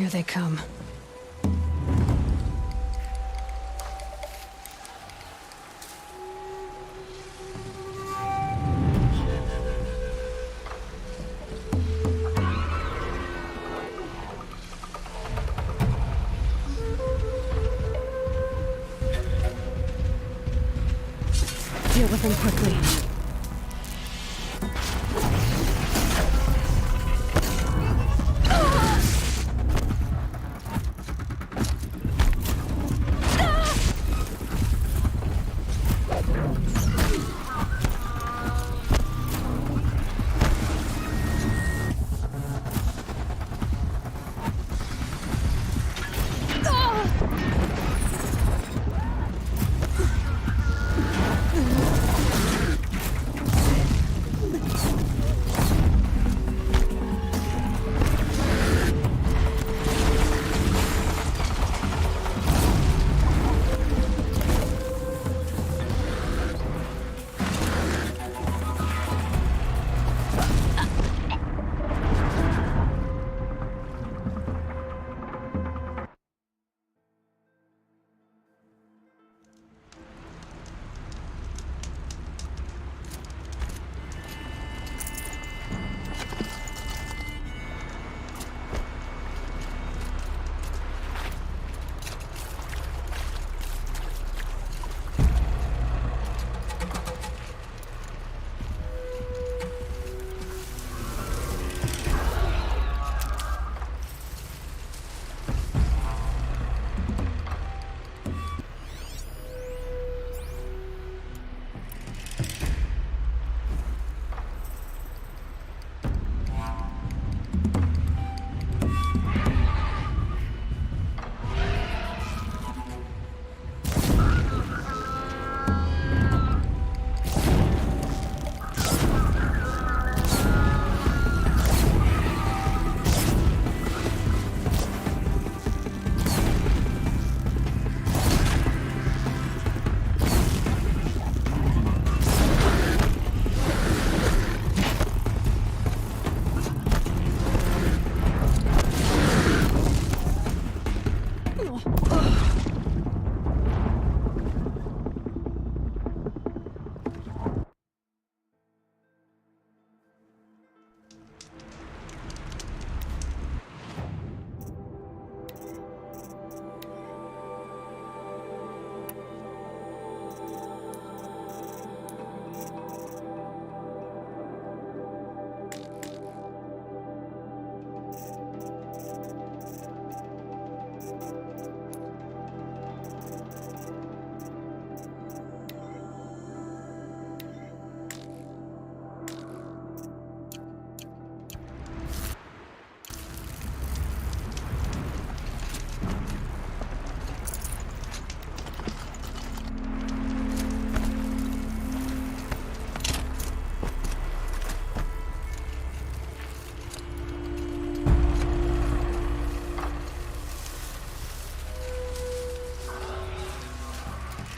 Here they come. Deal with them quickly.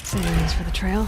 Savings for the trail.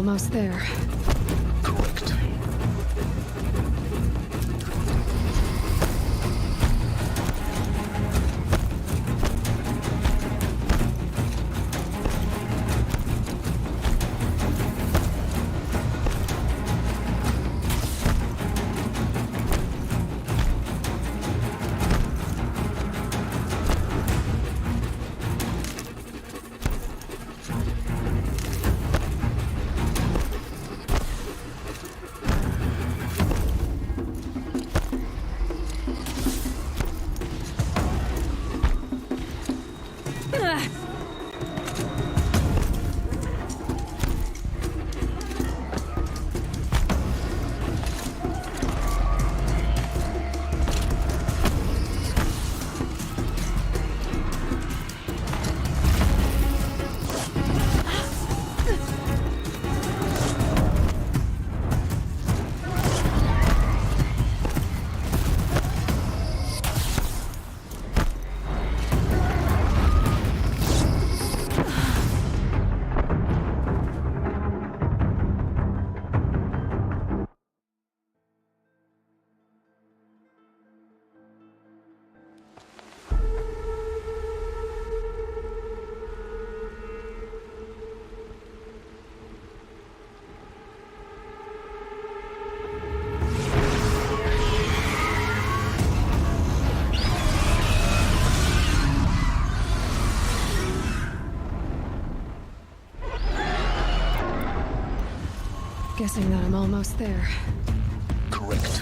almost there. Correct. Guessing that I'm almost there. Correct.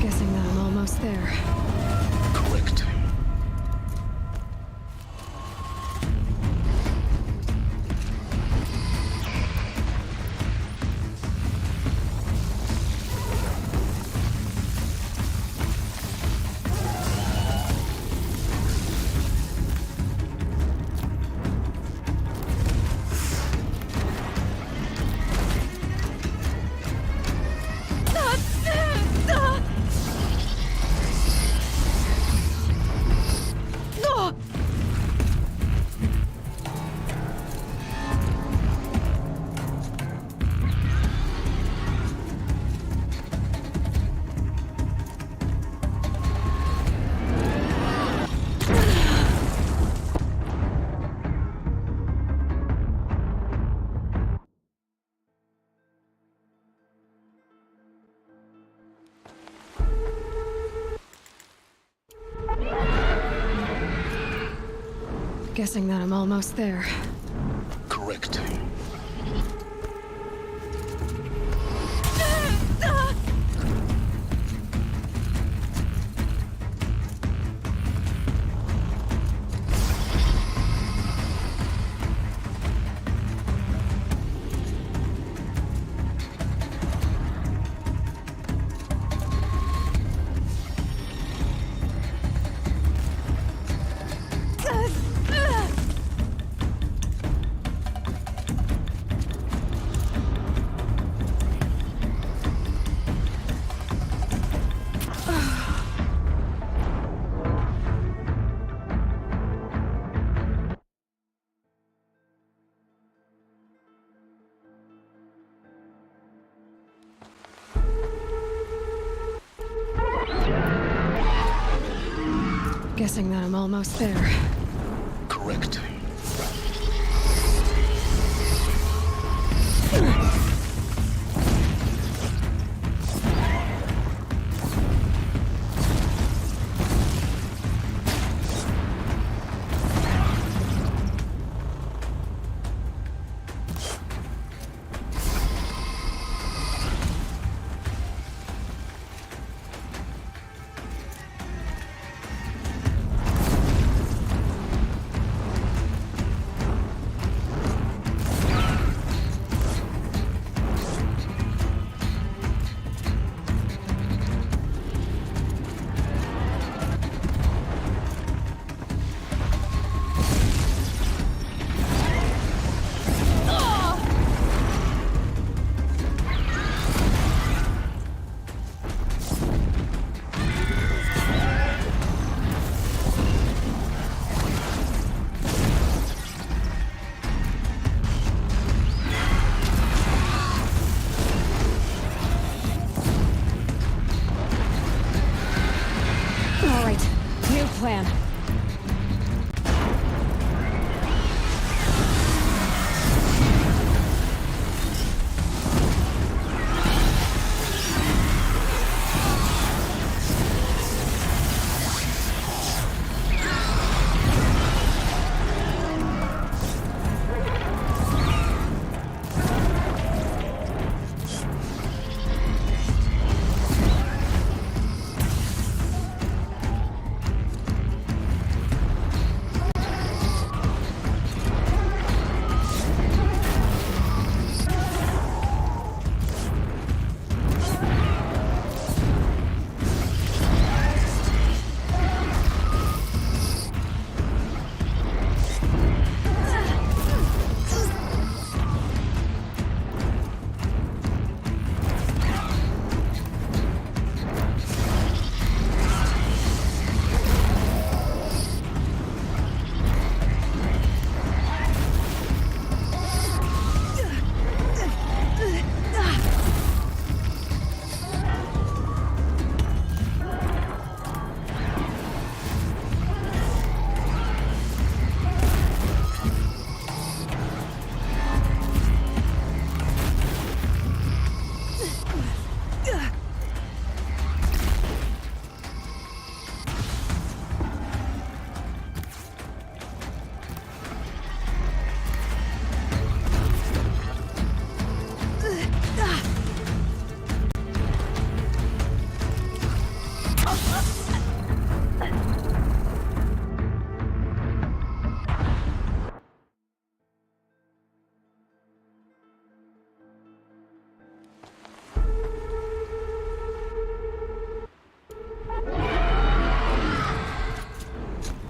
Guessing that I'm almost there. Correct. Guessing that I'm almost there. Correct. Guessing that I'm almost there. Correct.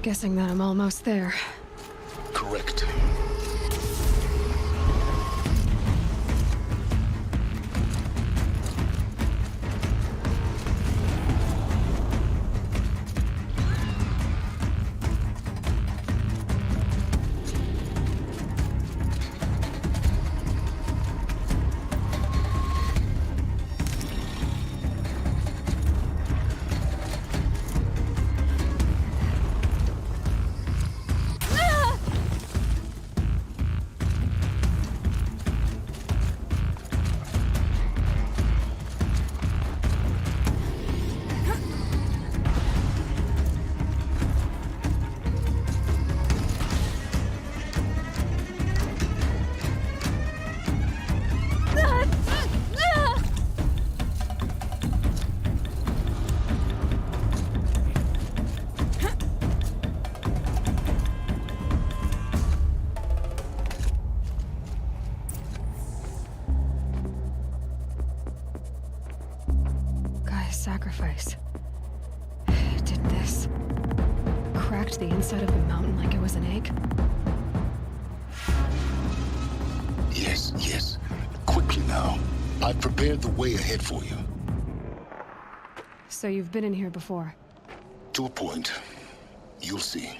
Guessing that I'm almost there. Correct. Sacrifice. Did this. Cracked the inside of the mountain like it was an egg? Yes, yes. Quickly now. I've prepared the way ahead for you. So you've been in here before? To a point. You'll see.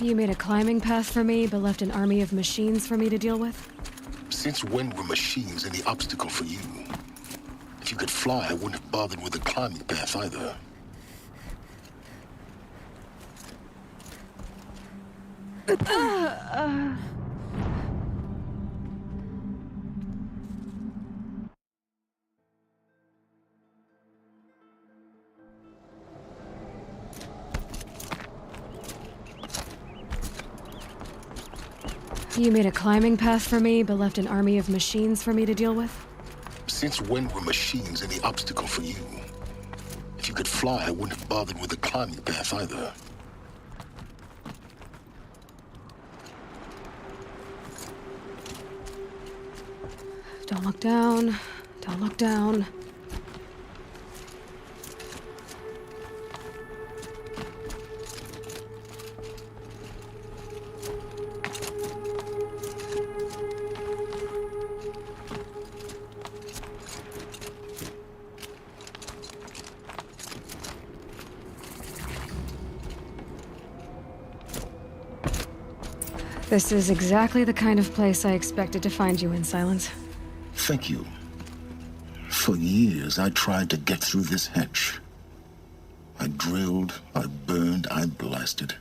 You made a climbing path for me, but left an army of machines for me to deal with? Since when were machines any obstacle for you? If you could fly, I wouldn't have bothered with the climbing path either. You made a climbing path for me, but left an army of machines for me to deal with? Since when were machines any obstacle for you? If you could fly, I wouldn't have bothered with the climbing path either. Don't look down. Don't look down. This is exactly the kind of place I expected to find you in, Silence. Thank you. For years, I tried to get through this hatch. I drilled, I burned, I blasted.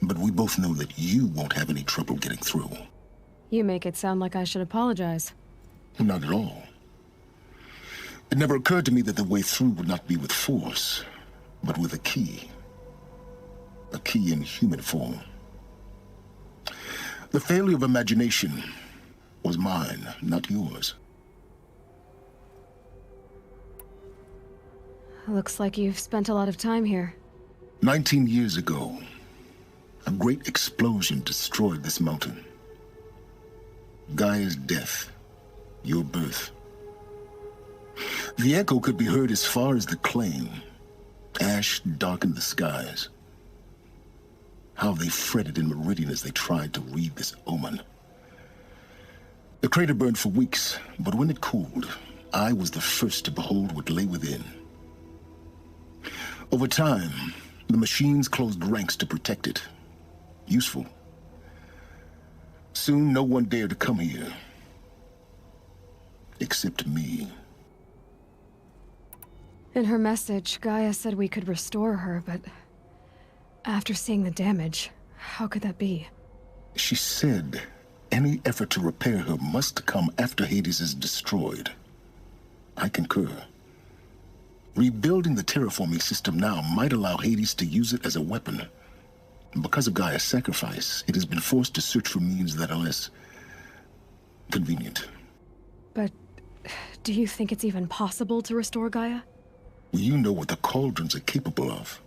But we both know that you won't have any trouble getting through. You make it sound like I should apologize. Not at all. It never occurred to me that the way through would not be with force, but with a key. A key in human form. The failure of imagination was mine, not yours. Looks like you've spent a lot of time here. 19 years ago, a great explosion destroyed this mountain. Gaia's death, your birth. The echo could be heard as far as the claim. Ash darkened the skies. How they fretted in Meridian as they tried to read this omen. The crater burned for weeks, but when it cooled, I was the first to behold what lay within. Over time, the machines closed ranks to protect it. Useful. Soon, no one dared to come here. Except me. In her message, Gaia said we could restore her, but after seeing the damage, how could that be? She said any effort to repair her must come after Hades is destroyed. I concur. Rebuilding the terraforming system now might allow Hades to use it as a weapon. Because of Gaia's sacrifice, it has been forced to search for means that are less convenient. But do you think it's even possible to restore Gaia? You know what the cauldrons are capable of.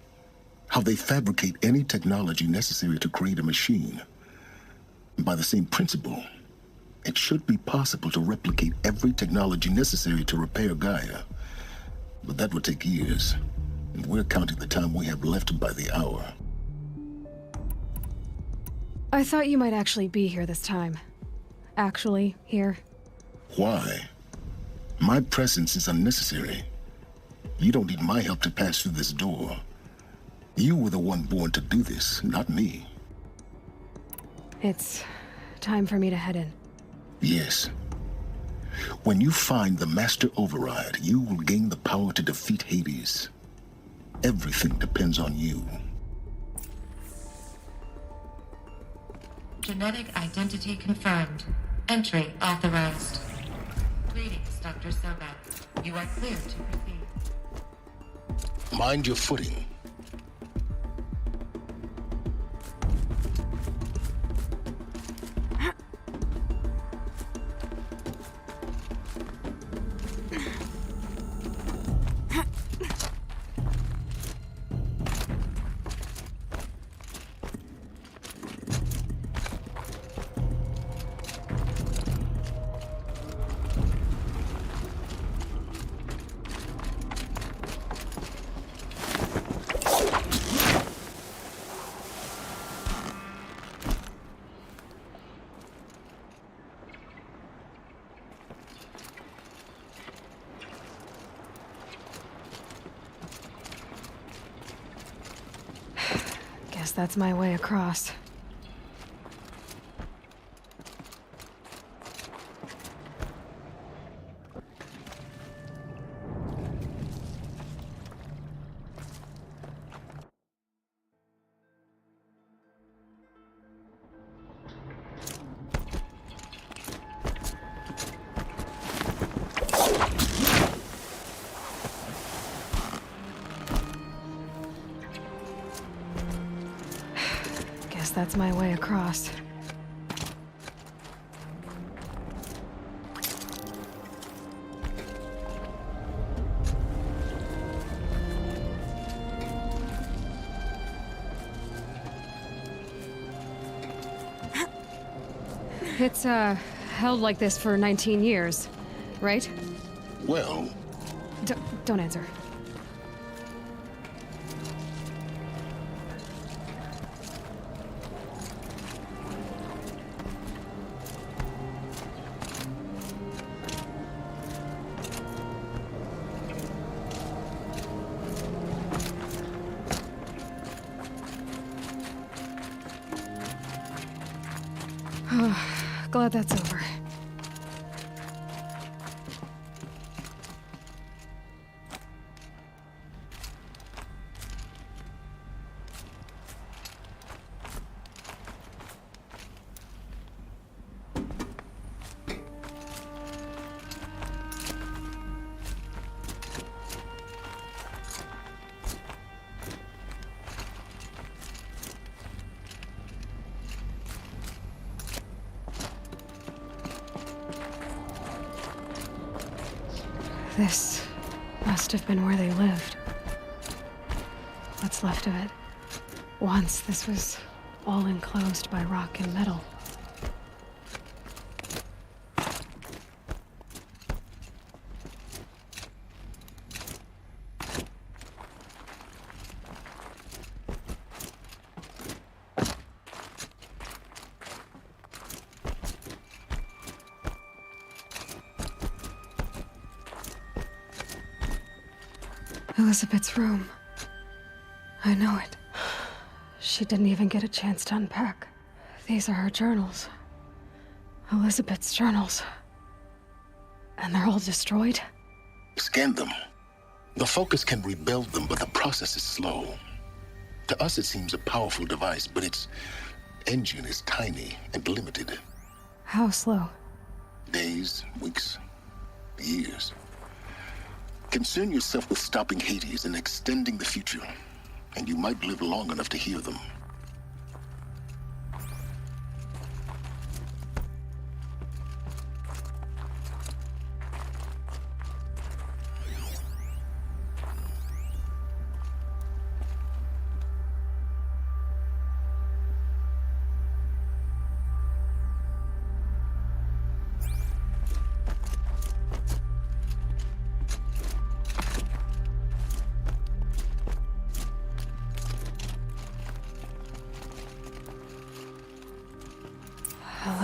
How they fabricate any technology necessary to create a machine. By the same principle, It should be possible to replicate every technology necessary to repair Gaia. But that would take years, and we're counting the time we have left by the hour. I thought you might actually be here this time. Actually, here. Why? My presence is unnecessary. You don't need my help to pass through this door. You were the one born to do this, not me. It's time for me to head in. Yes. When you find the Master Override, you will gain the power to defeat Hades. Everything depends on you. Genetic identity confirmed. Entry authorized. Greetings, Dr. Sobek. You are clear to proceed. Mind your footing. Guess that's my way across. Guess that's my way across. It's, held like this for 19 years, right? Well, Don't answer. Glad that's over. This must have been where they lived. What's left of it. Once this was all enclosed by rock and metal. Elizabeth's room. I know it. She didn't even get a chance to unpack. These are her journals. Elizabeth's journals. And they're all destroyed? scan them. The Focus can rebuild them, but the process is slow. To us, it seems a powerful device, but its engine is tiny and limited. How slow? Days, weeks, years. Concern yourself with stopping Hades and extending the future, and you might live long enough to hear them.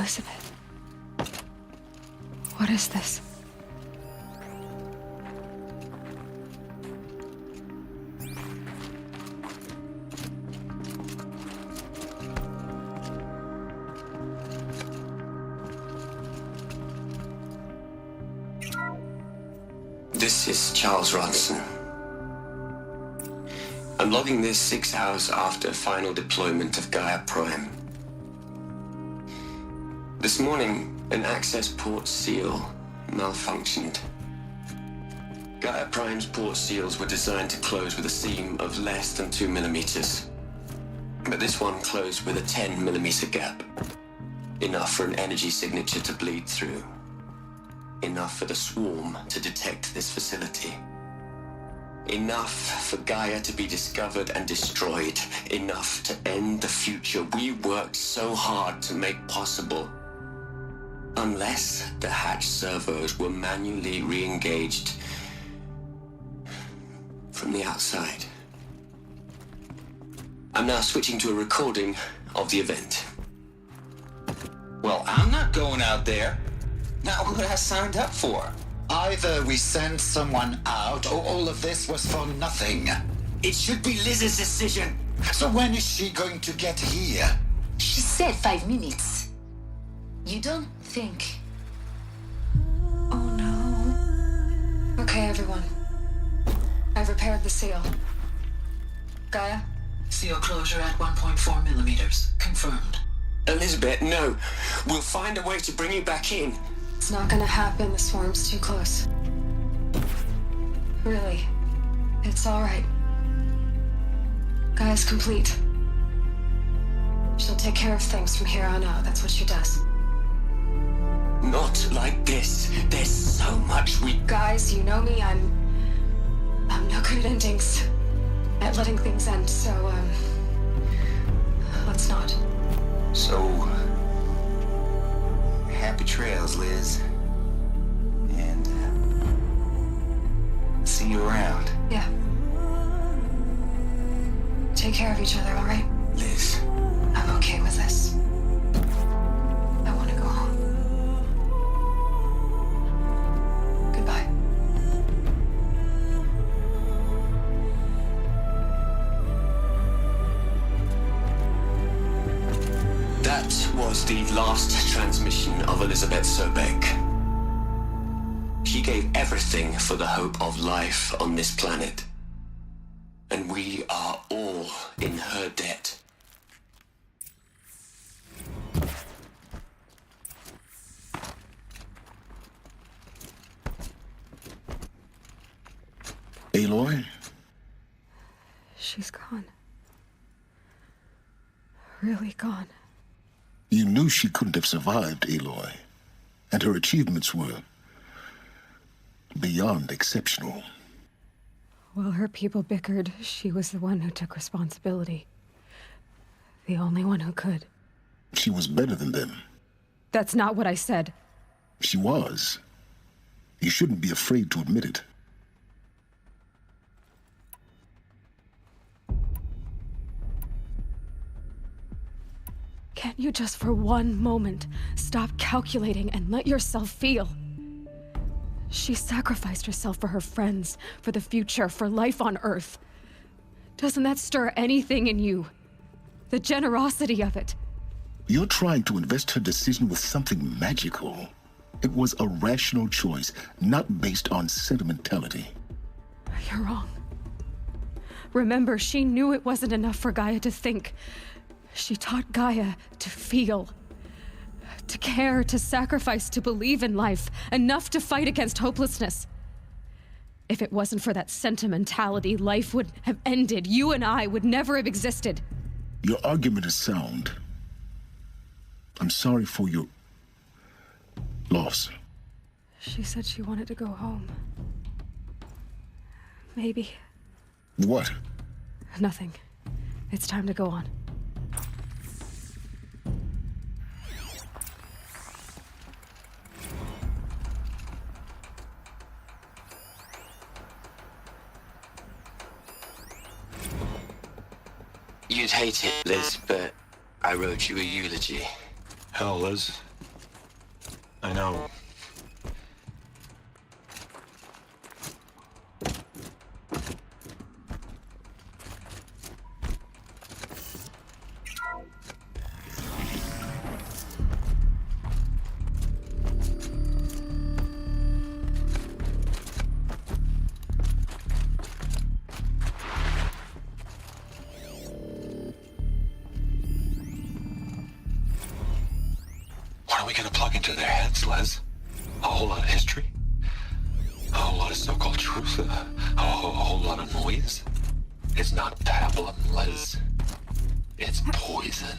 Elizabeth. What is this? This is Charles Ronson. I'm logging this 6 hours after final deployment of Gaia Prime. This morning, an access port seal malfunctioned. Gaia Prime's port seals were designed to close with a seam of less than 2 millimeters. But this one closed with a 10 millimeter gap. Enough for an energy signature to bleed through. Enough for the swarm to detect this facility. Enough for Gaia to be discovered and destroyed. Enough to end the future we worked so hard to make possible. Unless the hatch servos were manually re-engaged from the outside. I'm now switching to a recording of the event. Well, I'm not going out there. Not what I signed up for. Either we send someone out, or all of this was for nothing. It should be Liz's decision. So when is she going to get here? She said 5 minutes. You don't think... Oh no. Okay, everyone. I've repaired the seal. Gaia? Seal closure at 1.4 millimeters. Confirmed. Elizabeth, no. We'll find a way to bring you back in. It's not gonna happen. The swarm's too close. Really. It's all right. Gaia's complete. She'll take care of things from here on out. That's what she does. Not like this. There's so much we... Guys, you know me. I'm no good at endings. At letting things end, so, let's not. So, happy trails, Liz. And see you around. Yeah. Take care of each other, all right? Liz. I'm okay with this. I want to go home. Goodbye. That was the last transmission of Elizabeth Sobek. She gave everything for the hope of life on this planet. And we are all in her debt. Aloy? She's gone. Really gone. You knew she couldn't have survived, Aloy. And her achievements were beyond exceptional. While her people bickered, she was the one who took responsibility. The only one who could. She was better than them. That's not what I said. She was. You shouldn't be afraid to admit it. Can't you just for one moment stop calculating and let yourself feel? She sacrificed herself for her friends, for the future, for life on Earth. Doesn't that stir anything in you? The generosity of it. You're trying to invest her decision with something magical. It was a rational choice, not based on sentimentality. You're wrong. Remember, she knew it wasn't enough for Gaia to think. She taught Gaia to feel. To care, to sacrifice, to believe in life. Enough to fight against hopelessness. If it wasn't for that sentimentality, life would have ended. You and I would never have existed. Your argument is sound. I'm sorry for your loss. She said she wanted to go home. Maybe. What? Nothing. It's time to go on. You'd hate it, Liz, but I wrote you a eulogy. Hell, Liz. I know. What are we gonna plug into their heads, Les? A whole lot of history? A whole lot of so-called truth? A whole lot of noise? It's not pablum, Les. It's poison.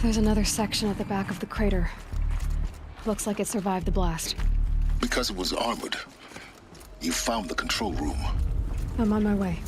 There's another section at the back of the crater. Looks like it survived the blast. Because it was armored, you found the control room. I'm on my way.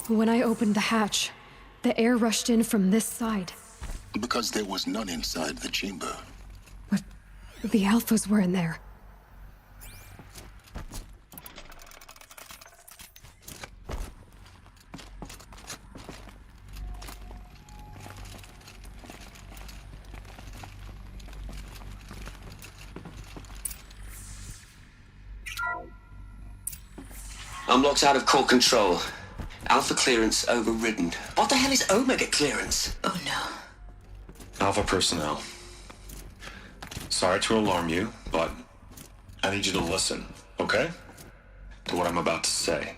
When I opened the hatch, the air rushed in from this side. Because there was none inside the chamber. But the Alphas were in there. I'm locked out of core control. Alpha clearance overridden. What the hell is Omega clearance? Oh no. Alpha personnel. Sorry to alarm you, but I need you to listen, okay? To what I'm about to say.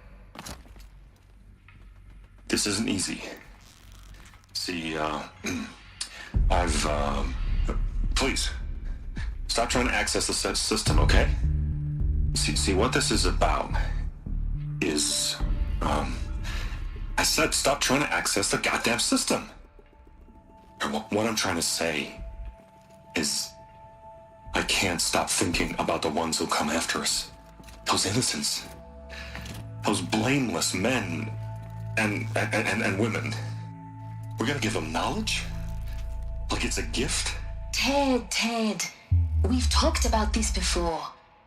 This isn't easy. See, Please, stop trying to access the system, okay? See, what this is about is, I said stop trying to access the goddamn system. And what I'm trying to say is I can't stop thinking about the ones who come after us. Those innocents. Those blameless men and women. We're gonna give them knowledge? Like it's a gift? Ted. We've talked about this before.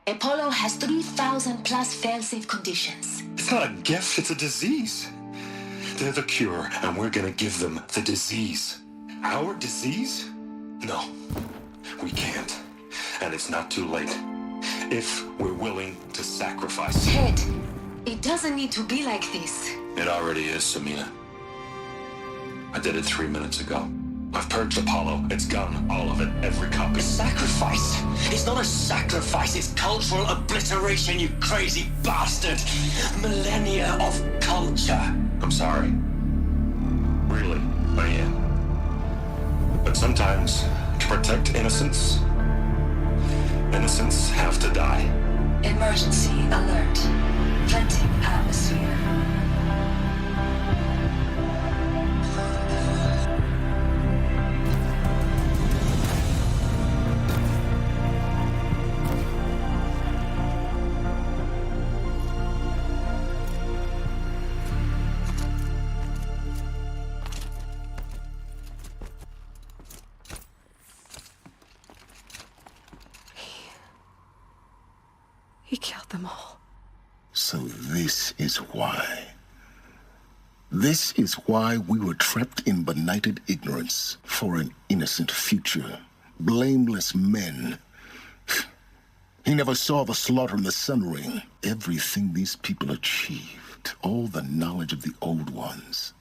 Apollo has 3,000 plus fail-safe conditions. It's not a gift, it's a disease. They're the cure, and we're gonna give them the disease. Our disease? No, we can't. And it's not too late. If we're willing to sacrifice. Ted, it doesn't need to be like this. It already is, Samina. I did it 3 minutes ago. I've purged Apollo. It's gone. All of it. Every copy. Sacrifice? It's not a sacrifice, it's cultural obliteration, you crazy bastard! Millennia of culture. I'm sorry. Really, I am. But sometimes, to protect innocence, innocents have to die. Emergency alert. Venting atmosphere. He killed them all. So this is why. This is why we were trapped in benighted ignorance for an innocent future. Blameless men. He never saw the slaughter in the Sun Ring. Everything these people achieved, all the knowledge of the old ones,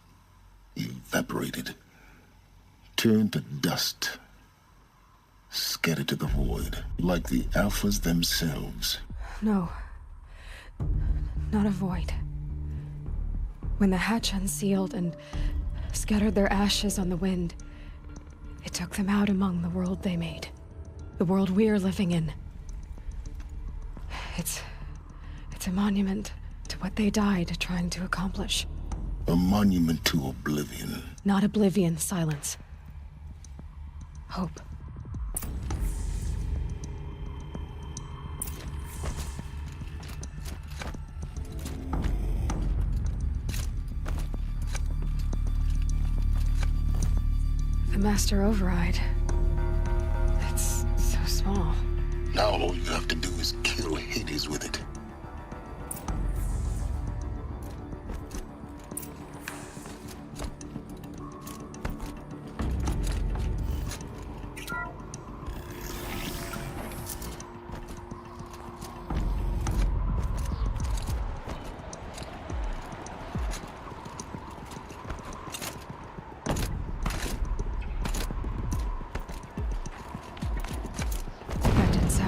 evaporated, turned to dust, scattered to the void, like the Alphas themselves. No. Not a void. When the hatch unsealed and scattered their ashes on the wind, it took them out among the world they made. The world we're living in. It's a monument to what they died trying to accomplish. A monument to oblivion. Not oblivion, silence. Hope. The Master Override. It's so small. Now all you have to do is kill Hades with it.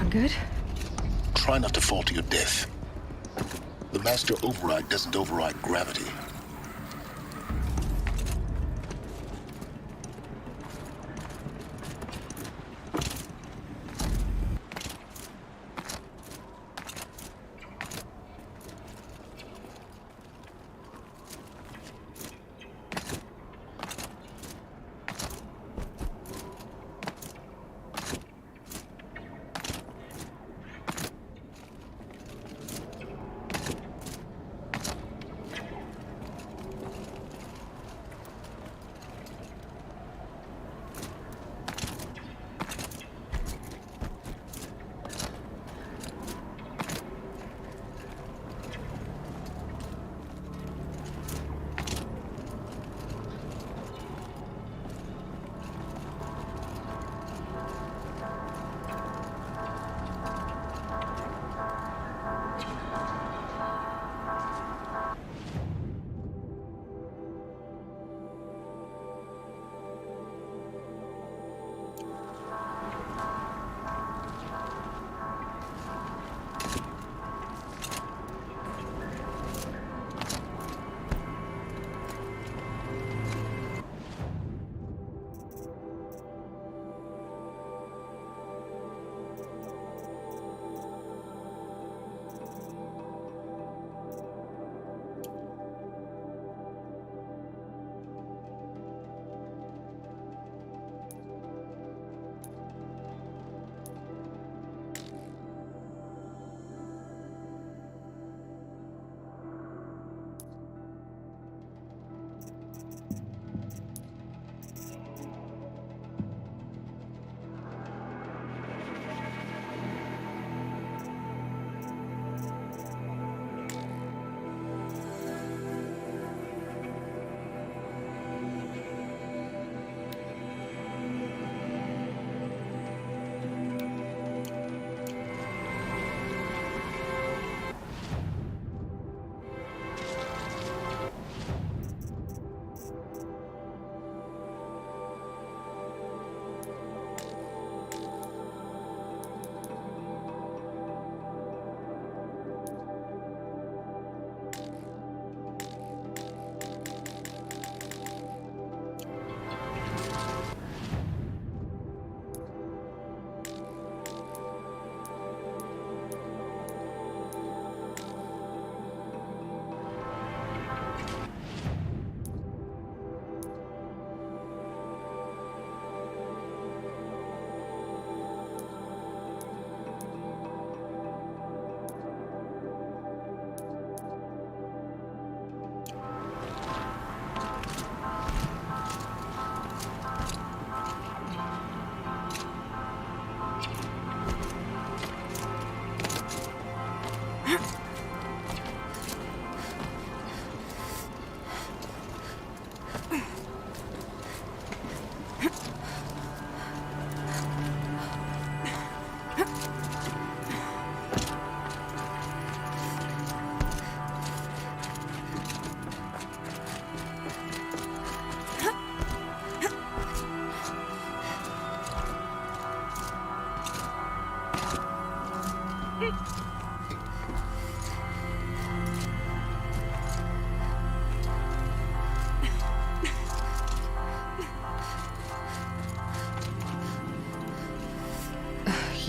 Good? Try not to fall to your death. The Master Override doesn't override gravity.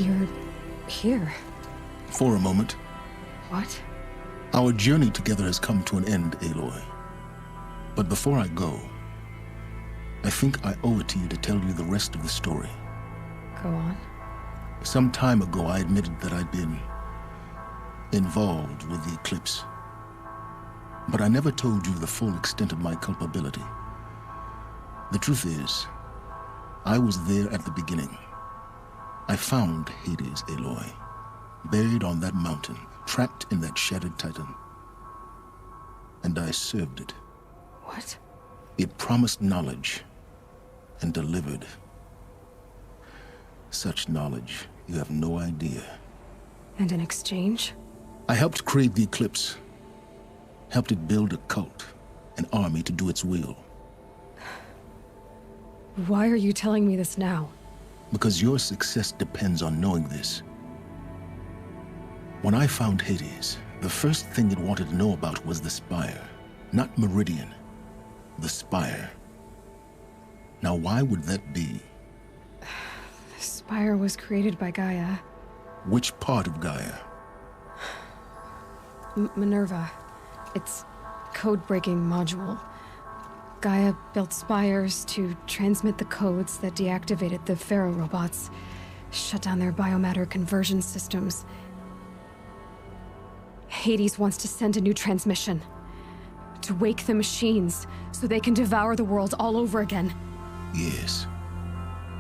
You're here. For a moment. What? Our journey together has come to an end, Aloy. But before I go, I think I owe it to you to tell you the rest of the story. Go on. Some time ago, I admitted that I'd been involved with the eclipse. But I never told you the full extent of my culpability. The truth is, I was there at the beginning. I found Hades, Aloy, buried on that mountain, trapped in that shattered titan. And I served it. What? It promised knowledge and delivered. Such knowledge, you have no idea. And in exchange? I helped create the eclipse. Helped it build a cult, an army to do its will. Why are you telling me this now? Because your success depends on knowing this. When I found Hades, the first thing it wanted to know about was the Spire. Not Meridian. The Spire. Now, why would that be? The Spire was created by Gaia. Which part of Gaia? Minerva. Its code-breaking module. Gaia built spires to transmit the codes that deactivated the Pharaoh robots, shut down their biomatter conversion systems. Hades wants to send a new transmission. To wake the machines, so they can devour the world all over again. Yes.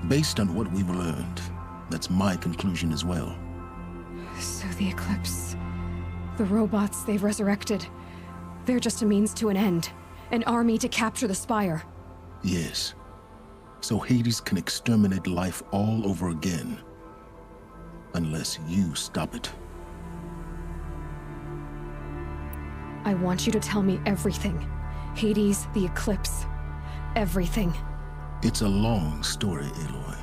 Based on what we've learned, that's my conclusion as well. So the Eclipse... the robots they've resurrected... they're just a means to an end. An army to capture the Spire. Yes. So Hades can exterminate life all over again. Unless you stop it. I want you to tell me everything. Hades, the Eclipse. Everything. It's a long story, Aloy.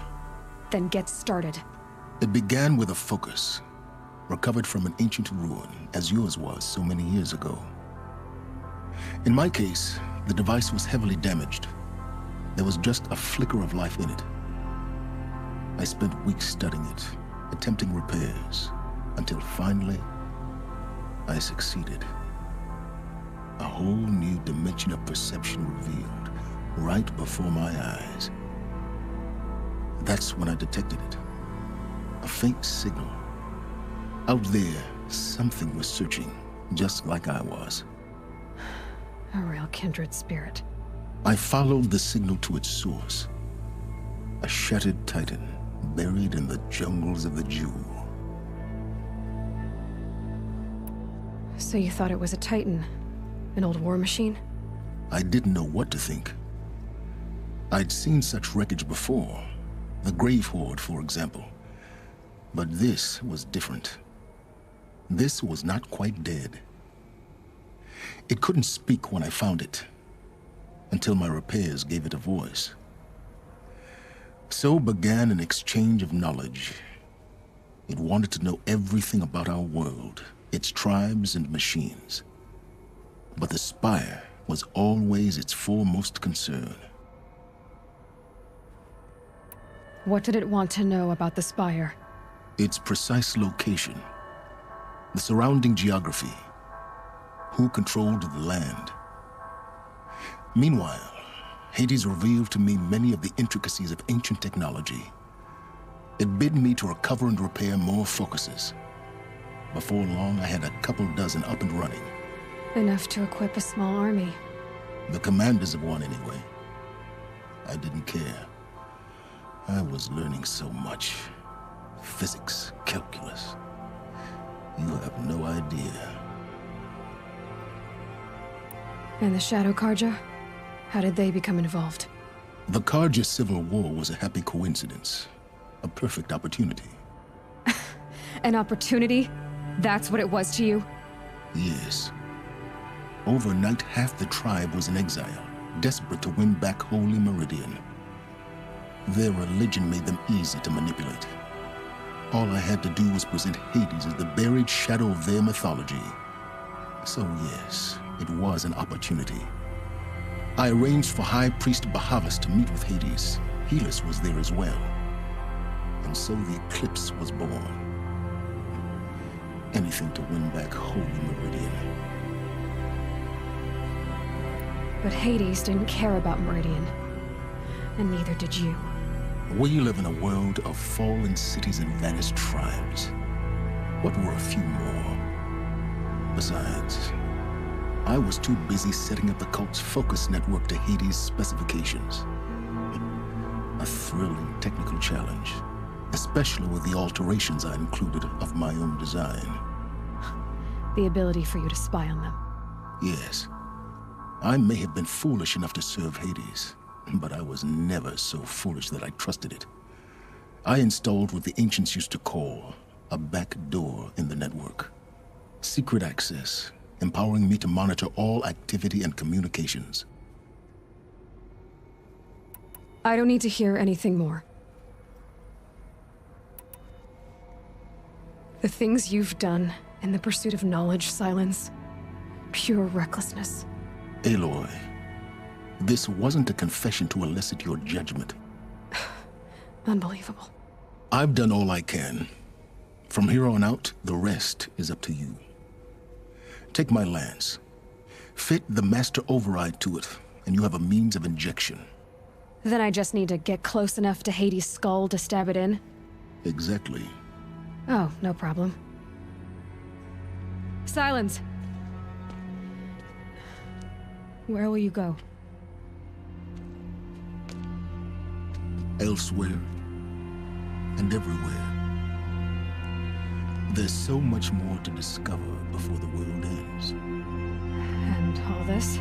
Then get started. It began with a focus. Recovered from an ancient ruin, as yours was so many years ago. In my case, the device was heavily damaged. There was just a flicker of life in it. I spent weeks studying it, attempting repairs, until finally, I succeeded. A whole new dimension of perception revealed, right before my eyes. That's when I detected it. A faint signal. Out there, something was searching, just like I was. A real kindred spirit. I followed the signal to its source. A shattered titan, buried in the jungles of the Jewel. So you thought it was a titan? An old war machine? I didn't know what to think. I'd seen such wreckage before. The Grave Horde, for example. But this was different. This was not quite dead. It couldn't speak when I found it, until my repairs gave it a voice. So began an exchange of knowledge. It wanted to know everything about our world, its tribes and machines. But the Spire was always its foremost concern. What did it want to know about the Spire? Its precise location, the surrounding geography, who controlled the land. Meanwhile, Hades revealed to me many of the intricacies of ancient technology. It bid me to recover and repair more focuses. Before long, I had a couple dozen up and running. Enough to equip a small army. The commanders of one, anyway. I didn't care. I was learning so much. Physics, calculus. You have no idea. And the Shadow Karja? How did they become involved? The Karja Civil War was a happy coincidence. A perfect opportunity. An opportunity? That's what it was to you? Yes. Overnight, half the tribe was in exile, desperate to win back Holy Meridian. Their religion made them easy to manipulate. All I had to do was present Hades as the buried shadow of their mythology. So yes, it was an opportunity. I arranged for High Priest Bahavas to meet with Hades. Helis was there as well. And so the eclipse was born. Anything to win back Holy Meridian. But Hades didn't care about Meridian. And neither did you. We live in a world of fallen cities and vanished tribes. What were a few more? Besides, I was too busy setting up the cult's focus network to Hades' specifications. A thrilling technical challenge, especially with the alterations I included of my own design. The ability for you to spy on them. Yes. I may have been foolish enough to serve Hades, but I was never so foolish that I trusted it. I installed what the ancients used to call a back door in the network. Secret access, empowering me to monitor all activity and communications. I don't need to hear anything more. The things you've done in the pursuit of knowledge, Silence, pure recklessness. Aloy, this wasn't a confession to elicit your judgment. Unbelievable. I've done all I can. From here on out, the rest is up to you. Take my lance. Fit the master override to it, and you have a means of injection. Then I just need to get close enough to Hades' skull to stab it in? Exactly. Oh, no problem. Silence! Where will you go? Elsewhere. And everywhere. There's so much more to discover before the world ends. And all this?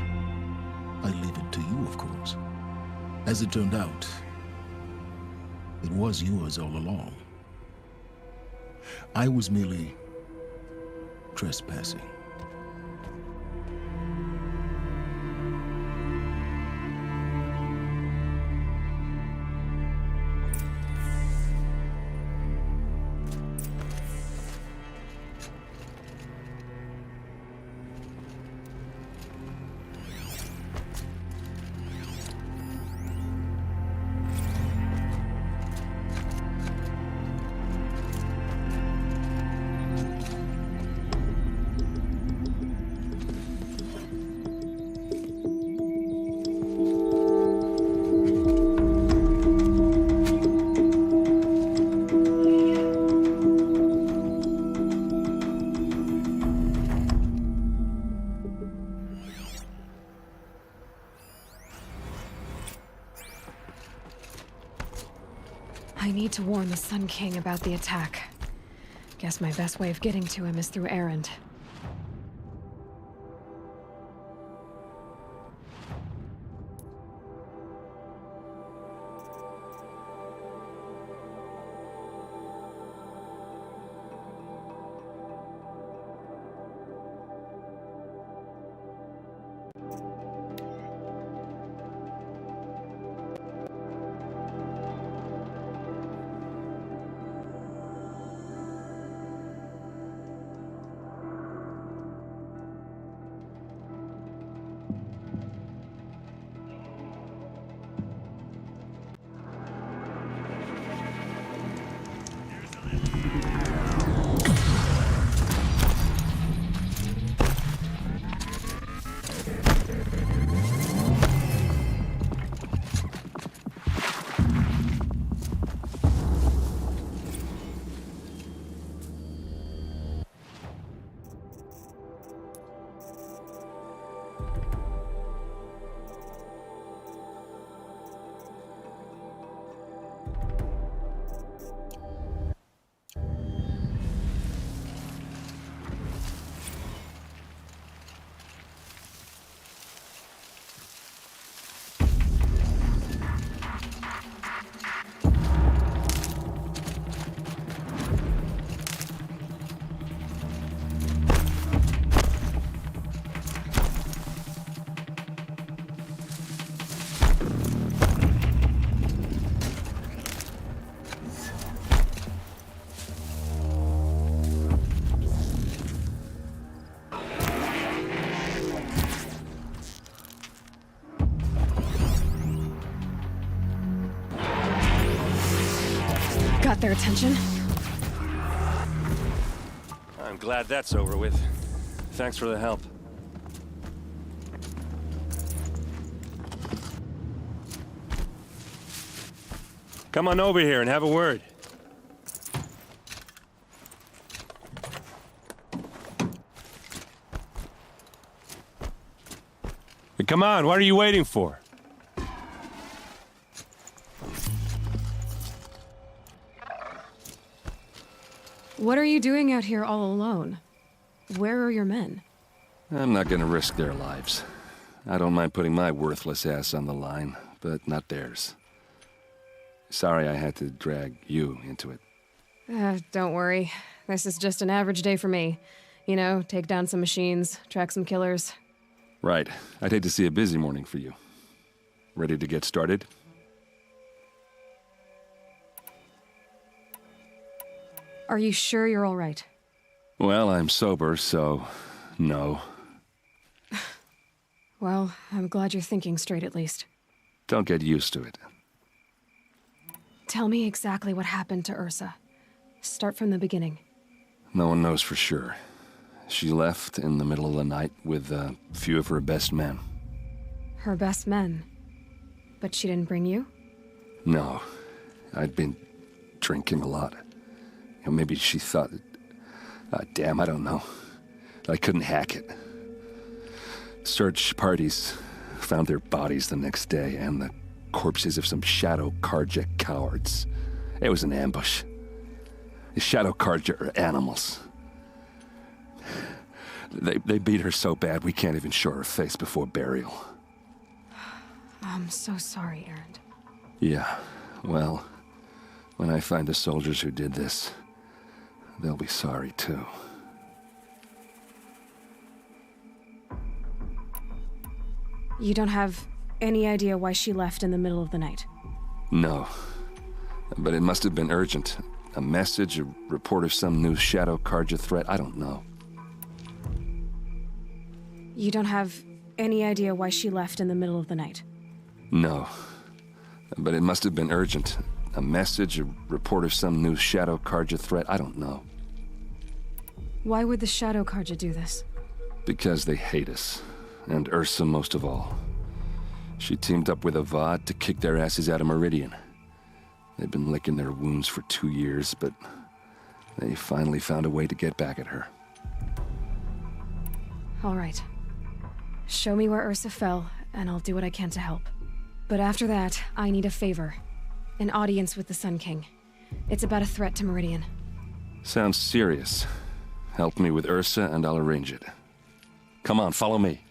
I leave it to you, of course. As it turned out, it was yours all along. I was merely trespassing. I need to warn the Sun King about the attack. Guess my best way of getting to him is through Erend. got their attention. I'm glad that's over with. Thanks for the help. Come on over here and have a word. Hey, come on, what are you waiting for? What are you doing out here all alone? Where are your men? I'm not gonna risk their lives. I don't mind putting my worthless ass on the line, but not theirs. Sorry I had to drag you into it. Don't worry. This is just an average day for me. You know, take down some machines, track some killers. Right. I'd hate to see a busy morning for you. Ready to get started? Are you sure you're all right? Well, I'm sober, so no. Well, I'm glad you're thinking straight at least. Don't get used to it. Tell me exactly what happened to Ursa. Start from the beginning. No one knows for sure. She left in the middle of the night with a few of her best men. Her best men? But she didn't bring you? No. I'd been drinking a lot. Maybe she thought... damn, I don't know. I couldn't hack it. Search parties found their bodies the next day, and the corpses of some Shadow Karja cowards. It was an ambush. The Shadow Karja are animals. They beat her so bad we can't even show her face before burial. I'm so sorry, Erend. Yeah, well, when I find the soldiers who did this, they'll be sorry too. You don't have any idea why she left in the middle of the night? No. But it must have been urgent. A message, a report of some new Shadow Karja threat, I don't know. You don't have any idea why she left in the middle of the night? No. But it must have been urgent. A message, a report of some new Shadow Karja threat, I don't know. Why would the Shadow Karja do this? Because they hate us. And Ursa most of all. She teamed up with Avad to kick their asses out of Meridian. They've been licking their wounds for 2 years, but they finally found a way to get back at her. All right. Show me where Ursa fell, and I'll do what I can to help. But after that, I need a favor. An audience with the Sun King. It's about a threat to Meridian. Sounds serious. Help me with Ursa, and I'll arrange it. Come on, follow me.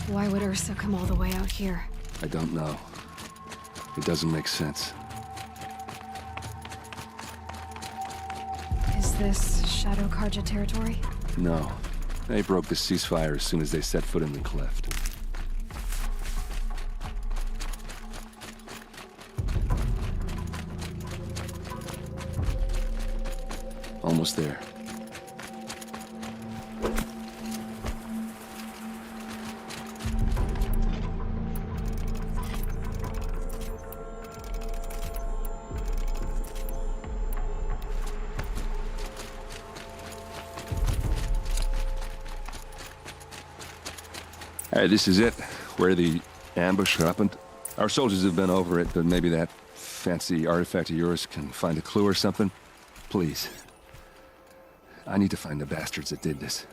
Why would Ursa come all the way out here? I don't know. It doesn't make sense. Is this Shadow Karja territory? No. They broke the ceasefire as soon as they set foot in the cleft. Almost there. All right, this is it, where the ambush happened. Our soldiers have been over it, but maybe that fancy artifact of yours can find a clue or something. Please. I need to find the bastards that did this.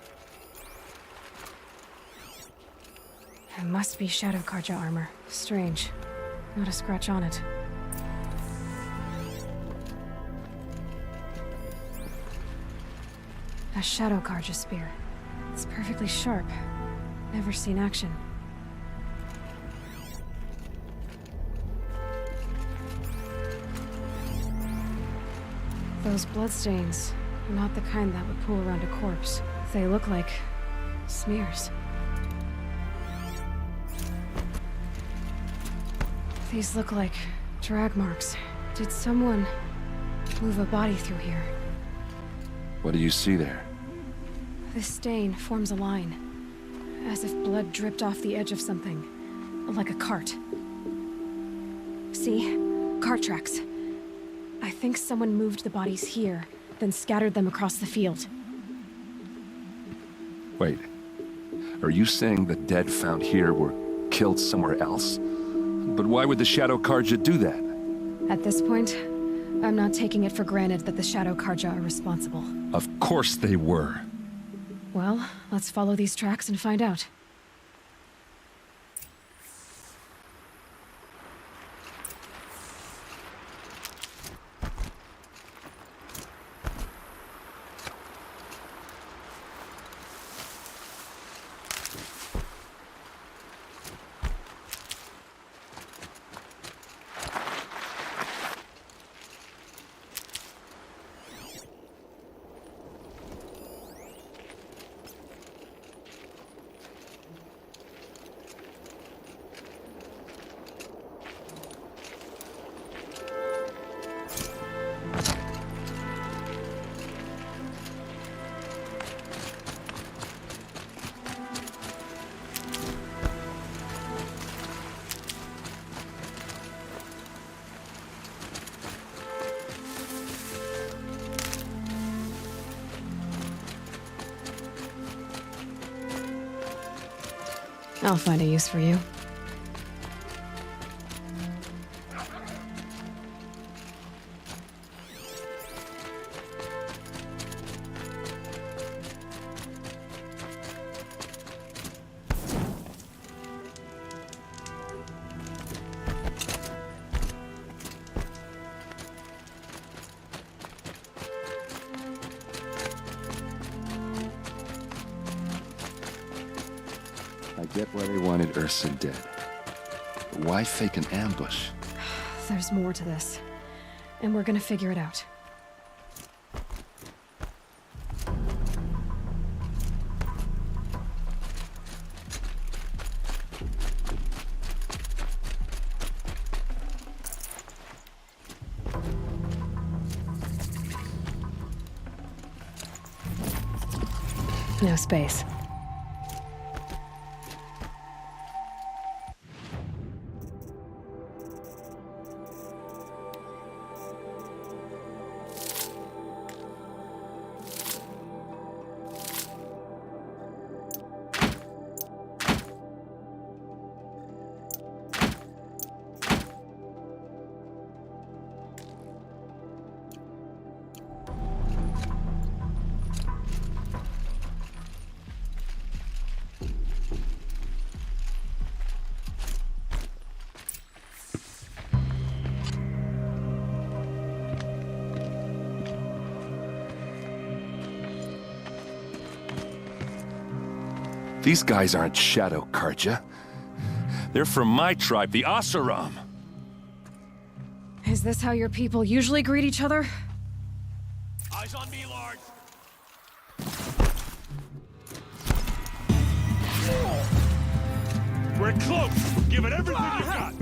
It must be Shadow Karja armor. Strange. Not a scratch on it. A Shadow Karja spear. It's perfectly sharp. Never seen action. Those bloodstains are not the kind that would pool around a corpse. They look like smears. These look like drag marks. Did someone move a body through here. What do you see there? This stain forms a line, as if blood dripped off the edge of something, like a cart. See? Cart tracks. I think someone moved the bodies here, then scattered them across the field. Wait. Are you saying the dead found here were killed somewhere else? But why would the Shadow Karja do that? At this point, I'm not taking it for granted that the Shadow Karja are responsible. Of course they were. Well, let's follow these tracks and find out. I'll find a use for you. I get why they wanted Urson dead. But why fake an ambush? There's more to this, and we're gonna figure it out. No space. These guys aren't Shadow Karja. They're from my tribe, the Oseram. Is this how your people usually greet each other? Eyes on me, Lord. We're close. Give it everything you got.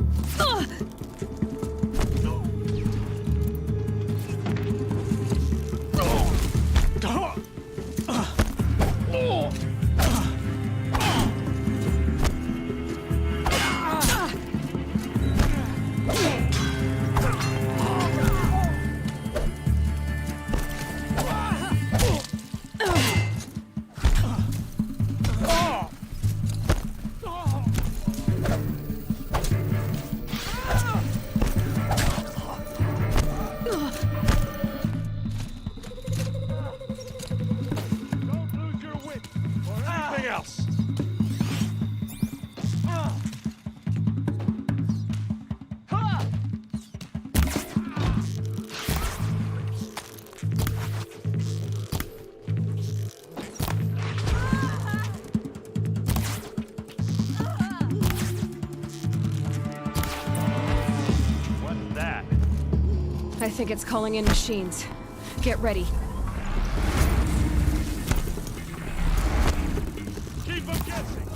I think it's calling in machines. Get ready. Keep them guessing.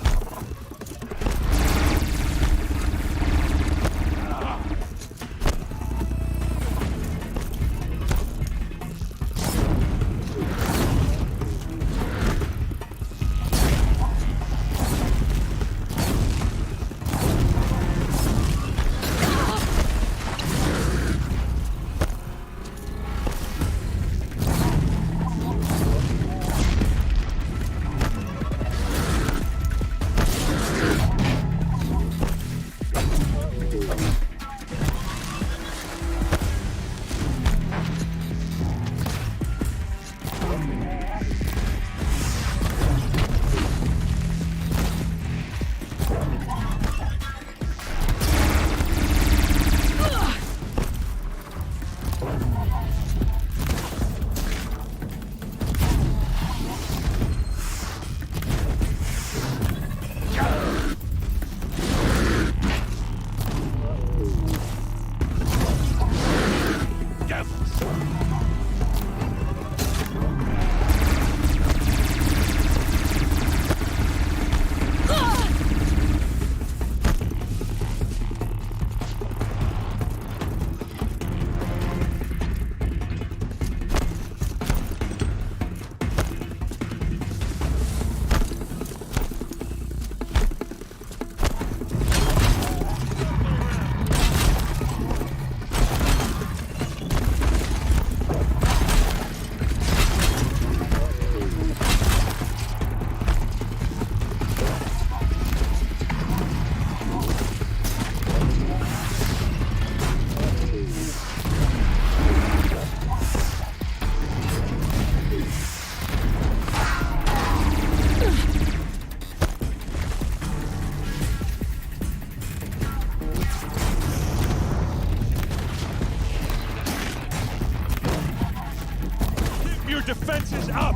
defenses up!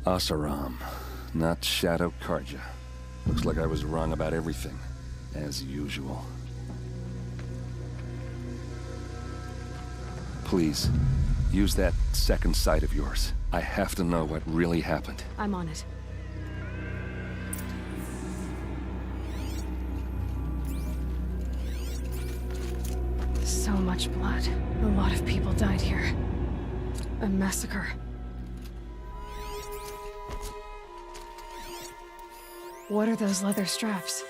Asaram, not Shadow Karja. Looks like I was wrong about everything, as usual. Please, use that second sight of yours. I have to know what really happened. I'm on it. So much blood. A lot of people died here. A massacre. What are those leather straps?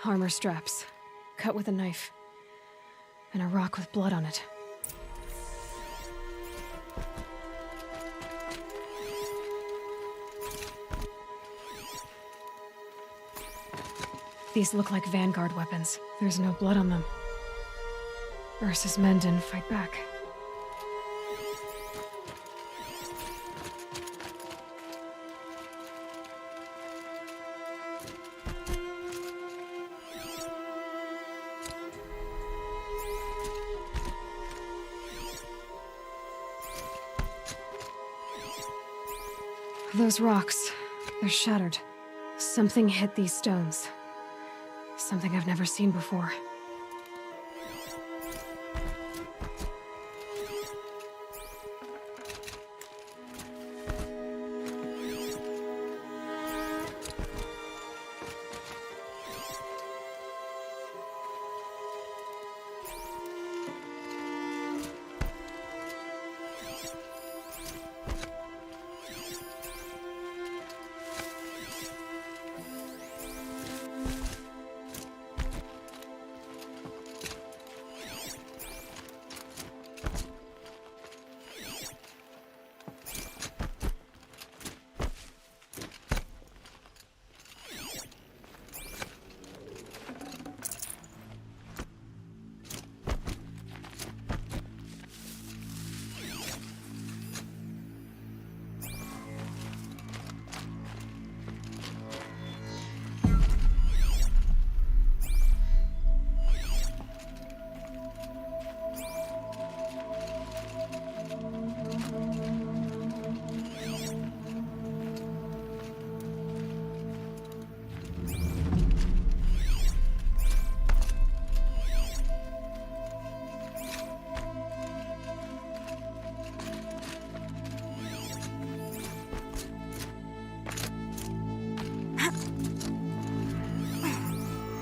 Armor straps, cut with a knife, and a rock with blood on it. These look like Vanguard weapons. There's no blood on them. Ursa's men didn't fight back. Those rocks, they're shattered. Something hit these stones. Something I've never seen before.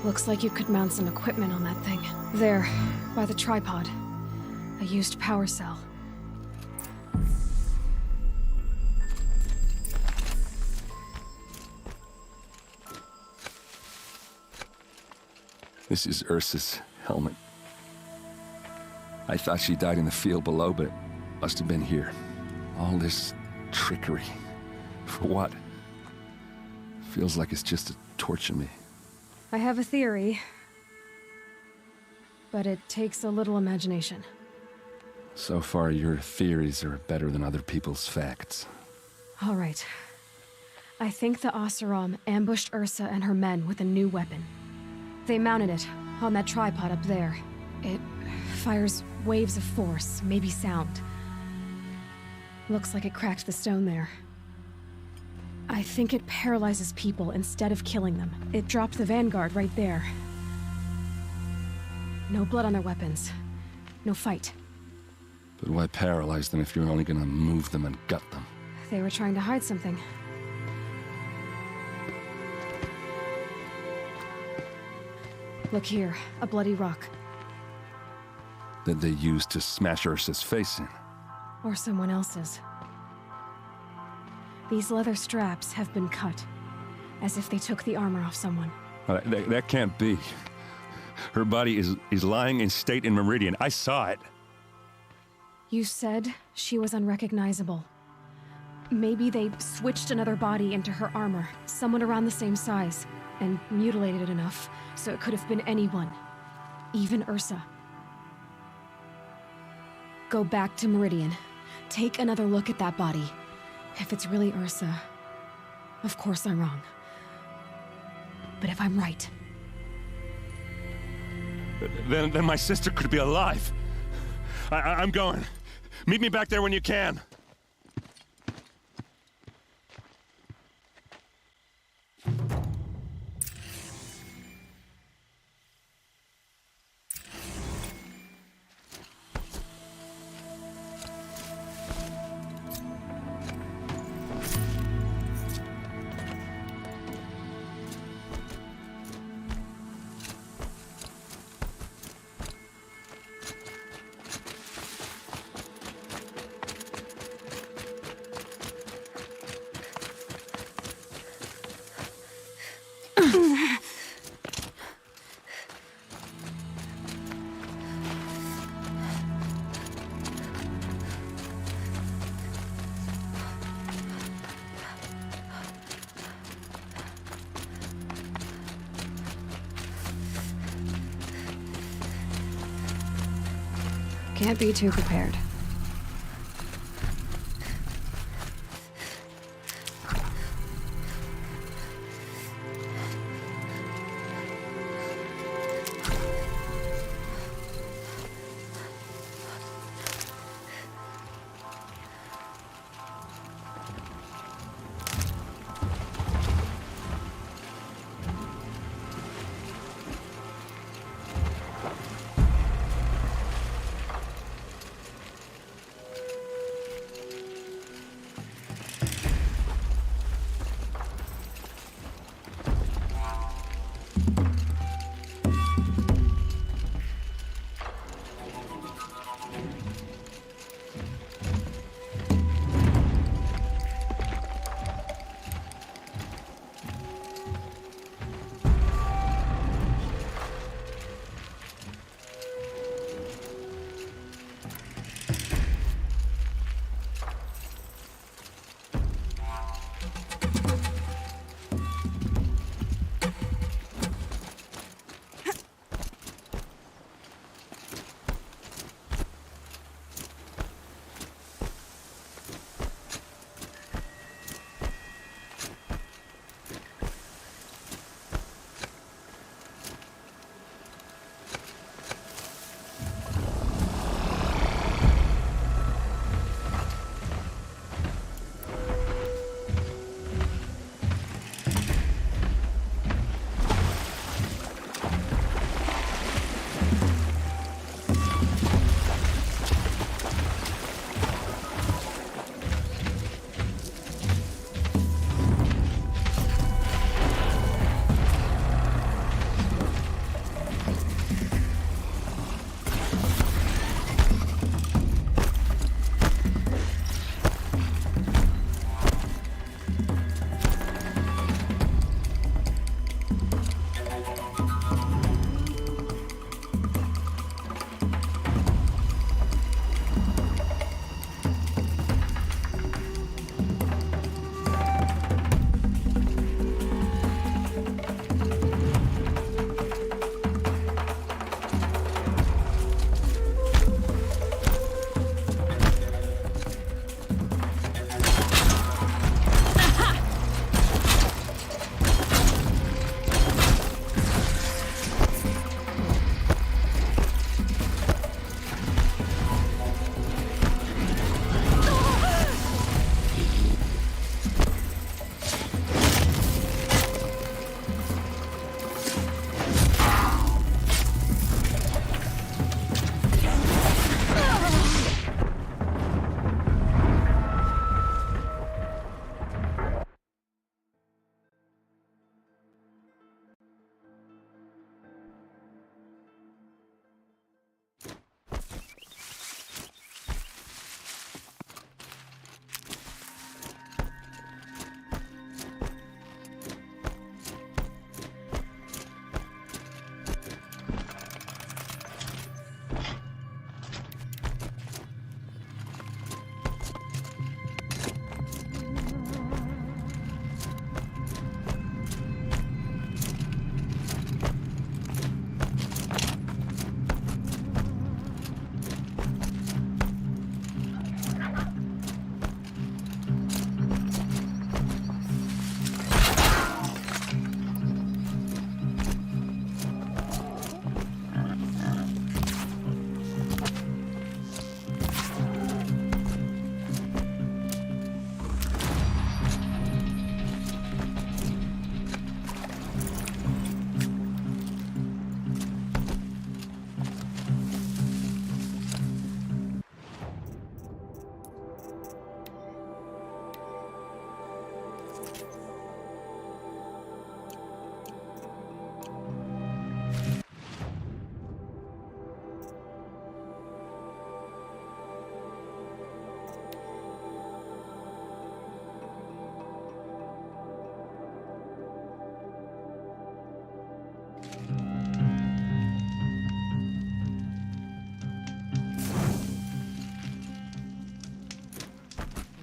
Looks like you could mount some equipment on that thing. There, by the tripod. A used power cell. This is Ursa's helmet. I thought she died in the field below, but it must have been here. All this trickery. For what? Feels like it's just to torture me. I have a theory, but it takes a little imagination. So far, your theories are better than other people's facts. All right. I think the Oseram ambushed Ursa and her men with a new weapon. They mounted it on that tripod up there. It fires waves of force, maybe sound. Looks like it cracked the stone there. I think it paralyzes people instead of killing them. It dropped the Vanguard right there. No blood on their weapons. No fight. But why paralyze them if you're only gonna move them and gut them? They were trying to hide something. Look here, a bloody rock. That they used to smash Ursa's face in. Or someone else's. These leather straps have been cut, as if they took the armor off someone. That can't be. Her body is lying in state in Meridian. I saw it. You said she was unrecognizable. Maybe they switched another body into her armor, someone around the same size, and mutilated it enough, so it could have been anyone. Even Ursa. Go back to Meridian. Take another look at that body. If it's really Ursa, of course I'm wrong. But if I'm right... Then my sister could be alive. I'm going. Meet me back there when you can. Can't be too prepared.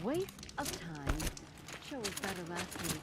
Waste of time. Show was better last week.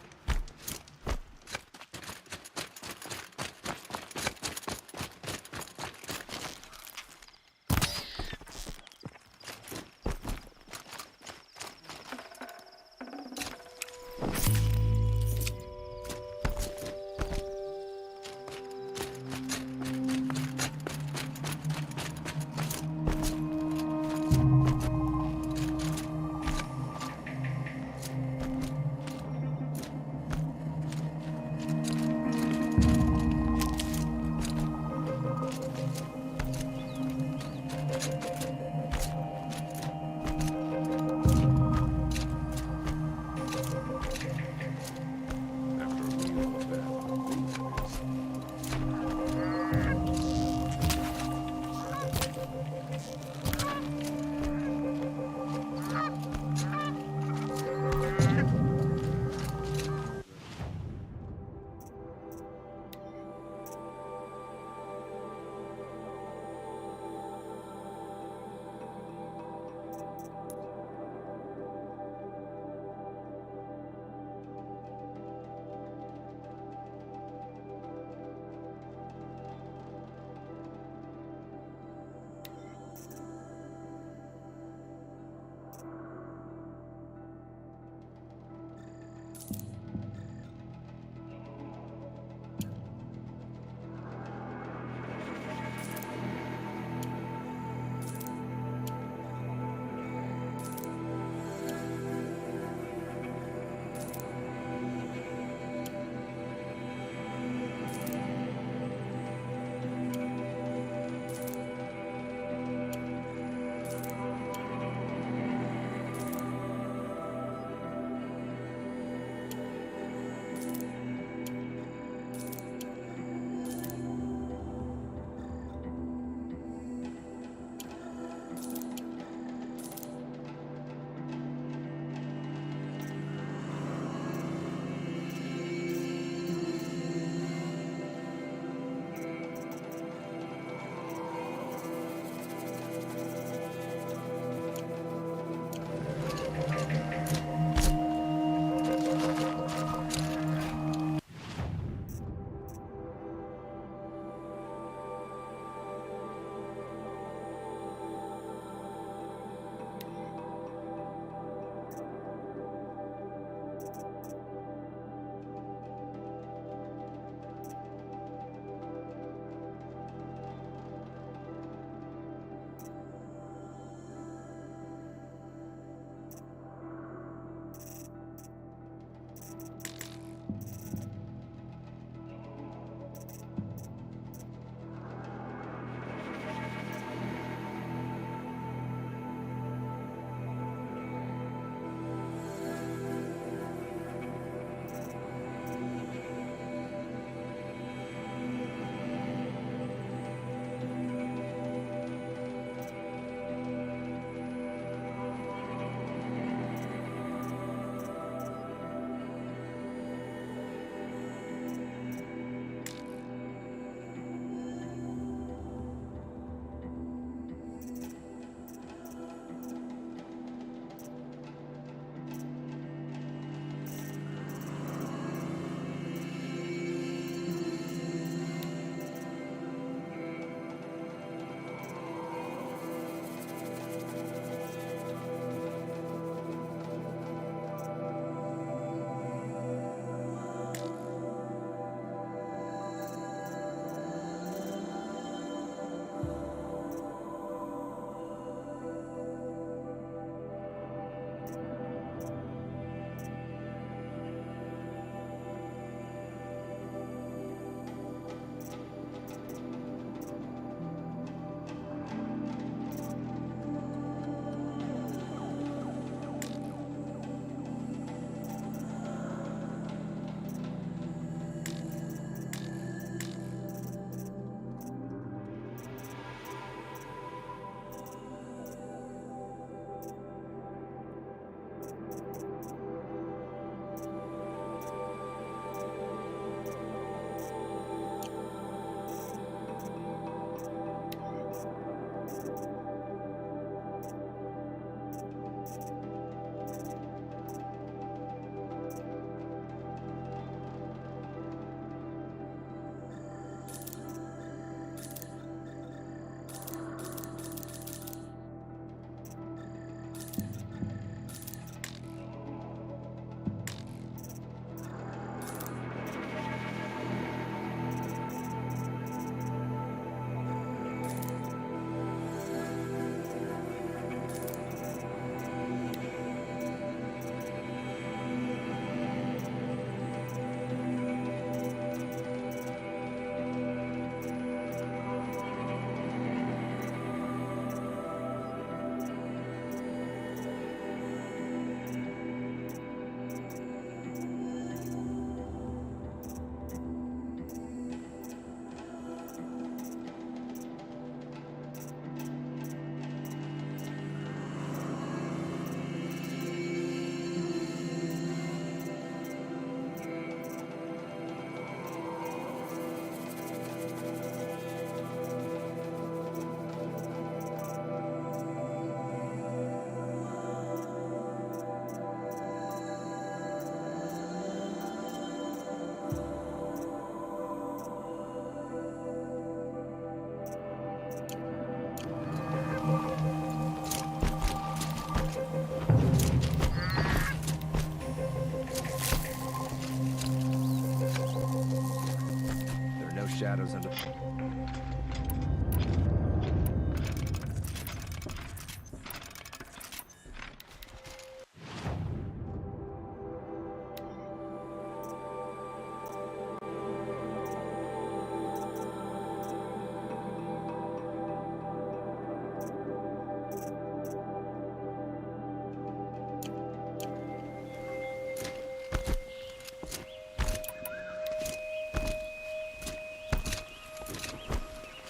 was under...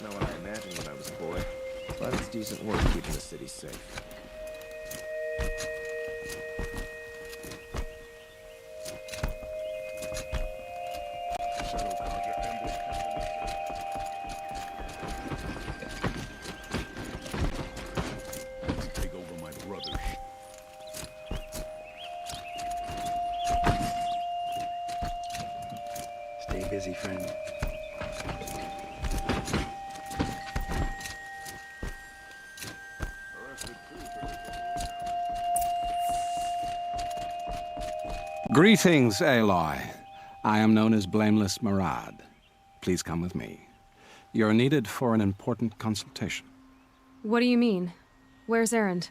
Not what I imagined when I was a boy, but it's decent work keeping the city safe. Take over my brother. Stay busy, friend. Greetings, Aloy. I am known as Blameless Murad. Please come with me. You're needed for an important consultation. What do you mean? Where's Erend?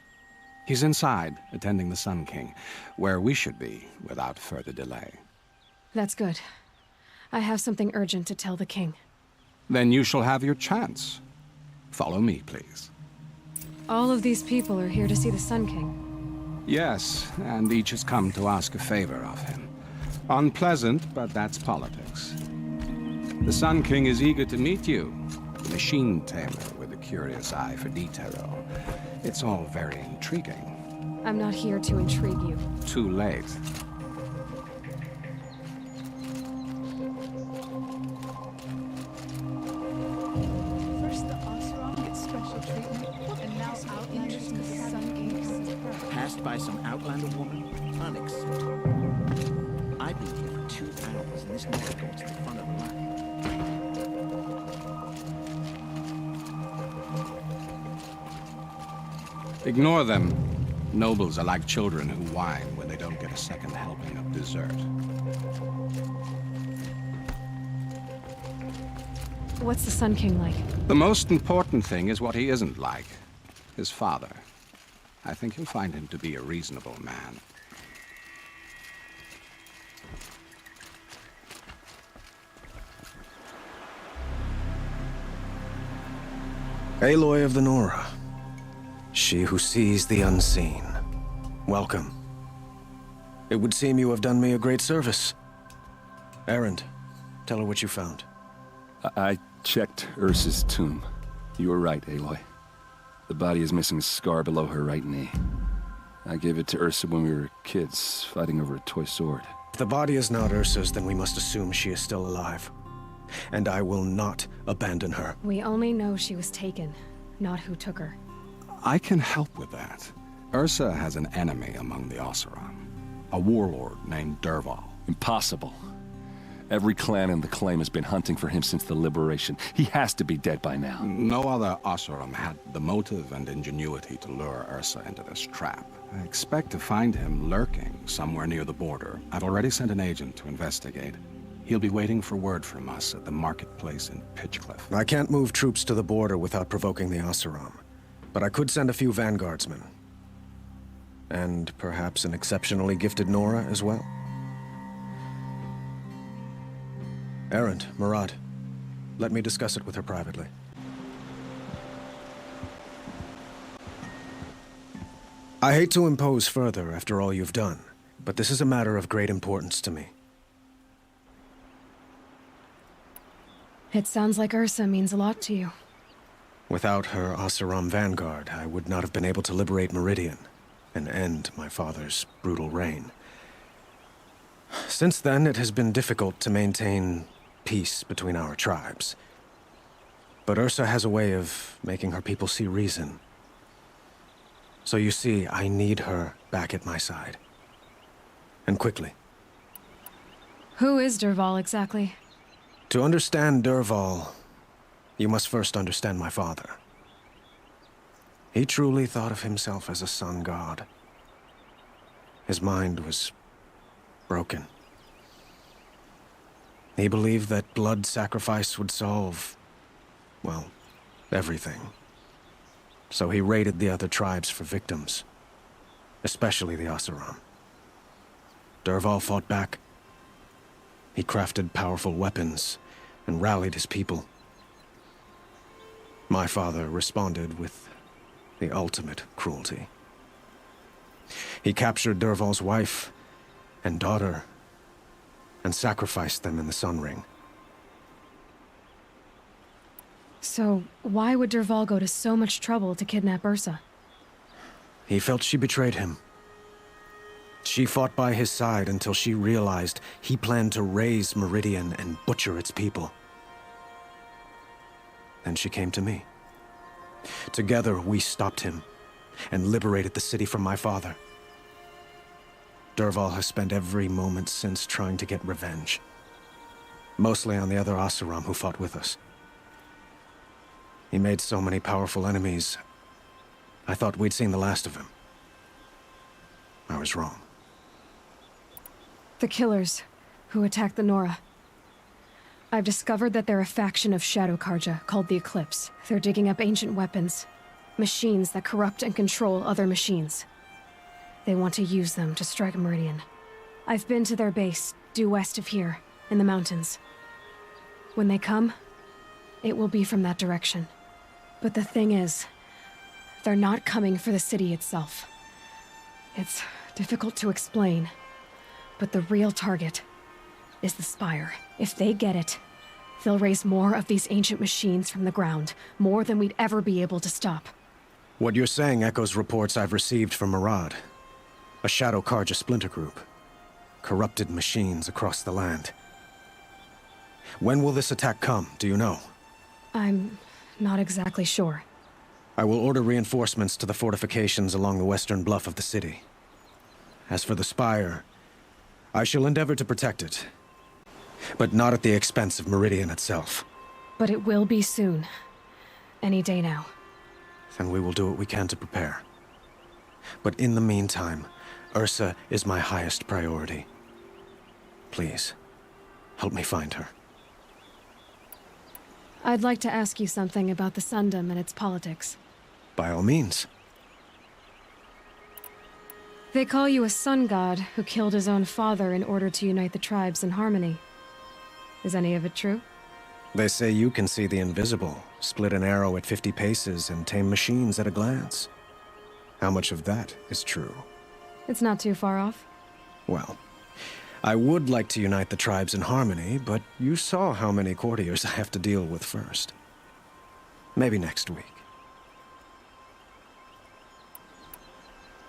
He's inside, attending the Sun King, where we should be without further delay. That's good. I have something urgent to tell the king. Then you shall have your chance. Follow me, please. All of these people are here to see the Sun King. Yes, and each has come to ask a favor of him. Unpleasant, but that's politics. The Sun King is eager to meet you, the machine tamer with a curious eye for detail. It's all very intriguing. I'm not here to intrigue you. Too late. First the Osram gets special treatment, and now Outlanders to the Sun King. Passed by some Outlander woman? Unacceptable. I've been here for 2 hours, and this never goes to the front of the line. Ignore them. Nobles are like children who whine when they don't get a second helping of dessert. What's the Sun King like? The most important thing is what he isn't like. His father. I think you'll find him to be a reasonable man. Aloy of the Nora. She who sees the unseen. Welcome. It would seem you have done me a great service. Erend, tell her what you found. I checked Ursa's tomb. You were right, Aloy. The body is missing a scar below her right knee. I gave it to Ursa when we were kids, fighting over a toy sword. If the body is not Ursa's, then we must assume she is still alive. And I will not abandon her. We only know she was taken, not who took her. I can help with that. Ursa has an enemy among the Oseram. A warlord named Dervahl. Impossible. Every clan in the claim has been hunting for him since the liberation. He has to be dead by now. No other Oseram had the motive and ingenuity to lure Ursa into this trap. I expect to find him lurking somewhere near the border. I've already sent an agent to investigate. He'll be waiting for word from us at the marketplace in Pitchcliff. I can't move troops to the border without provoking the Oseram. But I could send a few vanguardsmen. And perhaps an exceptionally gifted Nora as well. Erend, Murad, let me discuss it with her privately. I hate to impose further after all you've done, but this is a matter of great importance to me. It sounds like Ursa means a lot to you. Without her Oseram vanguard, I would not have been able to liberate Meridian and end my father's brutal reign. Since then, it has been difficult to maintain peace between our tribes. But Ursa has a way of making her people see reason. So you see, I need her back at my side. And quickly. Who is Dervahl exactly? To understand Dervahl, you must first understand my father. He truly thought of himself as a sun god. His mind was broken. He believed that blood sacrifice would solve, well, everything. So he raided the other tribes for victims, especially the Oseram. Dervahl fought back. He crafted powerful weapons and rallied his people. My father responded with the ultimate cruelty. He captured Dervahl's wife and daughter and sacrificed them in the Sun Ring. So, why would Dervahl go to so much trouble to kidnap Ursa? He felt she betrayed him. She fought by his side until she realized he planned to raise Meridian and butcher its people. Then she came to me. Together, we stopped him and liberated the city from my father. Dervahl has spent every moment since trying to get revenge. Mostly on the other Oseram who fought with us. He made so many powerful enemies, I thought we'd seen the last of him. I was wrong. The killers who attacked the Nora. I've discovered that they're a faction of Shadow Karja called the Eclipse. They're digging up ancient weapons, machines that corrupt and control other machines. They want to use them to strike Meridian. I've been to their base, due west of here, in the mountains. When they come, it will be from that direction. But the thing is, they're not coming for the city itself. It's difficult to explain, but the real target is the Spire. If they get it, they'll raise more of these ancient machines from the ground, more than we'd ever be able to stop. What you're saying echoes reports I've received from Murad, a Shadow Karja splinter group. Corrupted machines across the land. When will this attack come, do you know? I'm not exactly sure. I will order reinforcements to the fortifications along the western bluff of the city. As for the Spire, I shall endeavor to protect it. But not at the expense of Meridian itself. But it will be soon. Any day now. Then we will do what we can to prepare. But in the meantime, Ursa is my highest priority. Please, help me find her. I'd like to ask you something about the Sundom and its politics. By all means. They call you a sun god who killed his own father in order to unite the tribes in harmony. Is any of it true? They say you can see the invisible, split an arrow at 50 paces, and tame machines at a glance. How much of that is true? It's not too far off. Well, I would like to unite the tribes in harmony, but you saw how many courtiers I have to deal with first. Maybe next week.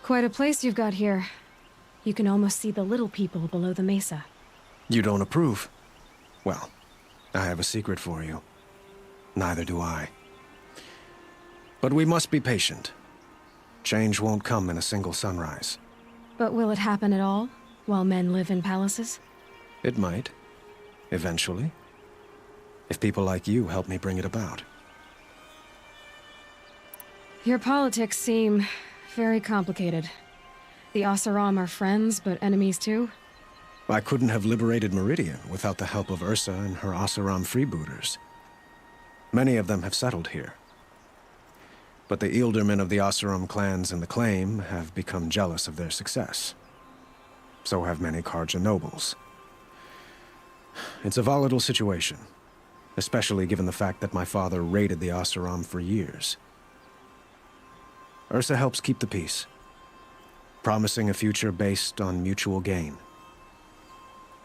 Quite a place you've got here. You can almost see the little people below the mesa. You don't approve? Well, I have a secret for you. Neither do I. But we must be patient. Change won't come in a single sunrise. But will it happen at all, while men live in palaces? It might. Eventually. If people like you help me bring it about. Your politics seem very complicated. The Oseram are friends, but enemies too? I couldn't have liberated Meridian without the help of Ursa and her Oseram freebooters. Many of them have settled here. But the Ealdormen of the Oseram clans in the Claim have become jealous of their success. So have many Karja nobles. It's a volatile situation, especially given the fact that my father raided the Oseram for years. Ursa helps keep the peace, promising a future based on mutual gain.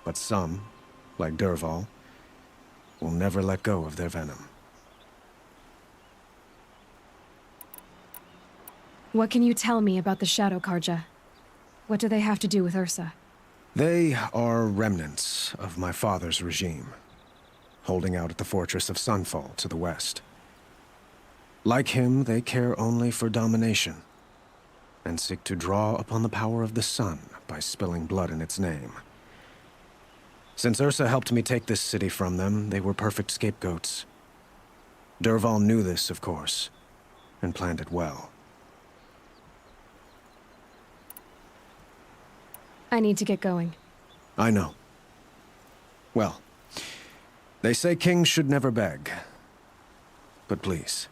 But some, like Dervahl, will never let go of their venom. What can you tell me about the Shadow Karja? What do they have to do with Ursa? They are remnants of my father's regime, holding out at the fortress of Sunfall to the west. Like him, they care only for domination, and seek to draw upon the power of the sun by spilling blood in its name. Since Ursa helped me take this city from them, they were perfect scapegoats. Dervahl knew this, of course, and planned it well. I need to get going. I know. Well, They say kings should never beg. But please,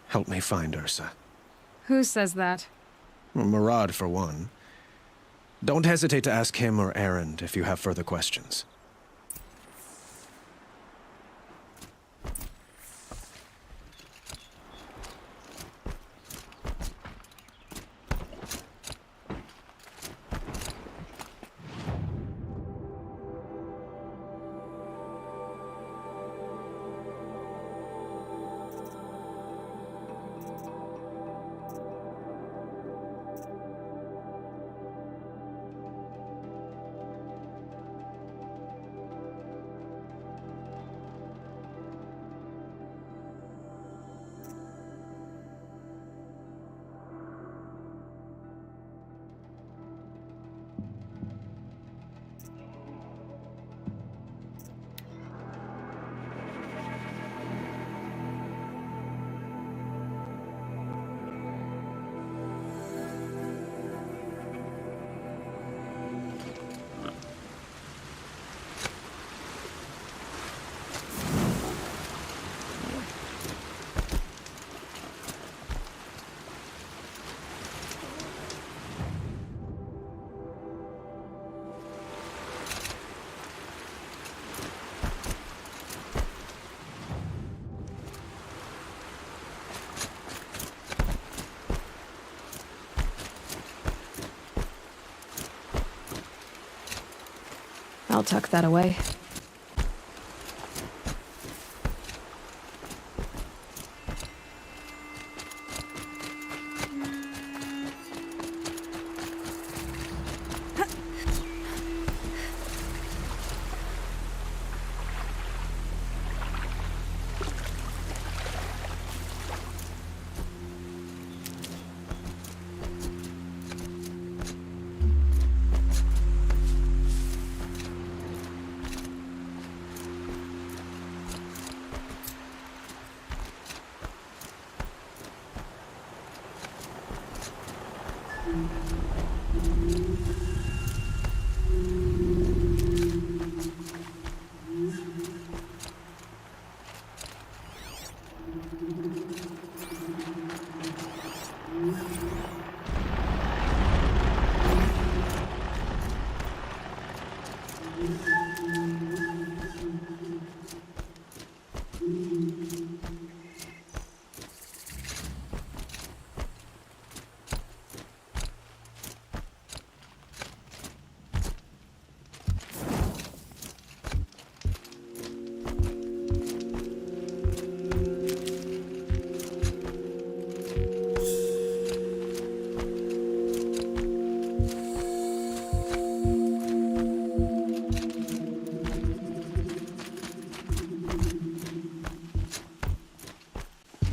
help me find Ursa. Who says that? Murad, for one. Don't hesitate to ask him or Erend if you have further questions. I'll tuck that away.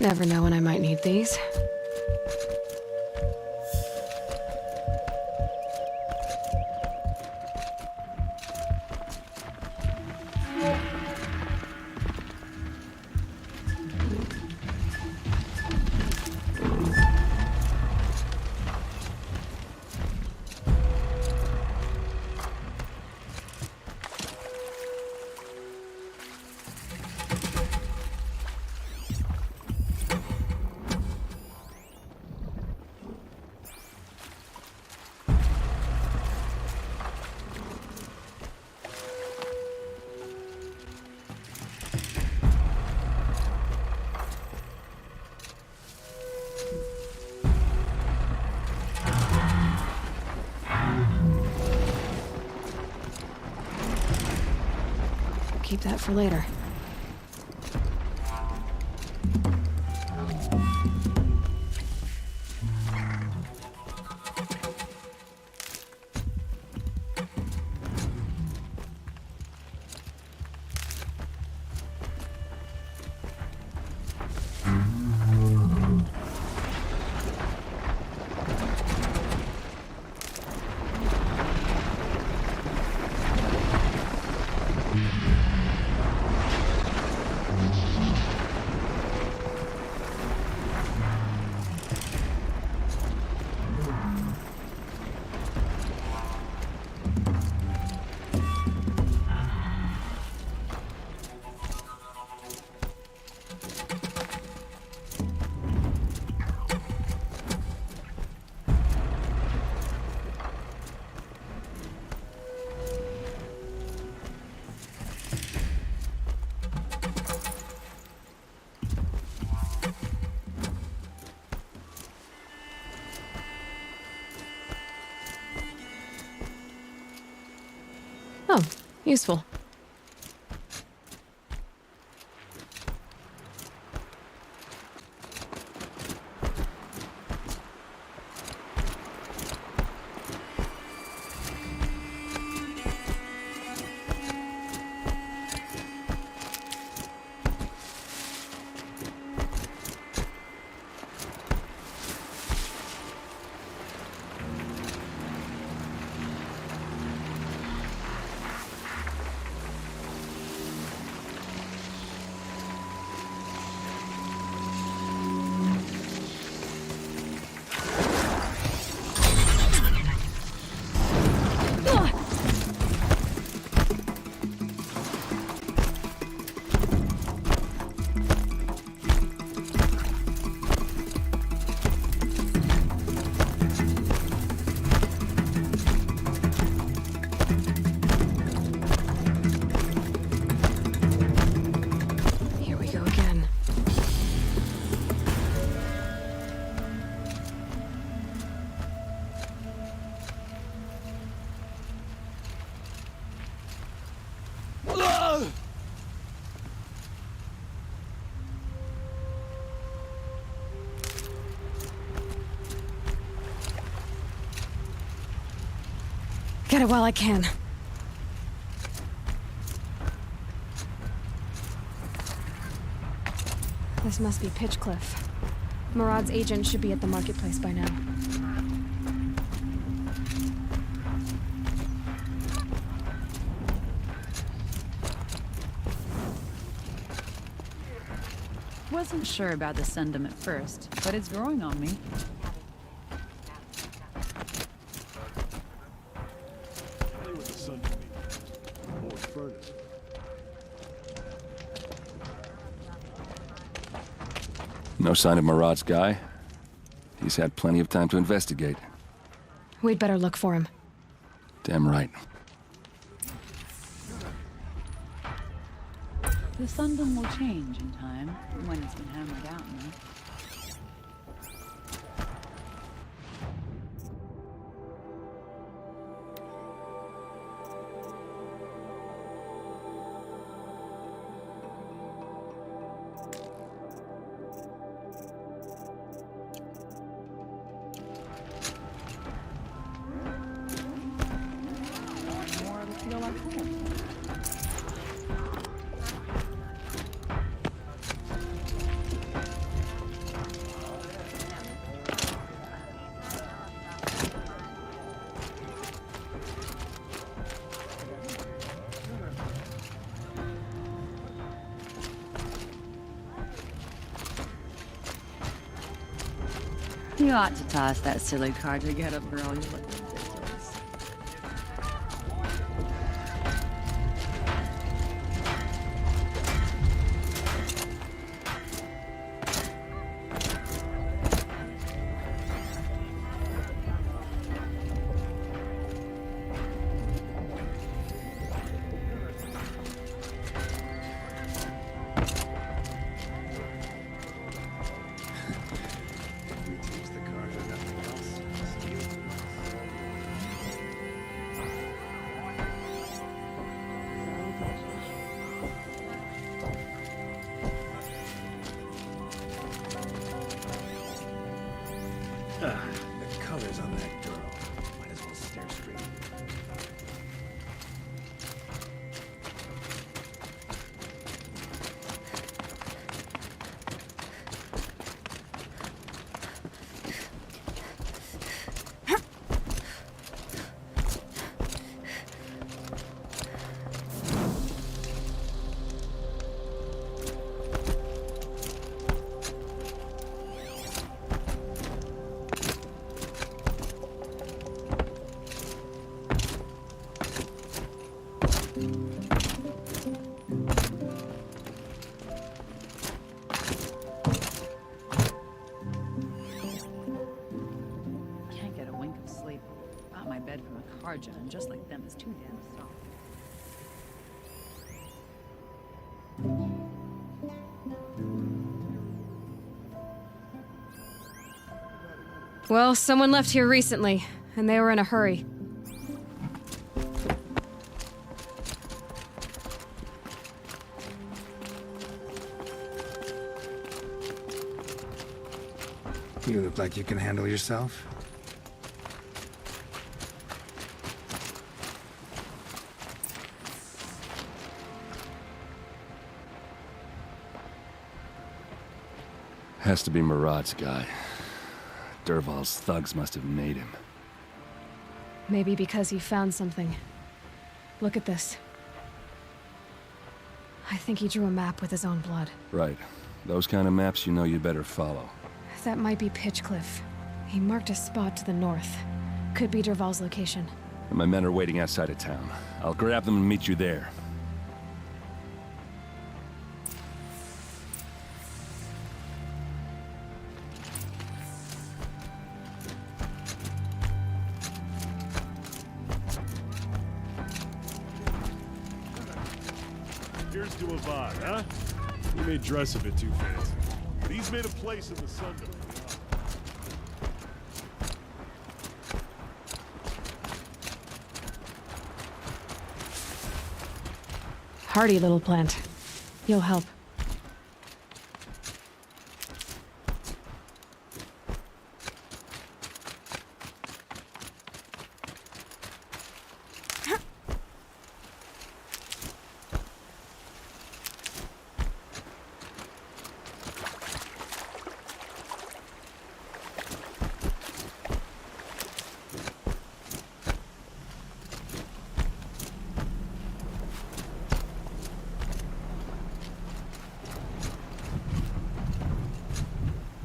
Never know when I might need these. Keep that for later. Useful. Get it while I can. This must be Pitchcliff. Murad's agent should be at the marketplace by now. Wasn't sure about the Sundom at first, but it's growing on me. No sign of Murad's guy. He's had plenty of time to investigate. We'd better look for him. Damn right. The Sundom will change in time, when it's been hammered out now. You ought to toss that silly card to get up, girl. You look ridiculous. The colors on that girl. Might as well stare straight. And just like them is too damn soft. Well, someone left here recently, and they were in a hurry. You look like you can handle yourself. Has to be Murad's guy. Dervahl's thugs must have made him. Maybe because he found something. Look at this. I think he drew a map with his own blood. Right. Those kind of maps you know you better follow. That might be Pitchcliff. He marked a spot to the north. Could be Dervahl's location. And my men are waiting outside of town. I'll grab them and meet you there. Here's to Avad, huh? He may dress a bit too fancy, but he's made a place in the sun. Hardy little plant. You'll help.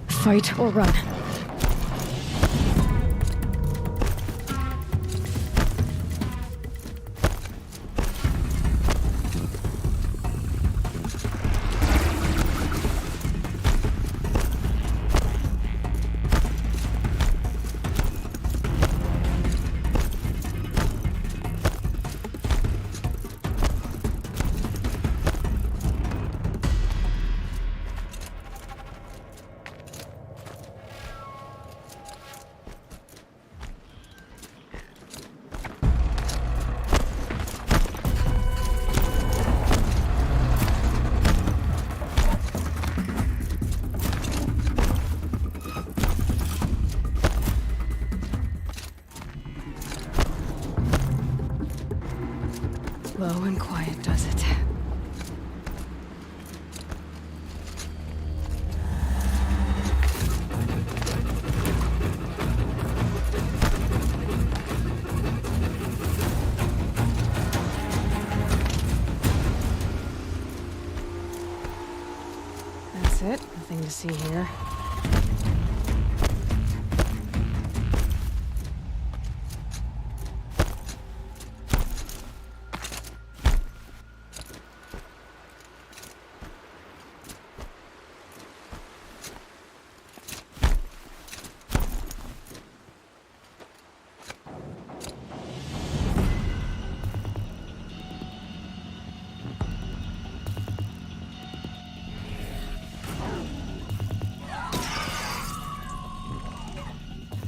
Fight or run. Low and quiet does it. That's it. Nothing to see here.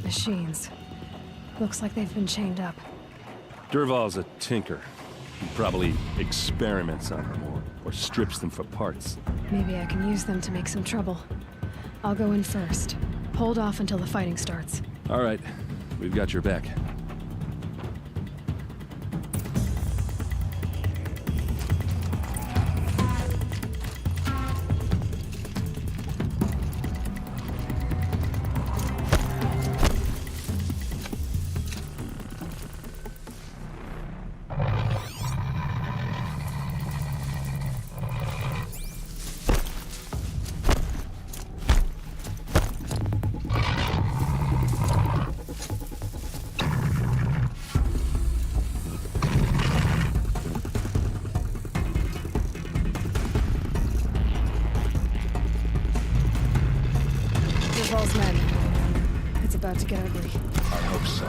Machines. Looks like they've been chained up. Dervahl's a tinker. He probably experiments on them or strips them for parts. Maybe I can use them to make some trouble. I'll go in first. Hold off until the fighting starts. All right. We've got your back. Dervahl's men. It's about to get ugly. I hope so.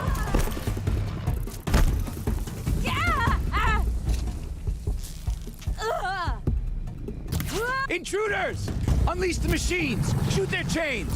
Intruders! Unleash the machines! Shoot their chains!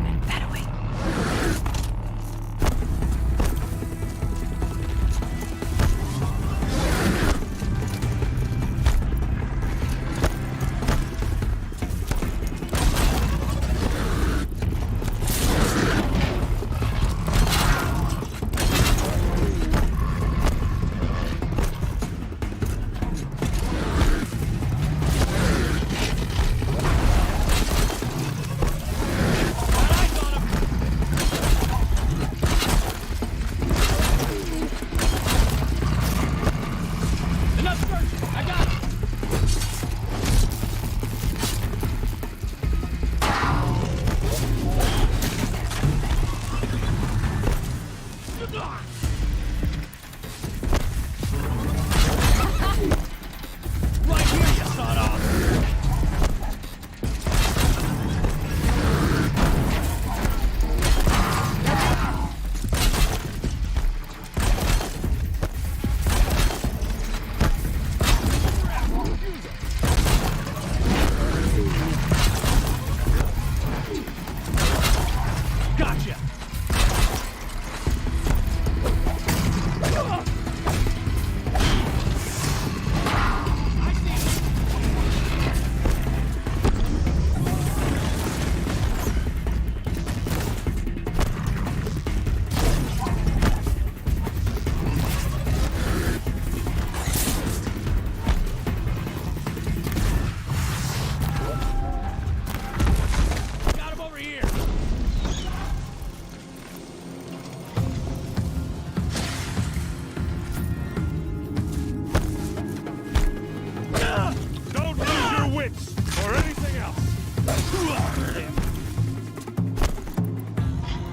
Russian and Bedouin.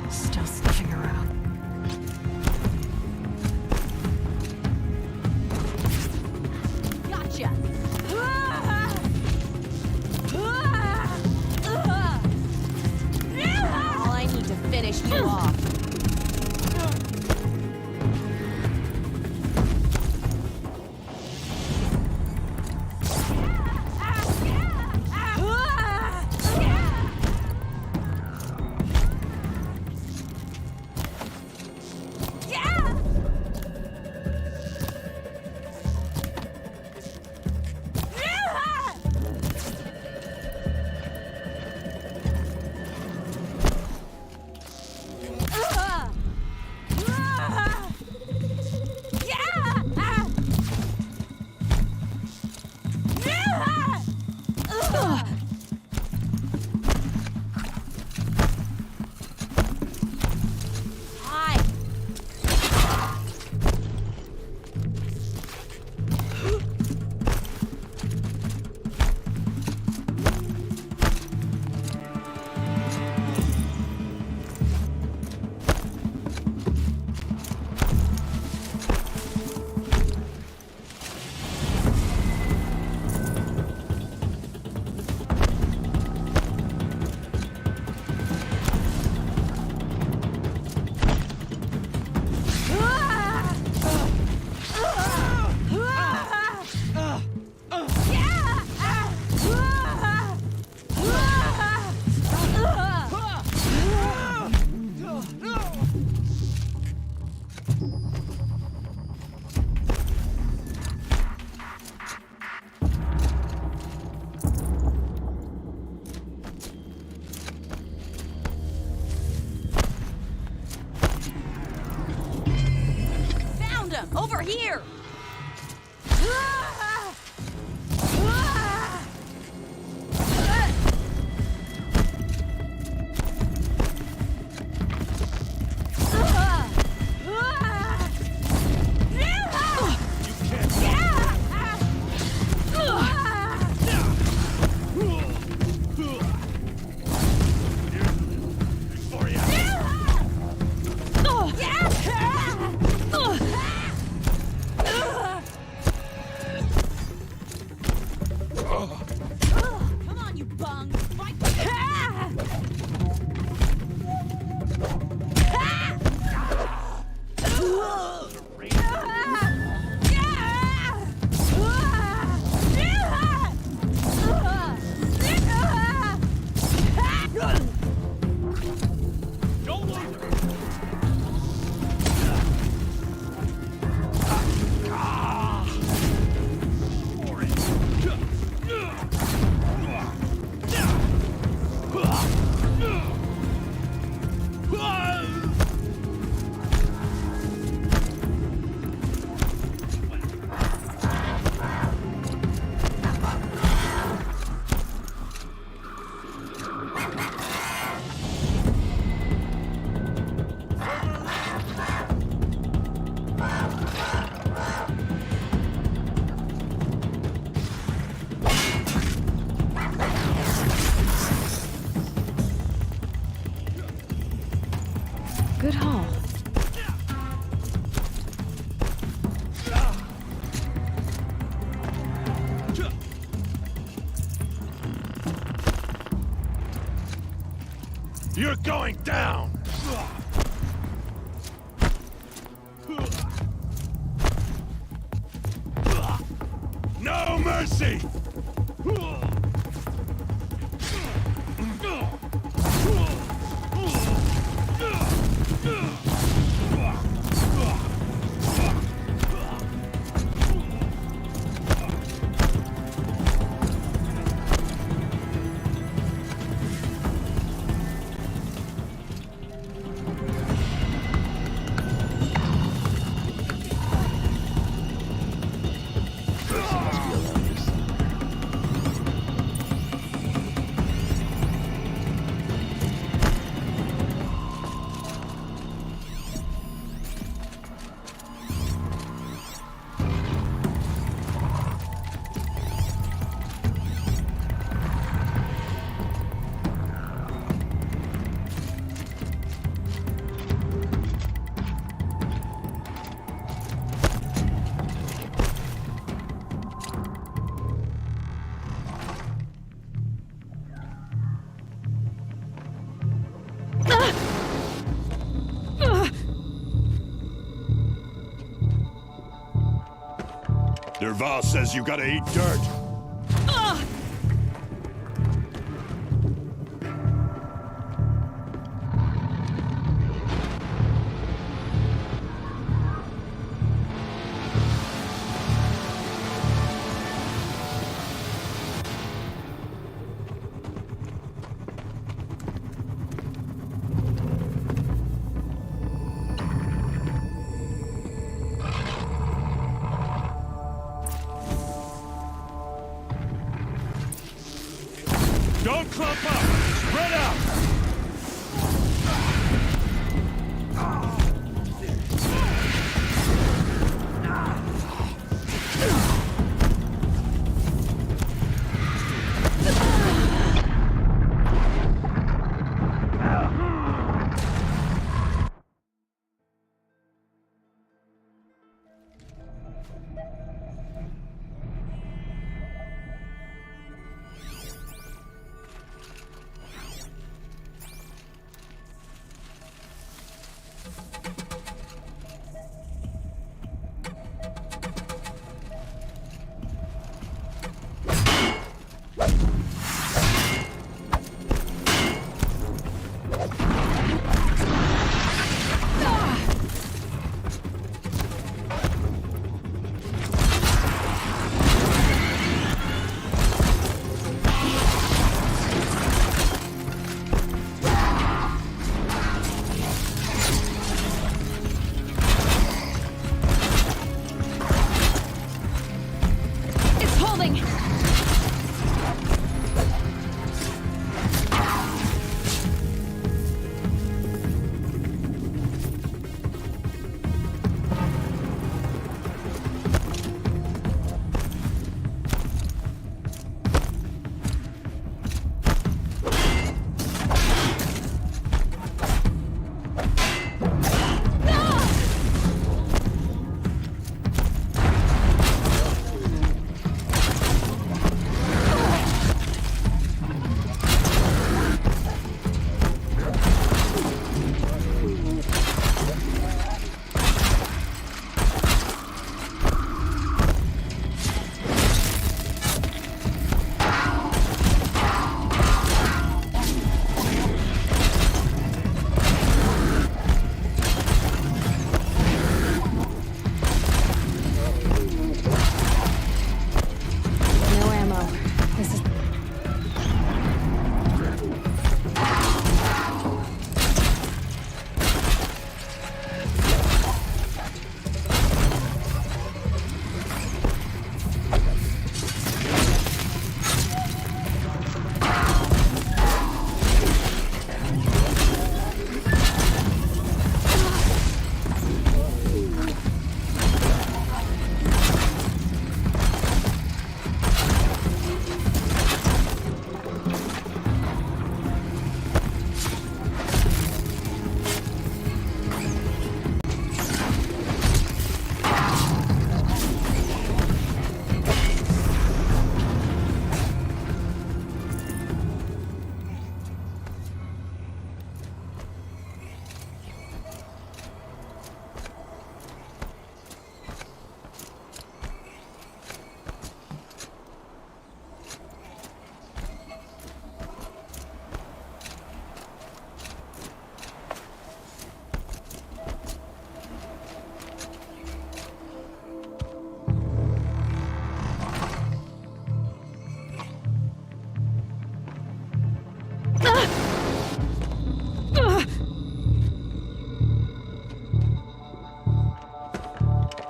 Still sniffing around. Gotcha! All I need to finish you off. Over here! Come on, you bung! Fight! You're going down! No mercy! Derval says you gotta eat dirt. Don't clump up! Spread out!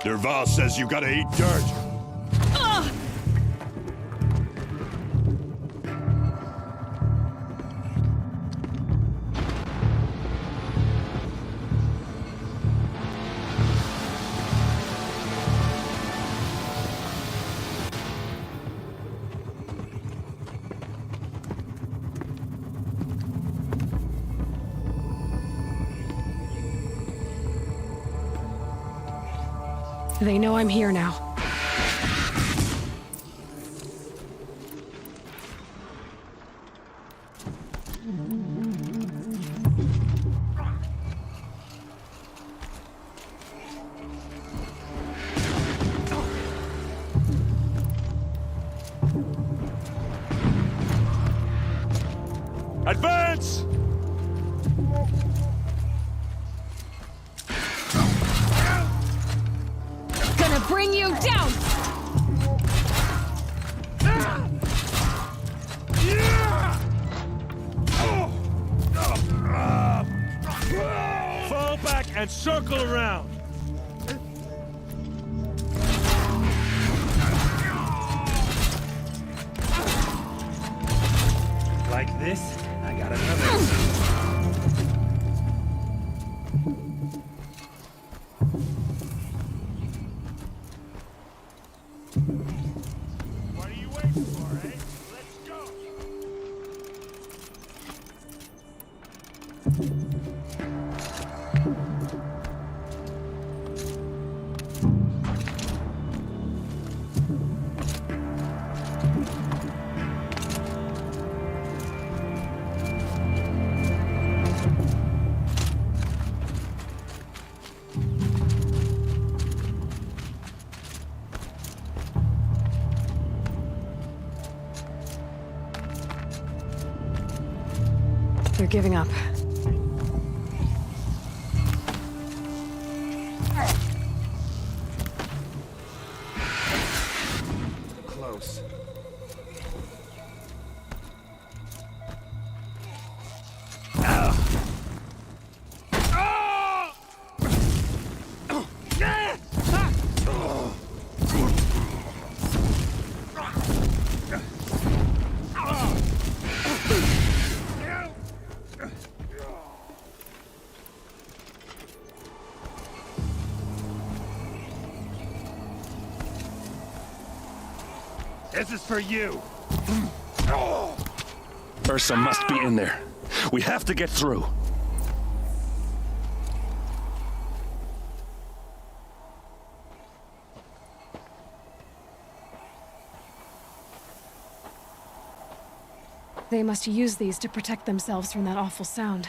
Derval says you gotta eat dirt. They know I'm here now. Advance! Gonna bring you down! Fall back and circle around. Like this, I got another. What are you waiting for, eh? Let's go! They're giving up. Close. This is for you. Ursa must be in there. We have to get through. They must use these to protect themselves from that awful sound.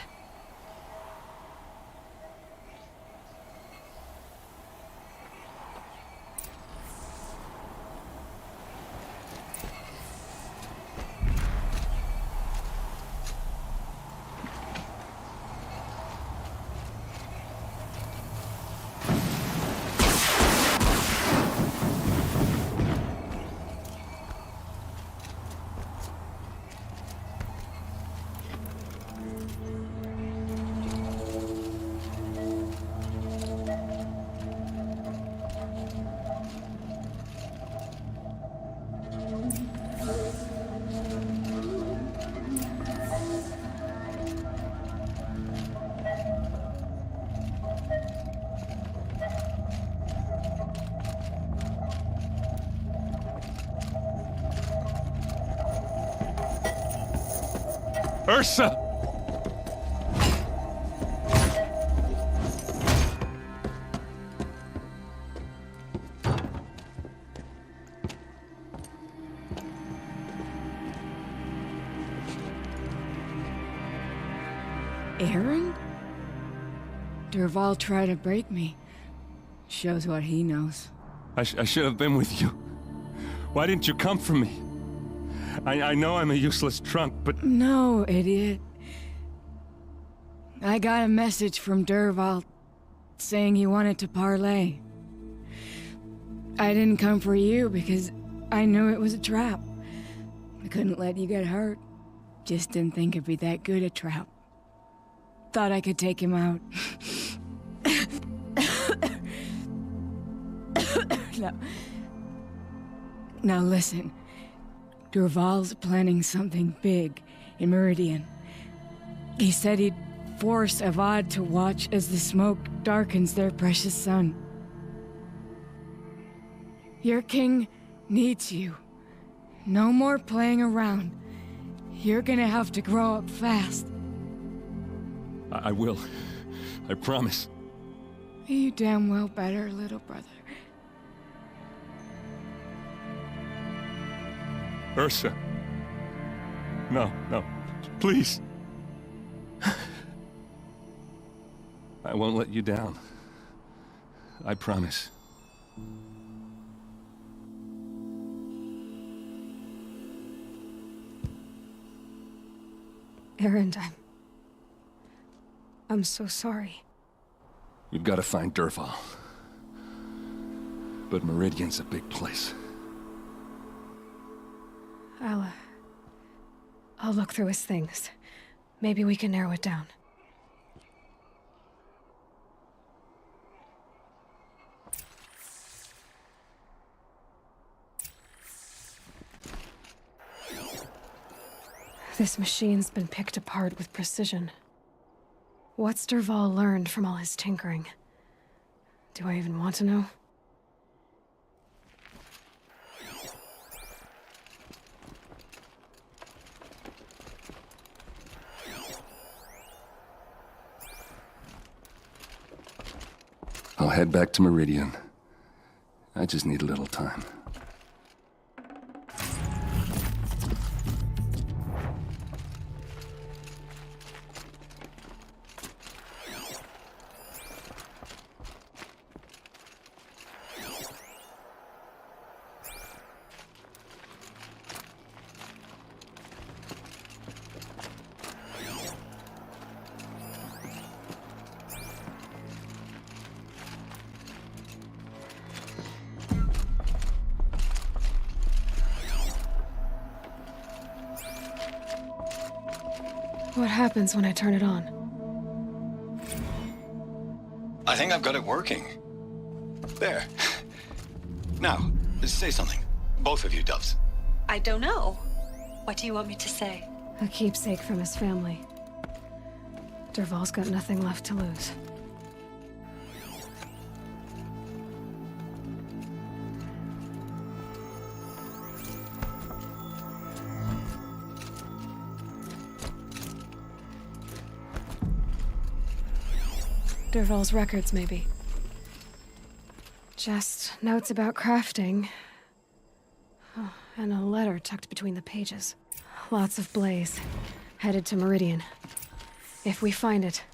Ursa! Aaron? Derval tried to break me. Shows what he knows. I should have been with you. Why didn't you come for me? I know I'm a useless trunk, but... No, idiot. I got a message from Derval saying he wanted to parlay. I didn't come for you because I knew it was a trap. I couldn't let you get hurt. Just didn't think it'd be that good a trap. Thought I could take him out. No. Now listen. Durval's planning something big in Meridian. He said he'd force Avad to watch as the smoke darkens their precious sun. Your king needs you. No more playing around. You're gonna have to grow up fast. I will. I promise. You damn well better, little brother. Ursa. No, no. Please. I won't let you down. I promise. Erend, I'm so sorry. You've got to find Dervahl. But Meridian's a big place. I'll look through his things. Maybe we can narrow it down. This machine's been picked apart with precision. What's Dervahl learned from all his tinkering? Do I even want to know? I'll head back to Meridian. I just need a little time. What happens when I turn it on? I think I've got it working. There. Now, say something. Both of you, Doves. I don't know. What do you want me to say? A keepsake from his family. Dervahl's got nothing left to lose. Dervahl's records, maybe. Just notes about crafting. Oh, and a letter tucked between the pages. Lots of blaze. Headed to Meridian. If we find it,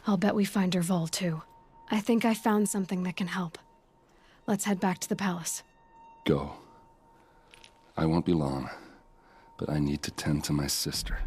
I'll bet we find Dervahl too. I think I found something that can help. Let's head back to the palace. Go. I won't be long, but I need to tend to my sister.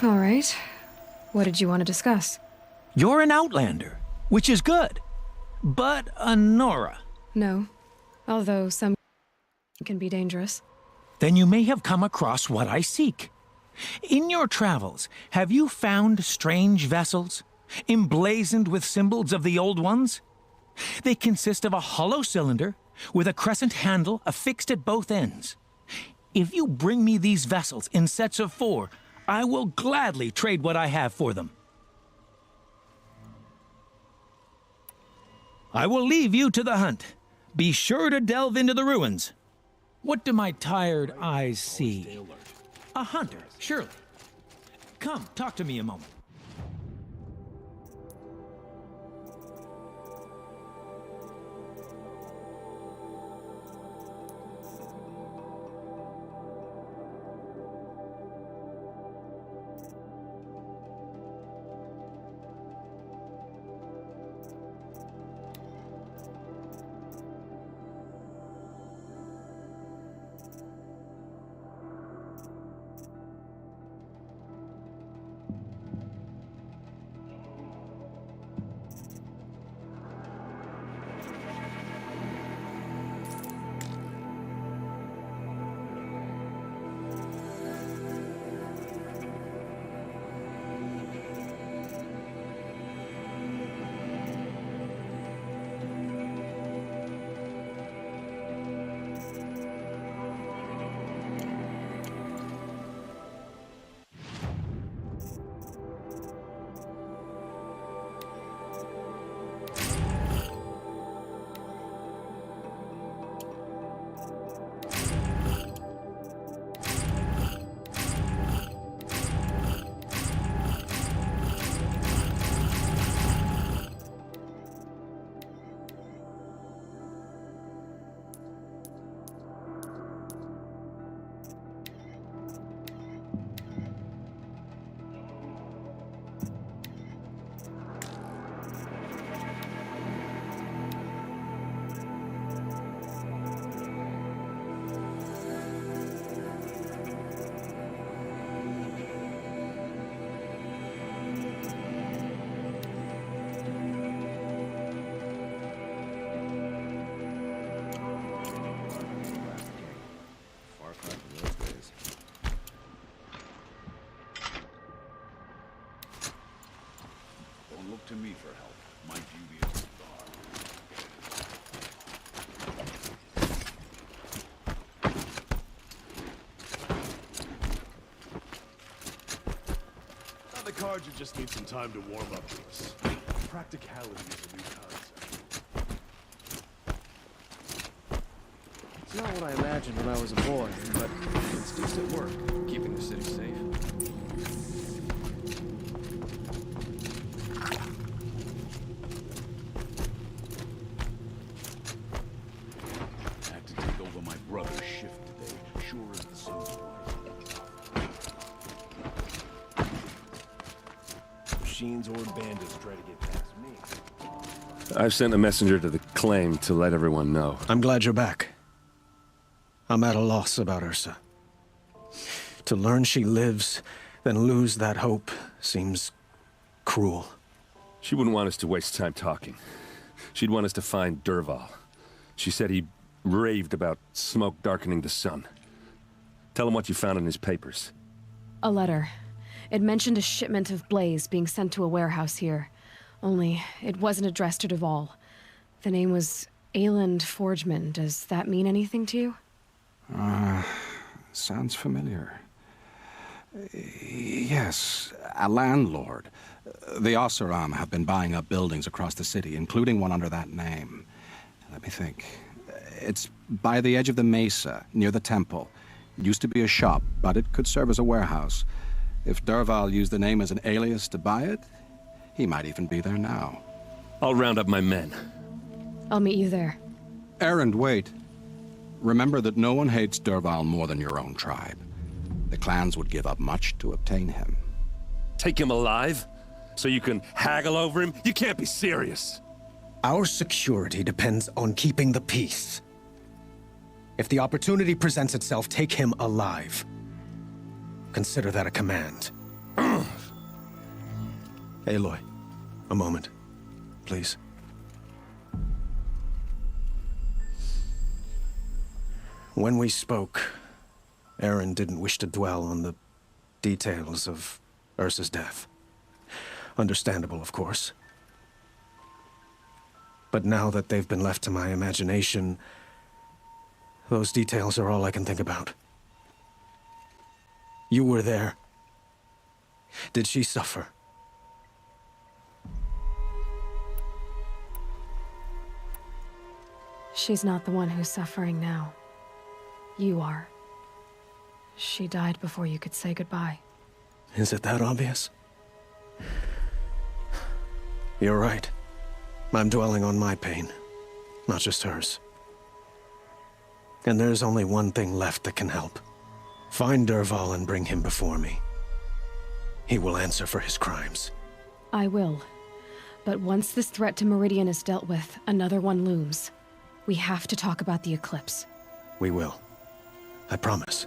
All right. What did you want to discuss? You're an Outlander, which is good. But a Nora. No. Although some can be dangerous. Then you may have come across what I seek. In your travels, have you found strange vessels, emblazoned with symbols of the old ones? They consist of a hollow cylinder with a crescent handle affixed at both ends. If you bring me these vessels in sets of 4, I will gladly trade what I have for them. I will leave you to the hunt. Be sure to delve into the ruins. What do my tired eyes see? A hunter, surely. Come, talk to me a moment. To me for help. My duty is to guard. The cards you just need some time to warm up to us. Practicality is a new concept. It's not what I imagined when I was a boy, but it's decent work, keeping the city safe. Or bandits try to get past me. I've sent a messenger to the claim to let everyone know. I'm glad you're back. I'm at a loss about Ursa. To learn she lives, then lose that hope, seems cruel. She wouldn't want us to waste time talking. She'd want us to find Dervahl. She said he raved about smoke darkening the sun. Tell him what you found in his papers. A letter. It mentioned a shipment of blaze being sent to a warehouse here. Only, it wasn't addressed to Dervahl. The name was Ayland Forgeman. Does that mean anything to you? Sounds familiar. Yes, a landlord. The Oseram have been buying up buildings across the city, including one under that name. Let me think. It's by the edge of the mesa, near the temple. It used to be a shop, but it could serve as a warehouse. If Dervahl used the name as an alias to buy it, he might even be there now. I'll round up my men. I'll meet you there. Erend, wait. Remember that no one hates Dervahl more than your own tribe. The clans would give up much to obtain him. Take him alive? So you can haggle over him? You can't be serious. Our security depends on keeping the peace. If the opportunity presents itself, take him alive. Consider that a command. Aloy, a moment, please. When we spoke, Aaron didn't wish to dwell on the details of Ursa's death. Understandable, of course. But now that they've been left to my imagination, those details are all I can think about. You were there. Did she suffer? She's not the one who's suffering now. You are. She died before you could say goodbye. Is it that obvious? You're right. I'm dwelling on my pain, not just hers. And there's only one thing left that can help. Find Dervahl and bring him before me. He will answer for his crimes. I will. But once this threat to Meridian is dealt with, another one looms. We have to talk about the eclipse. We will. I promise.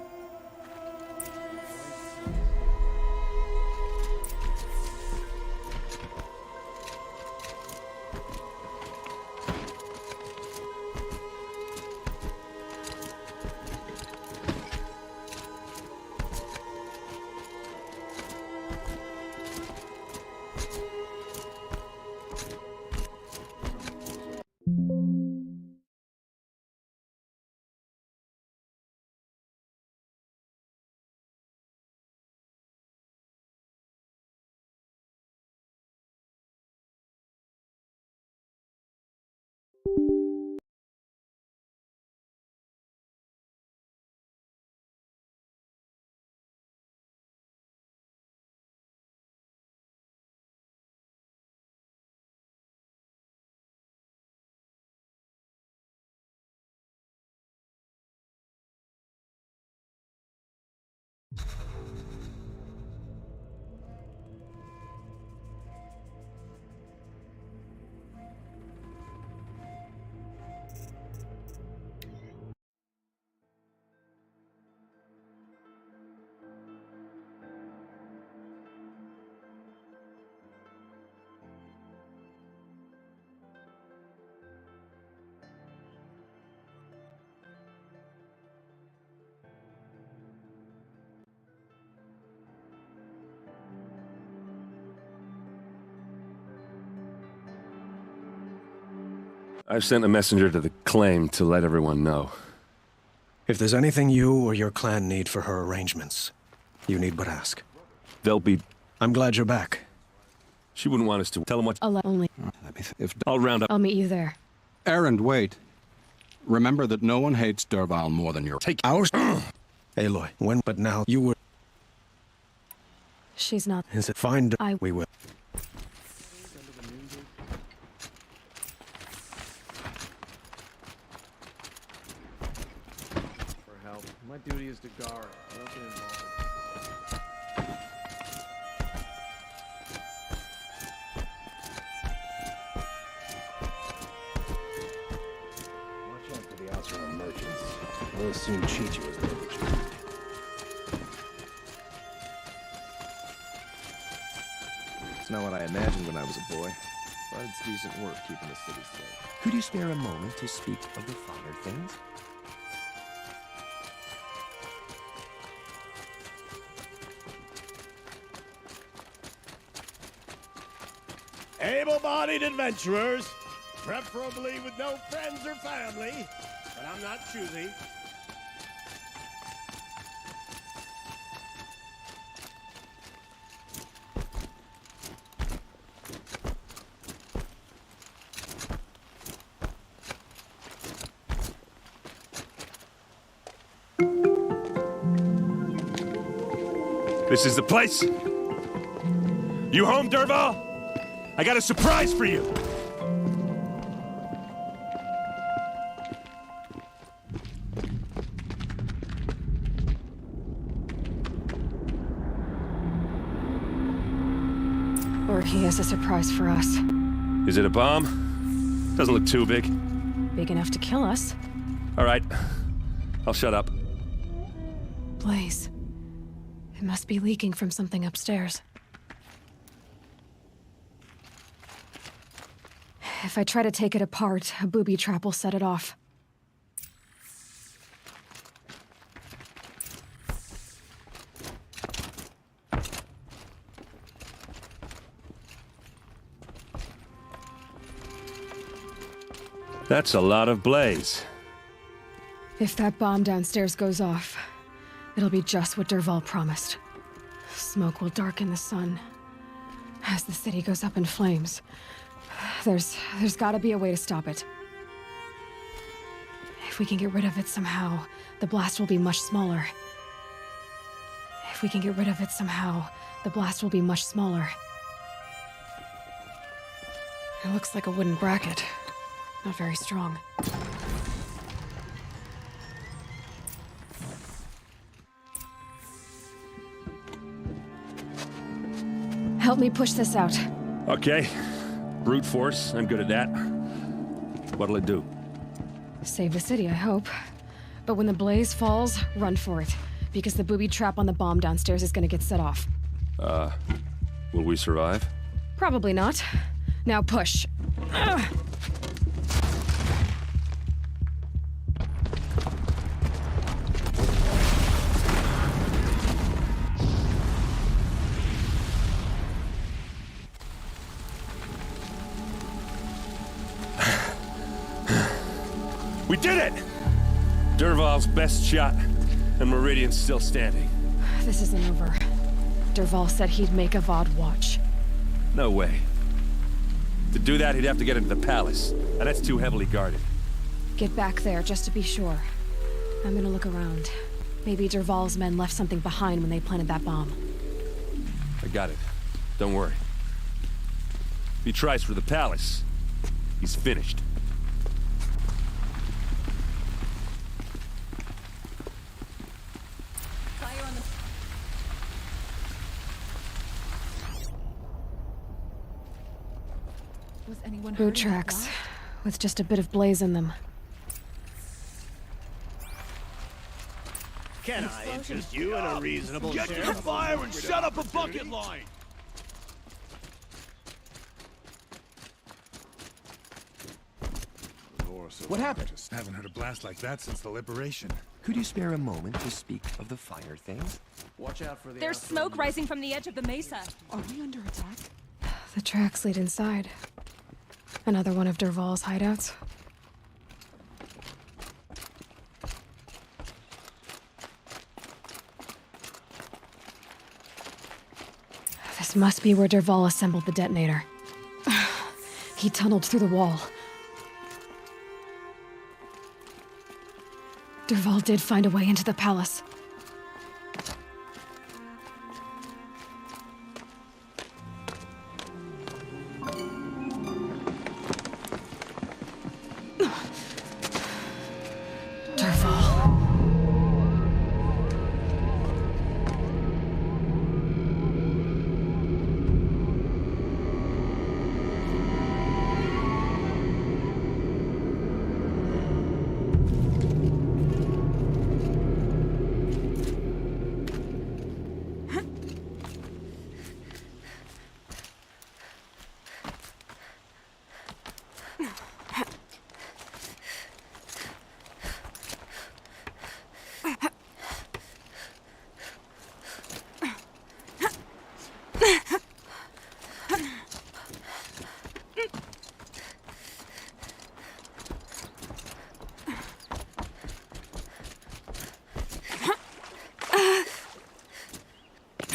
I've sent a messenger to the claim to let everyone know. If there's anything you or your clan need for her arrangements, you need but ask. They'll be... I'm glad you're back. She wouldn't want us to tell them what... Only... I'll round up... I'll meet you there. Erend, wait. Remember that no one hates Dervahl more than your... Take ours. Aloy, when... But now you were... She's not... Is it fine? We will. My duty is to guard. I don't get involved. Watch out for the Oseram merchants. They'll as soon cheat you as they would you. It's not what I imagined when I was a boy, but it's decent work keeping the city safe. Could you spare a moment to speak of the finer things? Able-bodied adventurers, preferably with no friends or family, but I'm not choosy. This is the place. You home, Dervahl? I got a surprise for you! Or he has a surprise for us. Is it a bomb? Doesn't look too big. Big enough to kill us. All right. I'll shut up. Blaze. It must be leaking from something upstairs. If I try to take it apart, a booby trap will set it off. That's a lot of blaze. If that bomb downstairs goes off, it'll be just what Dervahl promised. Smoke will darken the sun. As the city goes up in flames, there's gotta be a way to stop it. If we can get rid of it somehow, the blast will be much smaller. If we can get rid of it somehow, the blast will be much smaller. It looks like a wooden bracket. Not very strong. Help me push this out. Okay. Brute force, I'm good at that. What'll it do? Save the city, I hope. But when the blaze falls, run for it. Because the booby trap on the bomb downstairs is gonna get set off. Will we survive? Probably not. Now push. Ugh. We did it! Dervahl's best shot, and Meridian's still standing. This isn't over. Dervahl said he'd make Avad watch. No way. To do that, he'd have to get into the palace, and that's too heavily guarded. Get back there, just to be sure. I'm gonna look around. Maybe Dervahl's men left something behind when they planted that bomb. I got it. Don't worry. If he tries for the palace, he's finished. Boot tracks, with just a bit of blaze in them. Can I interest you in a reasonable Get to the fire and shut up a bucket line! What happened? Just haven't heard a blast like that since the liberation. Could you spare a moment to speak of the fire things? Watch out for the There's smoke rising from the edge of the mesa. Are we under attack? The tracks lead inside. Another one of Dervahl's hideouts. This must be where Dervahl assembled the detonator. He tunneled through the wall. Dervahl did find a way into the palace.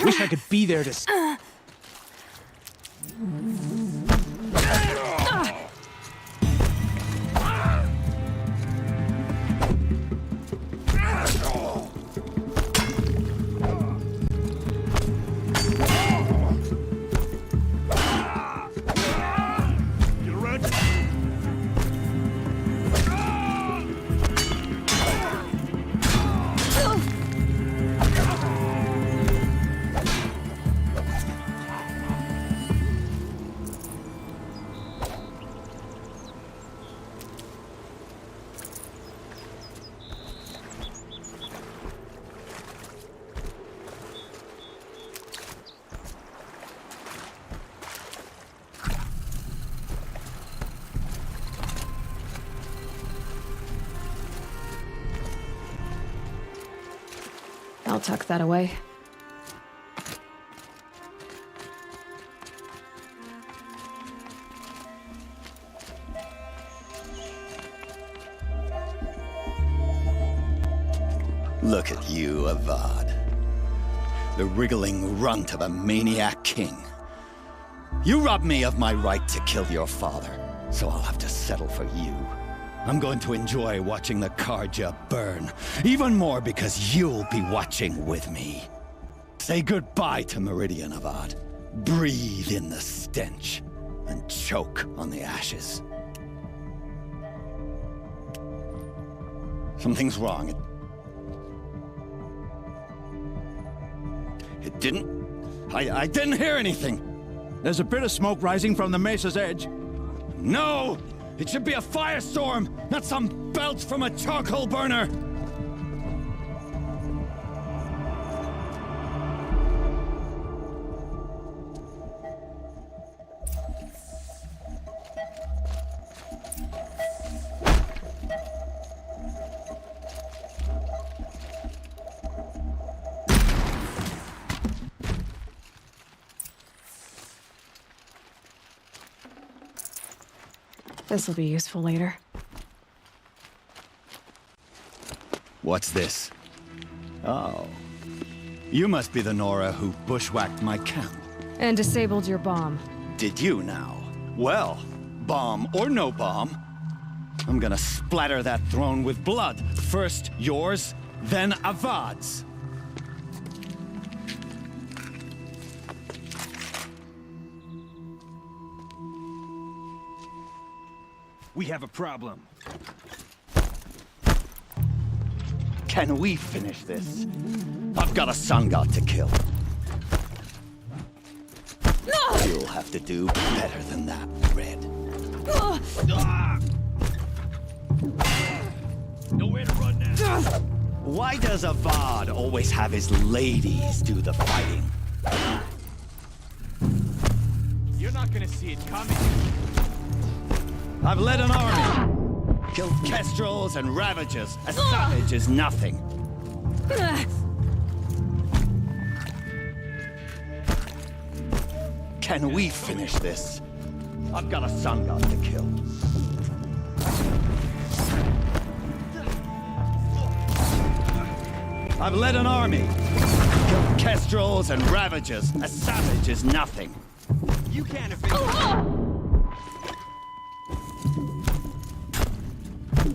Wish I could be there to... I'll tuck that away. Look at you, Avad. The wriggling runt of a maniac king. You robbed me of my right to kill your father, so I'll have to settle for you. I'm going to enjoy watching the Karja burn, even more because you'll be watching with me. Say goodbye to Meridian, Avad. Breathe in the stench, and choke on the ashes. Something's wrong. It didn't... I didn't hear anything. There's a bit of smoke rising from the mesa's edge. No! It should be a firestorm, not some belch from a charcoal burner! This'll be useful later. What's this? Oh. You must be the Nora who bushwhacked my camp. And disabled your bomb. Did you now? Well, bomb or no bomb, I'm gonna splatter that throne with blood. First yours, then Avad's. We have a problem. Can we finish this? I've got a sun god to kill. No! You'll have to do better than that, Red. Nowhere to run now. Why does Avad always have his ladies do the fighting? You're not gonna see it coming. I've led an army. Killed kestrels and ravagers. A savage is nothing. Can we finish this? I've got a sun god to kill. I've led an army. Killed kestrels and ravagers. A savage is nothing. You can't evade.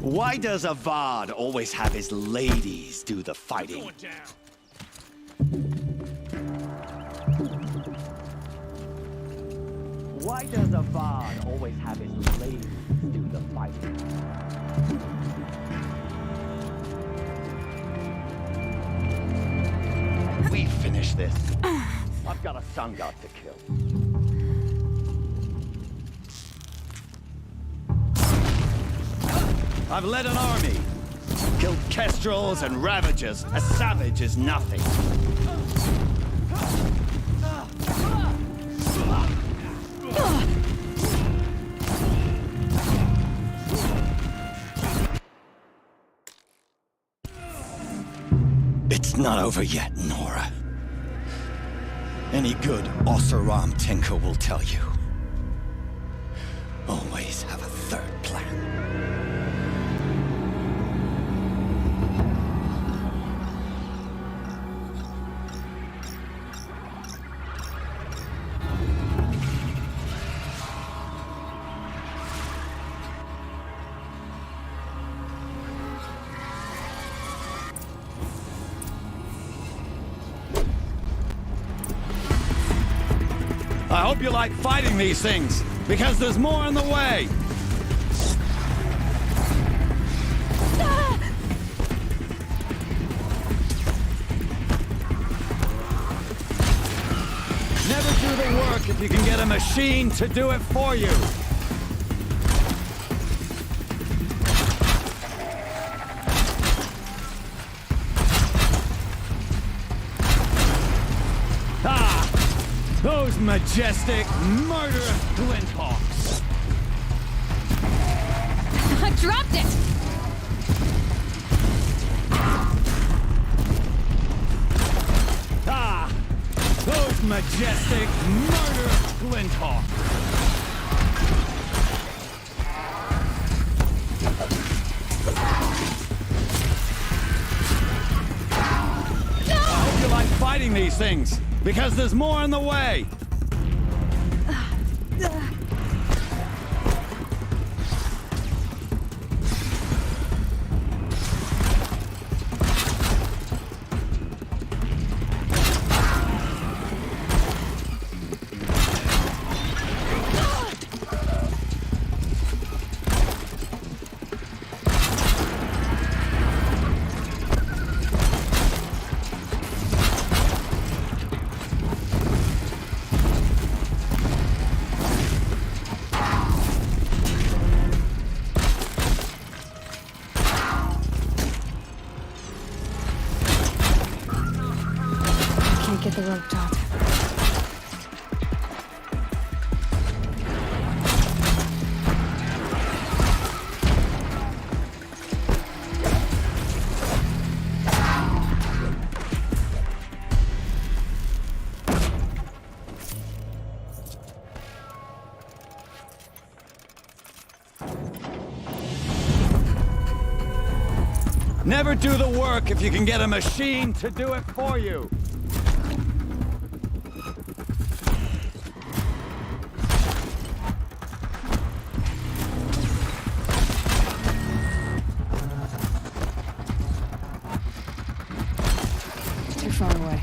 Why does Avad always have his ladies do the fighting? Why does Avad always have his ladies do the fighting? We finish this. I've got a sun god to kill. I've led an army. Killed kestrels and ravagers. A savage is nothing. It's not over yet, Nora. Any good Oseram tinker will tell you. Always have a third plan. I hope you like fighting these things, because there's more in the way. Never do the work if you can get a machine to do it for you. Those majestic, murderous glinthawks! I dropped it! majestic, murderous Glinthawk! I hope you like fighting these things, because there's more on the way! Get the rope taut. Never do the work if you can get a machine to do it for you! Too far away.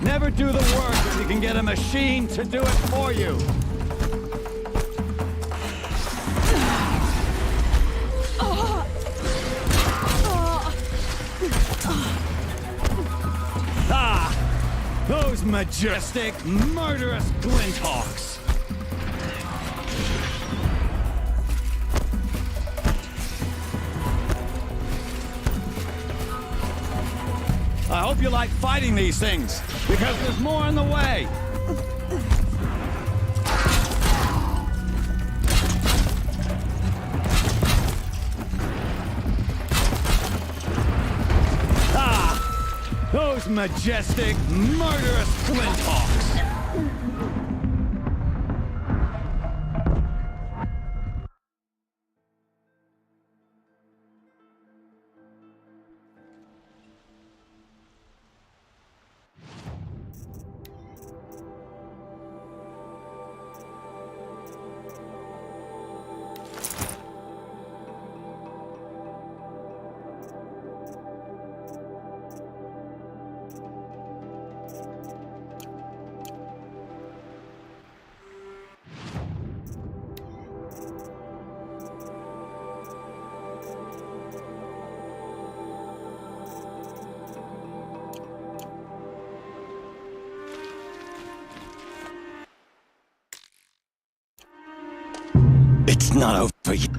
Never do the work if you can get a machine to do it for you. Ah! Those majestic, murderous Glinthawks! I hope you like fighting these things, because there's more on the way! Ah! Those majestic, murderous Glinthawks! It's not over yet.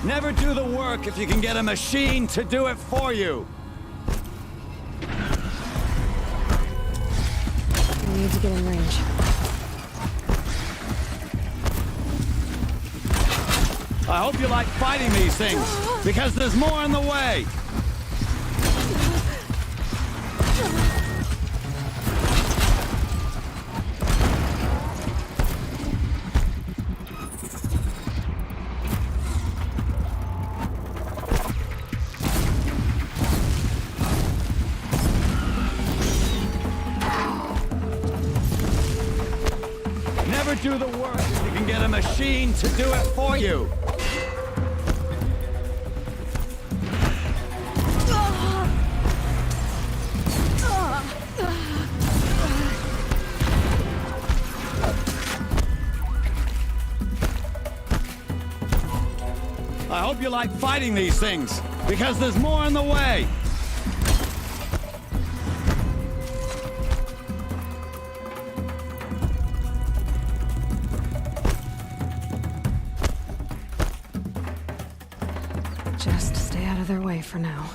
Never do the work if you can get a machine to do it for you. We need to get in range. I hope you like fighting these things, because there's more on the way. Never do the work if you can get a machine to do it for you. I hope you like fighting these things, because there's more on the way. Just stay out of their way for now.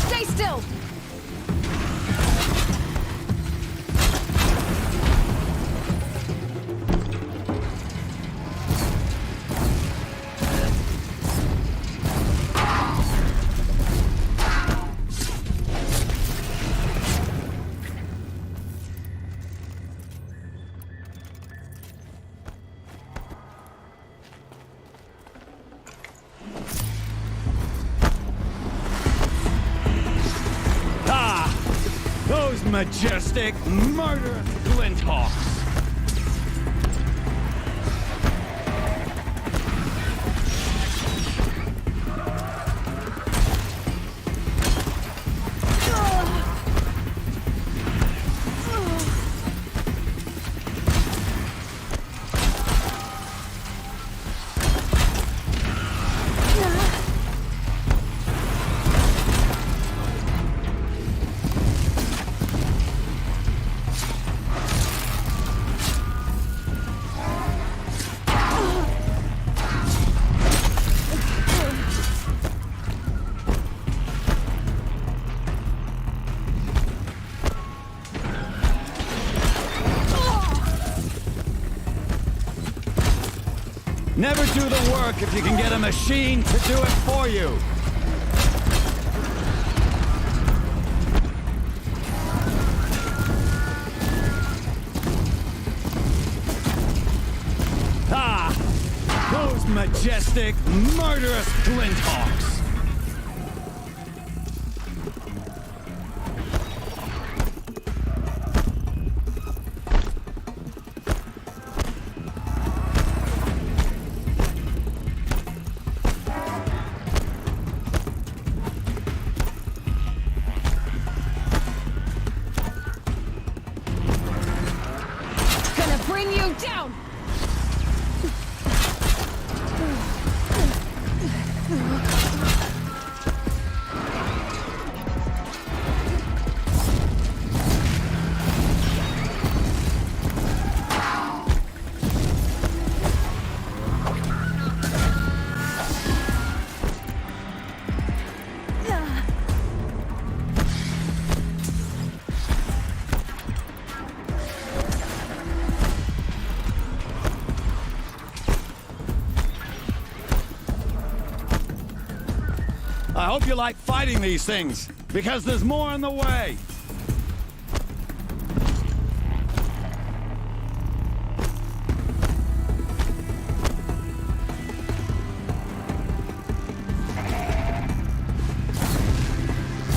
Stay still! Those majestic, murderous glinthawks! Never do the work if you can get a machine to do it for you. Those majestic, murderous glinthawks! Gonna bring you down! I hope you like fighting these things, because there's more in the way.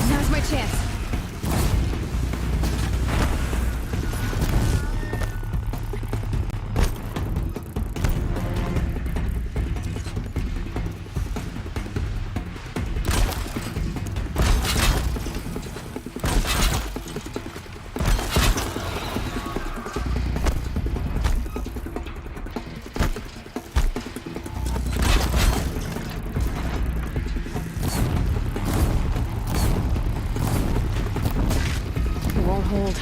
Now's my chance. It won't hold.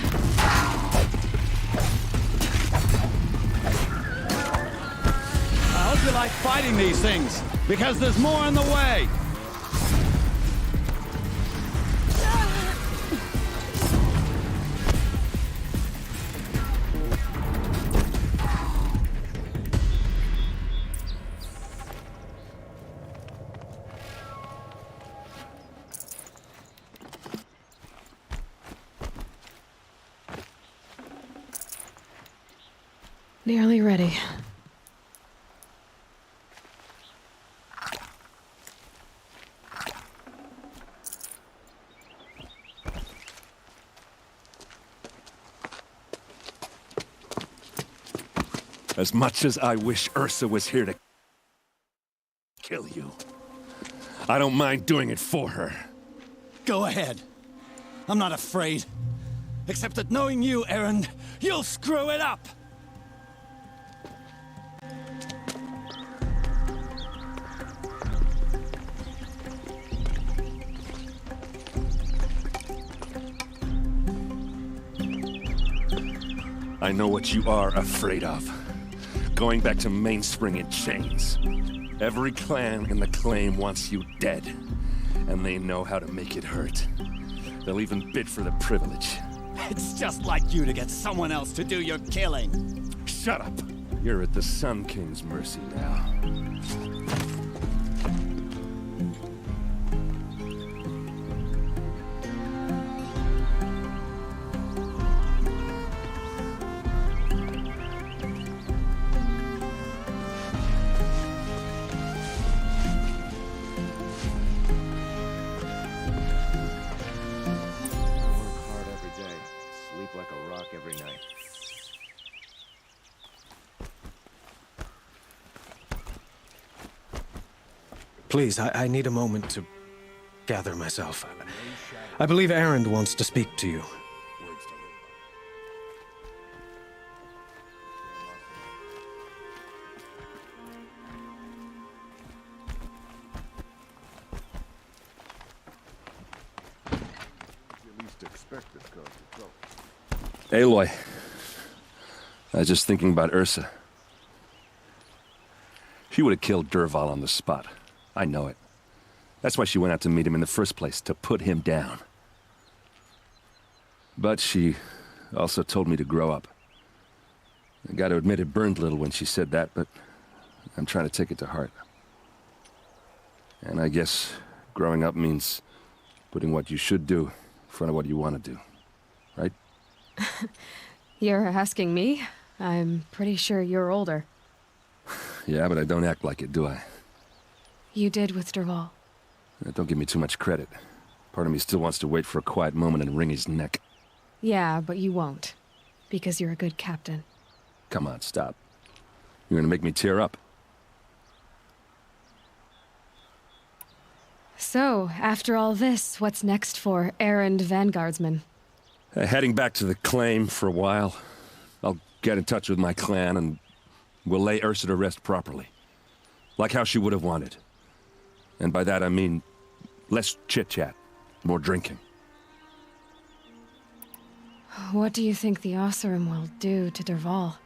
I hope you like fighting these things, because there's more in the way. Nearly ready. As much as I wish Ursa was here to kill you, I don't mind doing it for her. Go ahead. I'm not afraid. Except that knowing you, Erend, you'll screw it up! I know what you are afraid of. Going back to Mainspring in chains. Every clan in the claim wants you dead. And they know how to make it hurt. They'll even bid for the privilege. It's just like you to get someone else to do your killing. Shut up! You're at the Sun King's mercy now. Please, I need a moment to gather myself. I believe Erend wants to speak to you. Aloy, I was just thinking about Ursa. She would have killed Dervahl on the spot. I know it. That's why she went out to meet him in the first place, to put him down. But she also told me to grow up. I gotta admit it burned a little when she said that, but I'm trying to take it to heart. And I guess growing up means putting what you should do in front of what you want to do. Right? You're asking me? I'm pretty sure you're older. Yeah, but I don't act like it, do I? You did with Dervahl. Don't give me too much credit. Part of me still wants to wait for a quiet moment and wring his neck. Yeah, but you won't. Because you're a good captain. Come on, stop. You're gonna make me tear up. So, after all this, what's next for Erend Vanguardsman? Heading back to the claim for a while. I'll get in touch with my clan and we'll lay Ursa to rest properly. Like how she would have wanted. And by that I mean less chit-chat, more drinking. What do you think the Oseram will do to Dervahl?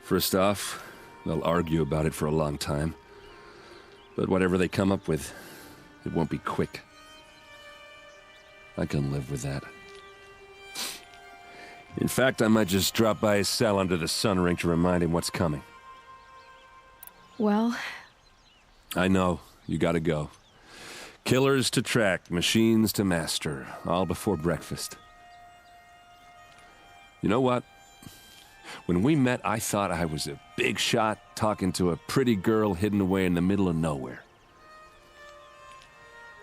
First off, they'll argue about it for a long time. But whatever they come up with, it won't be quick. I can live with that. In fact, I might just drop by his cell under the sun ring to remind him what's coming. Well... I know. You gotta go. Killers to track, machines to master, all before breakfast. You know what? When we met, I thought I was a big shot talking to a pretty girl hidden away in the middle of nowhere.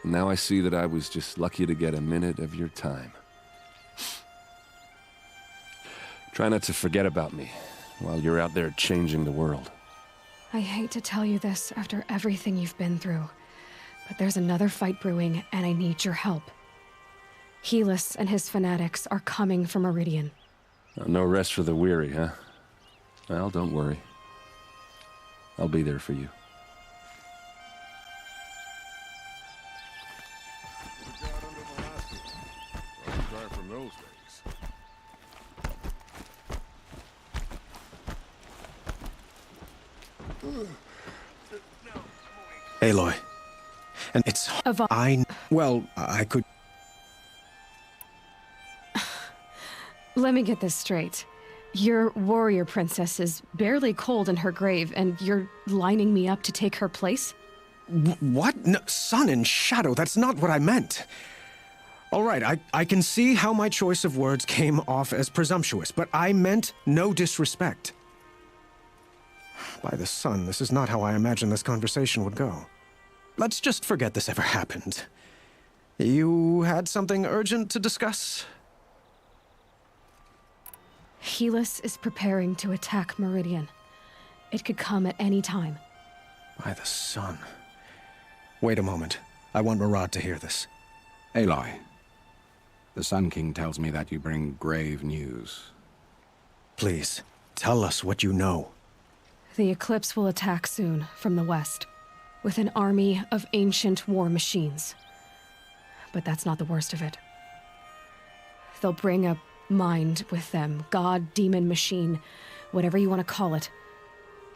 Now I see that I was just lucky to get a minute of your time. Try not to forget about me while you're out there changing the world. I hate to tell you this after everything you've been through, but there's another fight brewing and I need your help. Helis and his fanatics are coming for Meridian. No rest for the weary, huh? Well, don't worry. I'll be there for you. From those days. Aloy. And it's... Well, I could... Let me get this straight. Your warrior princess is barely cold in her grave, and you're lining me up to take her place? What? No, sun and shadow, that's not what I meant. All right, I can see how my choice of words came off as presumptuous, but I meant no disrespect. By the sun, this is not how I imagined this conversation would go. Let's just forget this ever happened. You had something urgent to discuss? Helis is preparing to attack Meridian. It could come at any time. By the sun. Wait a moment. I want Murad to hear this. Aloy, The Sun King tells me that you bring grave news. Please, tell us what you know. The Eclipse will attack soon, from the west, with an army of ancient war machines. But that's not the worst of it. They'll bring a mind with them, god, demon, machine, whatever you want to call it.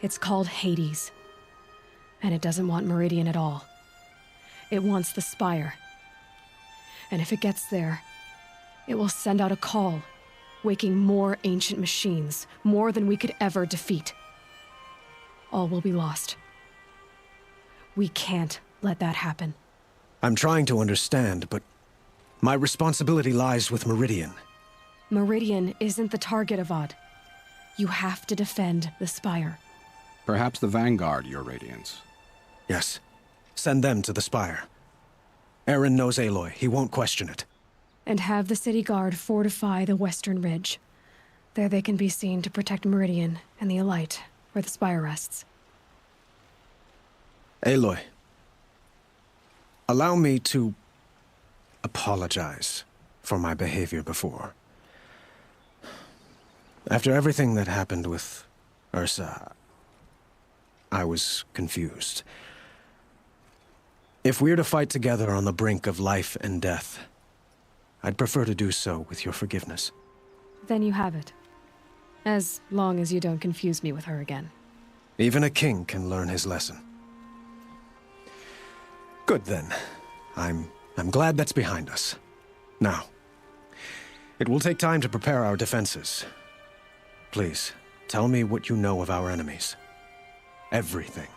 It's called Hades. And it doesn't want Meridian at all. It wants the Spire. And if it gets there, it will send out a call, waking more ancient machines, more than we could ever defeat. All will be lost. We can't let that happen. I'm trying to understand, but my responsibility lies with Meridian. Meridian isn't the target, Avad. You have to defend the Spire. Perhaps the Vanguard, Your Radiance. Yes. Send them to the Spire. Aaron knows Aloy. He won't question it. And have the city guard fortify the western ridge. There they can be seen to protect Meridian and the Elite, where the Spire rests. Aloy, allow me to apologize for my behavior before. After everything that happened with Ursa, I was confused. If we're to fight together on the brink of life and death, I'd prefer to do so with your forgiveness. Then you have it. As long as you don't confuse me with her again. Even a king can learn his lesson. Good then. I'm glad that's behind us. Now, it will take time to prepare our defenses. Please, tell me what you know of our enemies. Everything.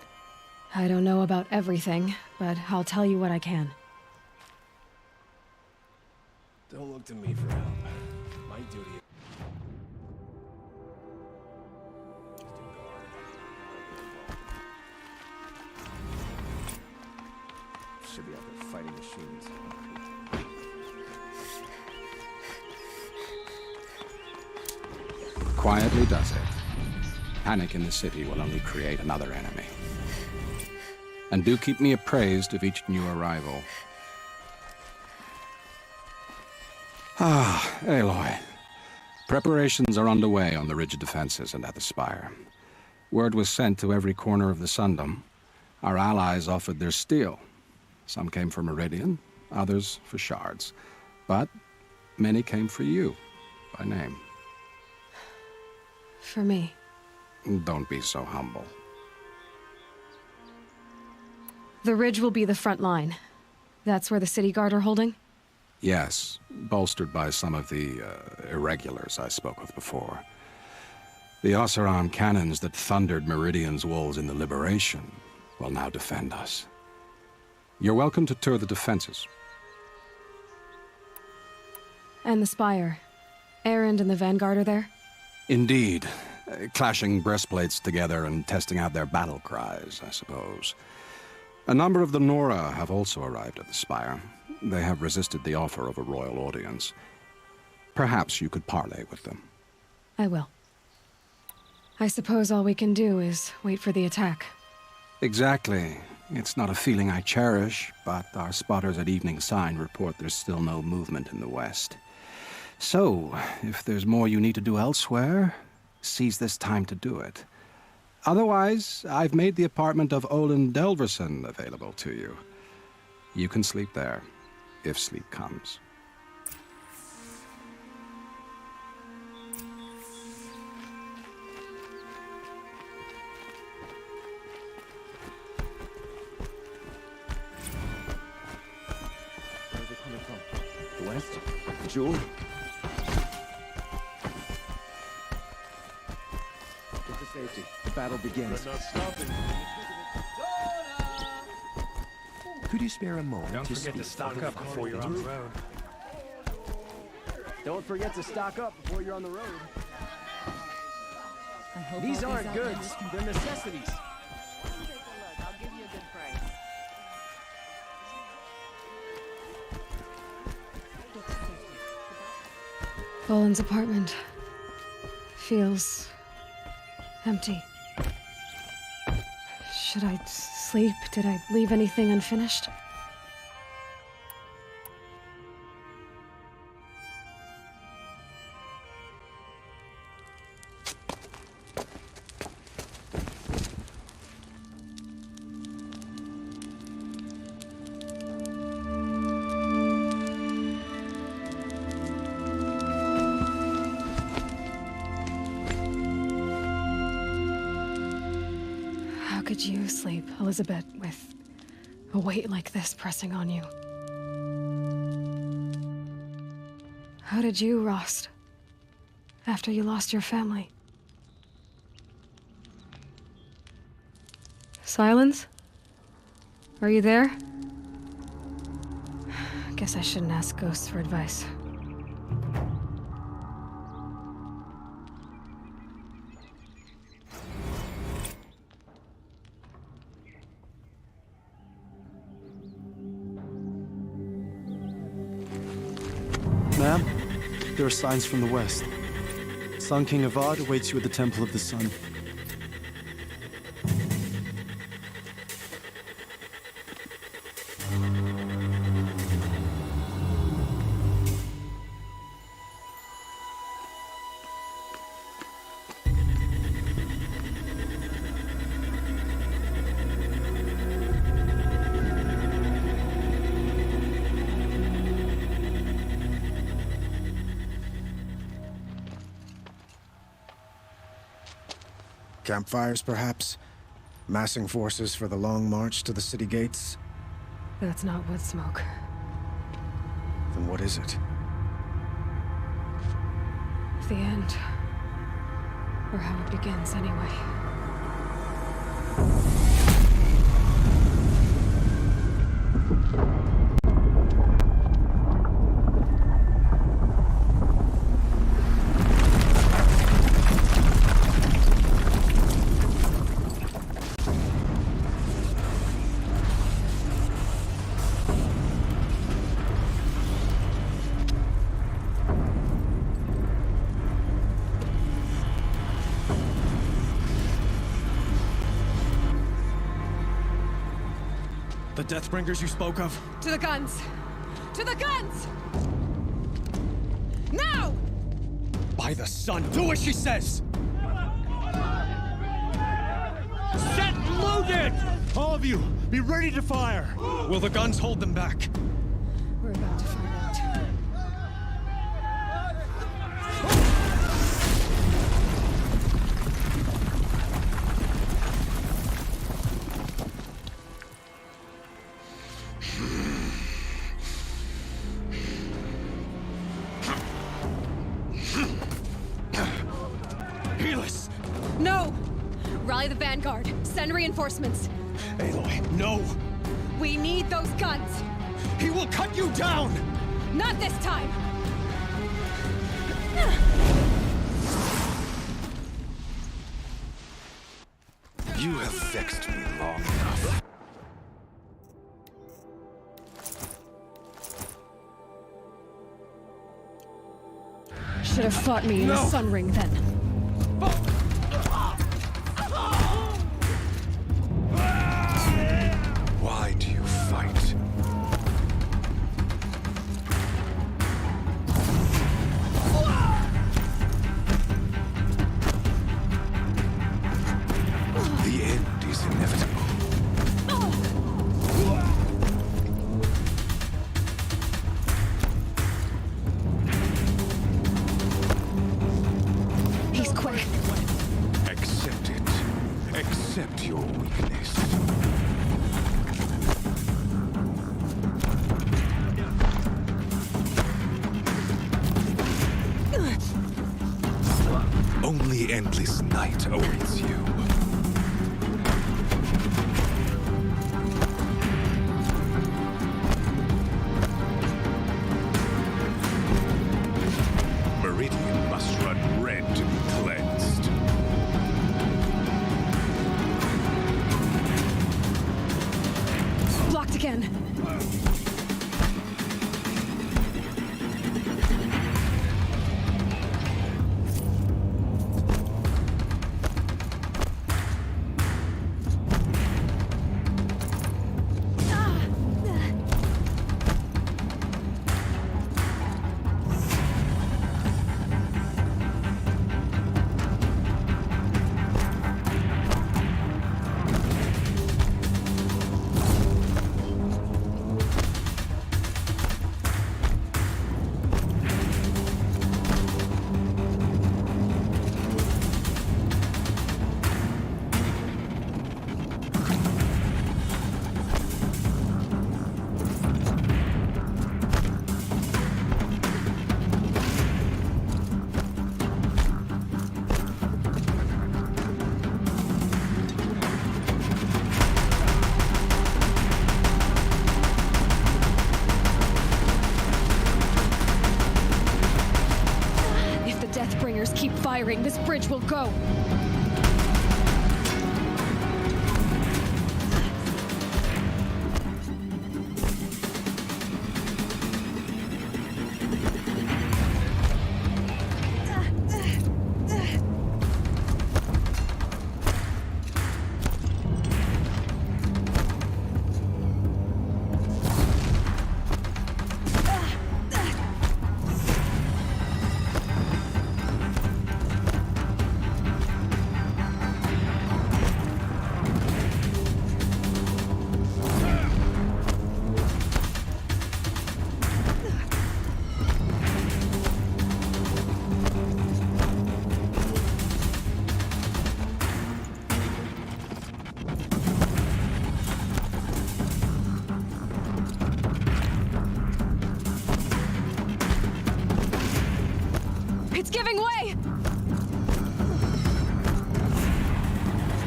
I don't know about everything, but I'll tell you what I can. Don't look to me for help. My duty. Should be out there fighting machines. Quietly does it. Panic in the city will only create another enemy. And do keep me appraised of each new arrival. Ah, Aloy. Preparations are underway on the ridge defenses and at the Spire. Word was sent to every corner of the Sundom. Our allies offered their steel. Some came for Meridian, others for shards. But many came for you, by name. For me. Don't be so humble. The ridge will be the front line. That's where the city guard are holding? Yes, bolstered by some of the irregulars I spoke with before. The Oseram cannons that thundered Meridian's walls in the Liberation will now defend us. You're welcome to tour the defenses. And the Spire. Erend and the Vanguard are there? Indeed. Clashing breastplates together and testing out their battle cries, I suppose. A number of the Nora have also arrived at the Spire. They have resisted the offer of a royal audience. Perhaps you could parley with them. I will. I suppose all we can do is wait for the attack. Exactly. It's not a feeling I cherish, but our spotters at Evening Sign report there's still no movement in the west. So, if there's more you need to do elsewhere, seize this time to do it. Otherwise, I've made the apartment of Olin Delverson available to you. You can sleep there, if sleep comes. Where are they coming from? The west? Jewel? Get to safety. The battle begins. Not stopping. Could you spare a moment Don't to forget to speak? stock up before you're on the road. Don't forget to stock up before you're on the road. These aren't goods. They're necessities. Olin's apartment feels empty. Should I sleep? Did I leave anything unfinished? did you sleep, Elizabeth, with a weight like this pressing on you? How did you rest after you lost your family? Silence? Are you there? Guess I shouldn't ask ghosts for advice. Ma'am, there are signs from the west. Sun King Avad awaits you at the Temple of the Sun. Campfires, perhaps? Massing forces for the long march to the city gates? That's not wood smoke. Then what is it? The end. Or how it begins, anyway. The Deathbringers you spoke of? To the guns! To the guns! Now! By the sun, do as she says! Set loaded! All of you, be ready to fire! Will the guns hold them back? We're about to find out. Helis! No! Rally the Vanguard. Send reinforcements. Aloy, no! We need those guns! He will cut you down! Not this time! You have vexed me long enough. Should have fought me in the Sun Ring then. Why do you fight? The end is inevitable. He's quick. Accept it. Accept your weakness. Only endless night awaits you. Meridian must run red to be cleansed. Blocked again. firing, this bridge will go. It's giving way!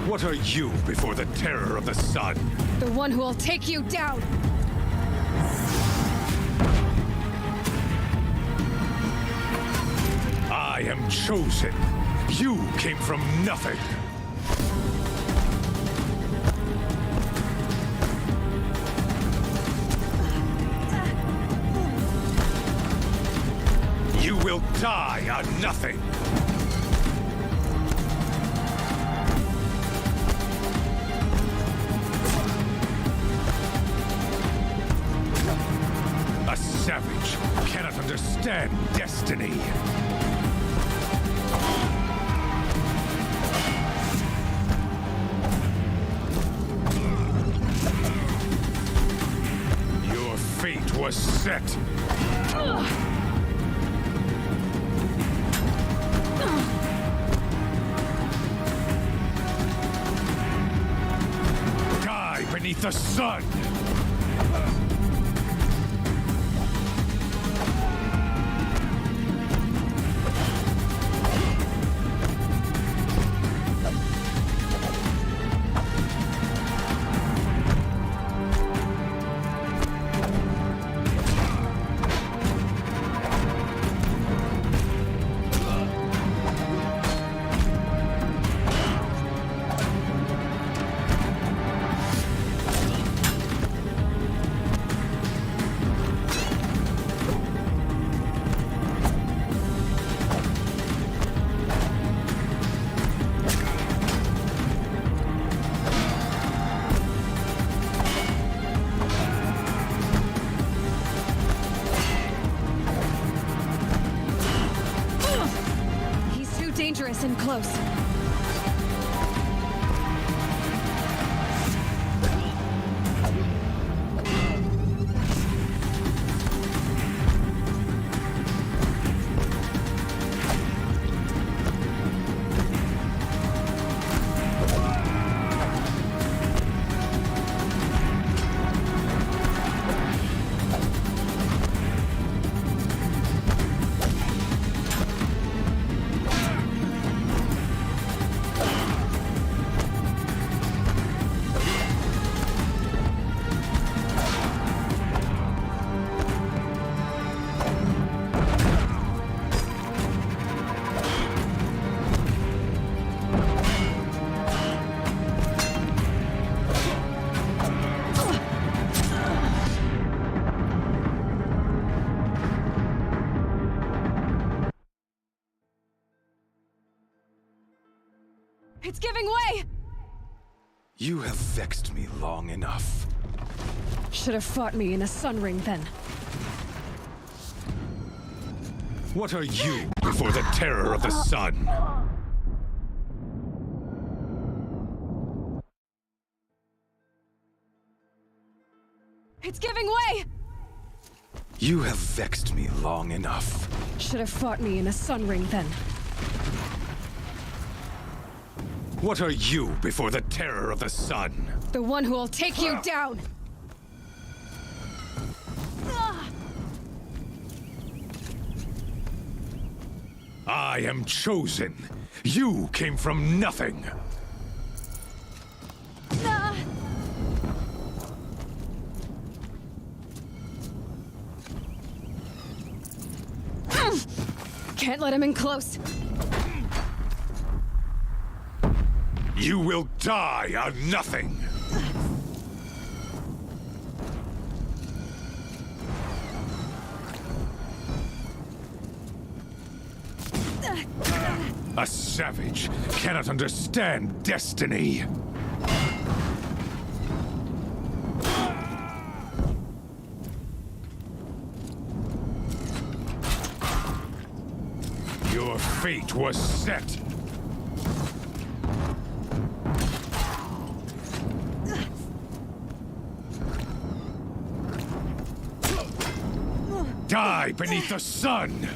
What are you before the terror of the sun? The one who will take you down! I am chosen. You came from nothing. You will die on nothing. A savage cannot understand destiny. Your fate was set. Die beneath the sun. Dangerous and close. It's giving way! You have vexed me long enough. Should have fought me in a sun ring then. What are you before the terror of the sun? It's giving way! You have vexed me long enough. Should have fought me in a sun ring then. What are you before the terror of the sun? The one who will take you down! I am chosen. You came from nothing. Can't let him in close. You will die on nothing! A savage cannot understand destiny. Your fate was set. Die beneath the sun!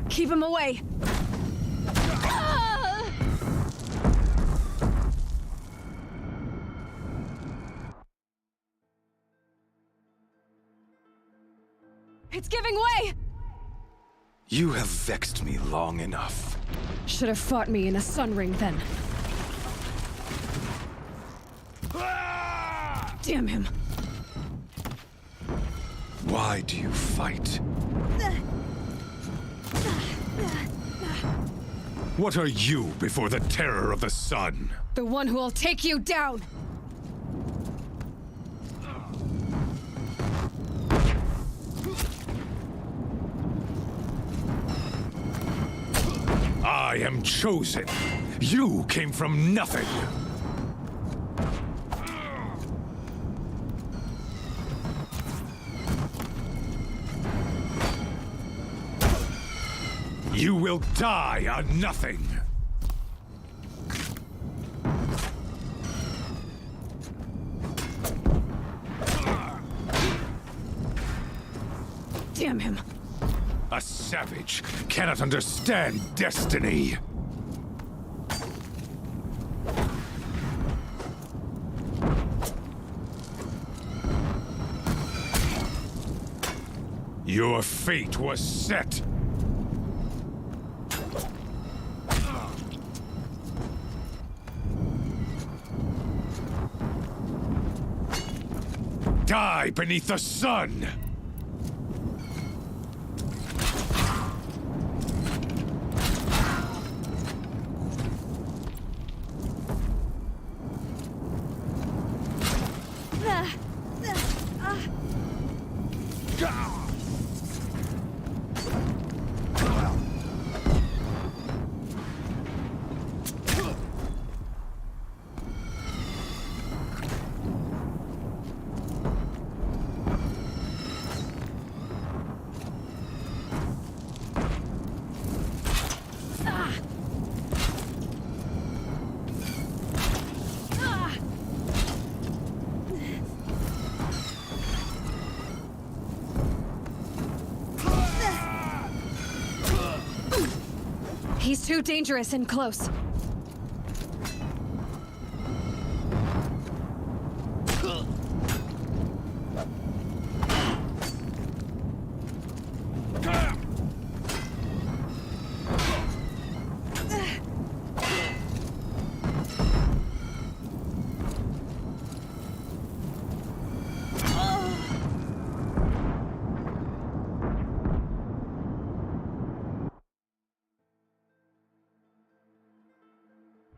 Keep him away! It's giving way! You have vexed me long enough. Should have fought me in a sun ring then. Damn him. Why do you fight? What are you before the terror of the sun? The one who will take you down! I am chosen. You came from nothing. You will die on nothing. Damn him. A savage cannot understand destiny. Your fate was set. Die beneath the sun! He's too dangerous and close.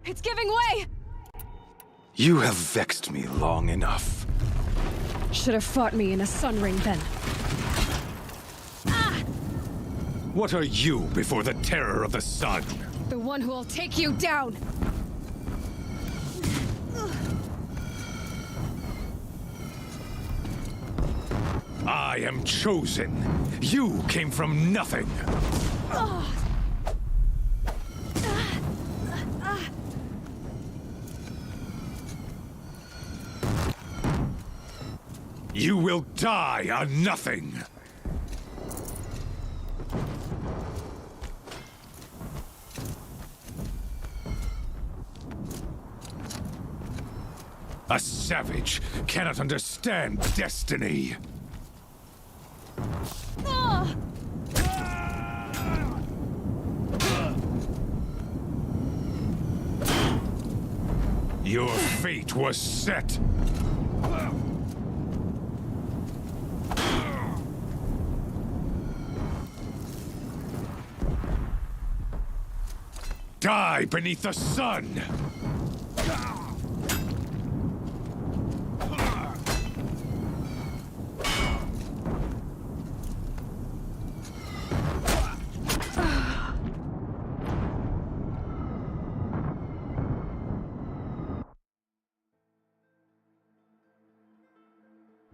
It's giving way! You have vexed me long enough. Should have fought me in a sun ring then. What are you before the terror of the sun? The one who will take you down! I am chosen. You came from nothing. You will die on nothing! A savage cannot understand destiny! Your fate was set. Die beneath the sun!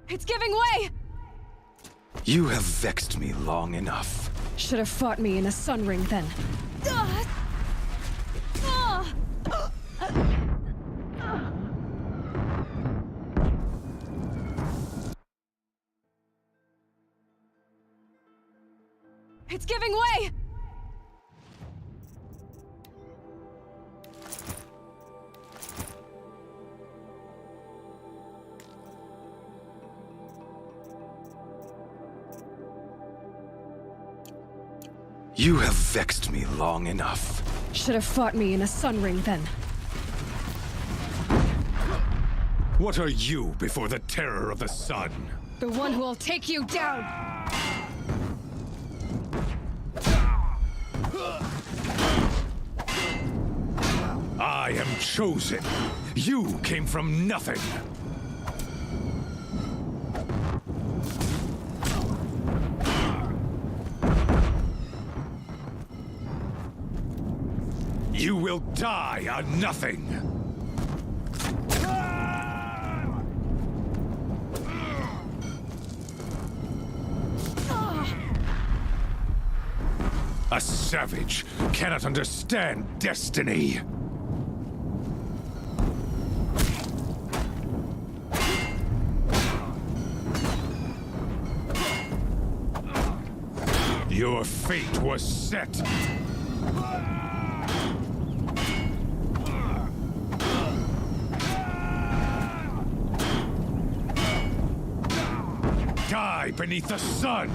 It's giving way! You have vexed me long enough. Should have fought me in a sun ring then. It's giving way! You have vexed me long enough. Should have fought me in a sun ring then. What are you before the terror of the sun? The one who will take you down! I am chosen. You came from nothing. You will die a nothing. A savage cannot understand destiny. Your fate was set. Die beneath the sun!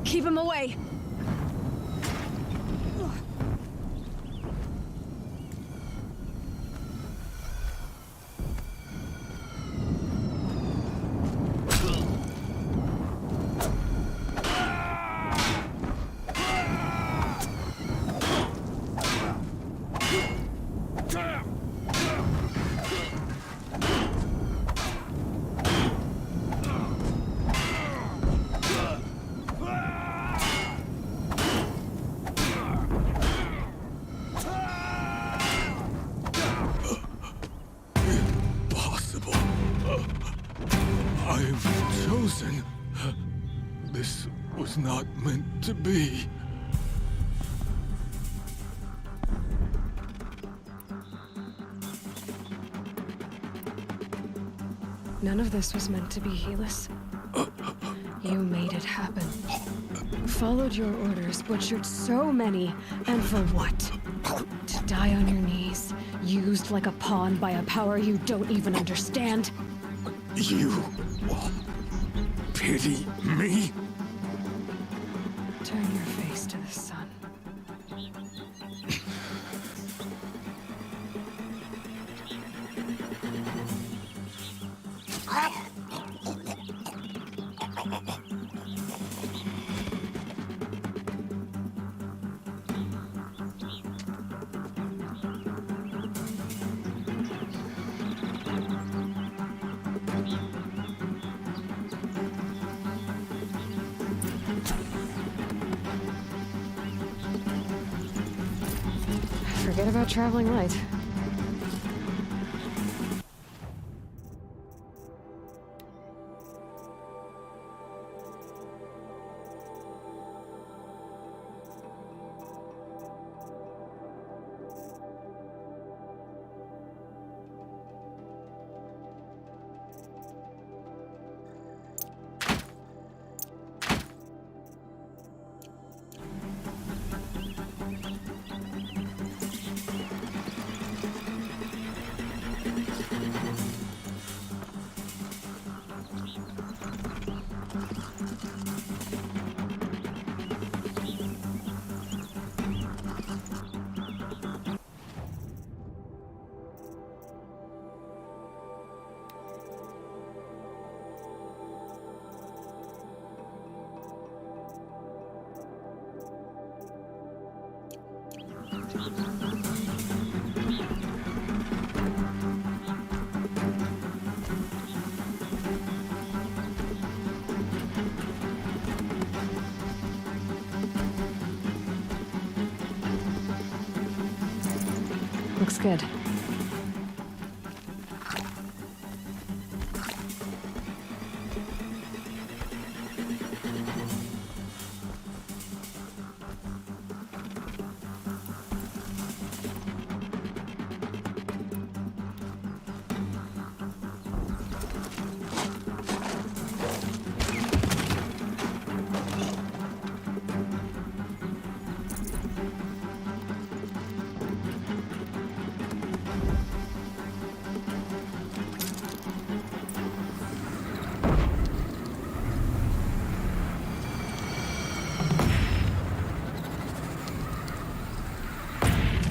Keep him away! This was not meant to be. None of this was meant to be, Helis. You made it happen. Followed your orders, butchered so many, and for what? To die on your knees, used like a pawn by a power you don't even understand? You pity me? Turn your face to the sun. Forget about traveling light. Looks good.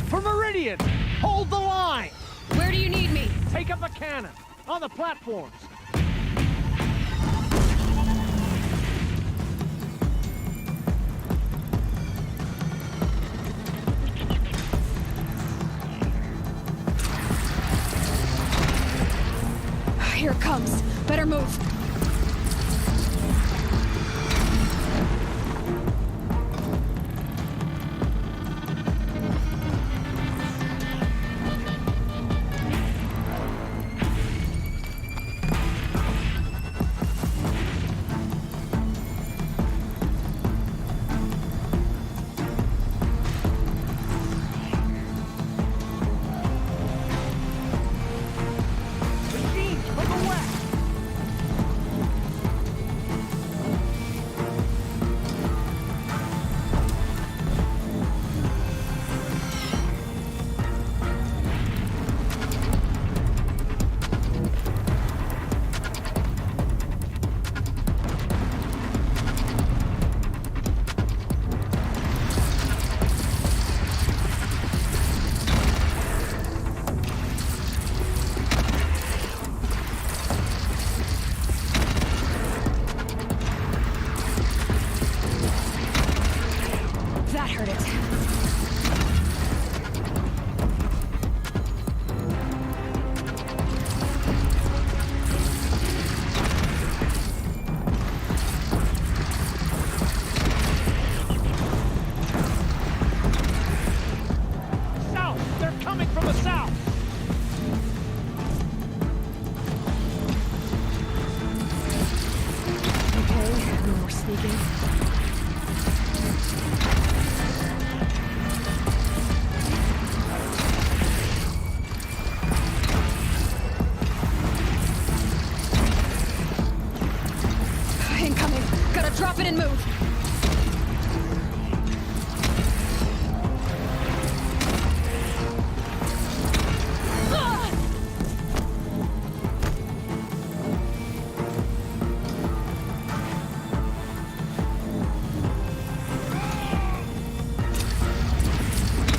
For Meridian! Hold the line! Where do you need me? Take up a cannon! On the platforms! Here it comes. Better move. That hurt it. South! They're coming from the south! Okay, no more sneaking. Incoming! Gotta drop it and move! Ah!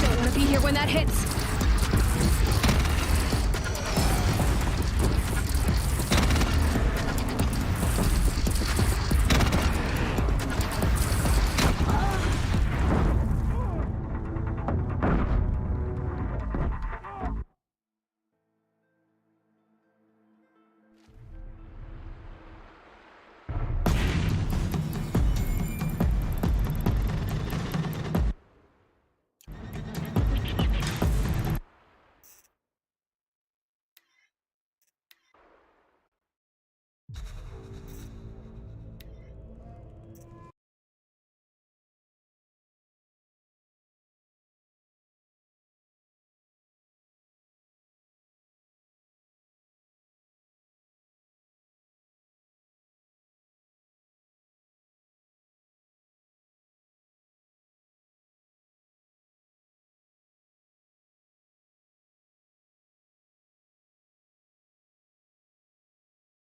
Don't wanna be here when that hits!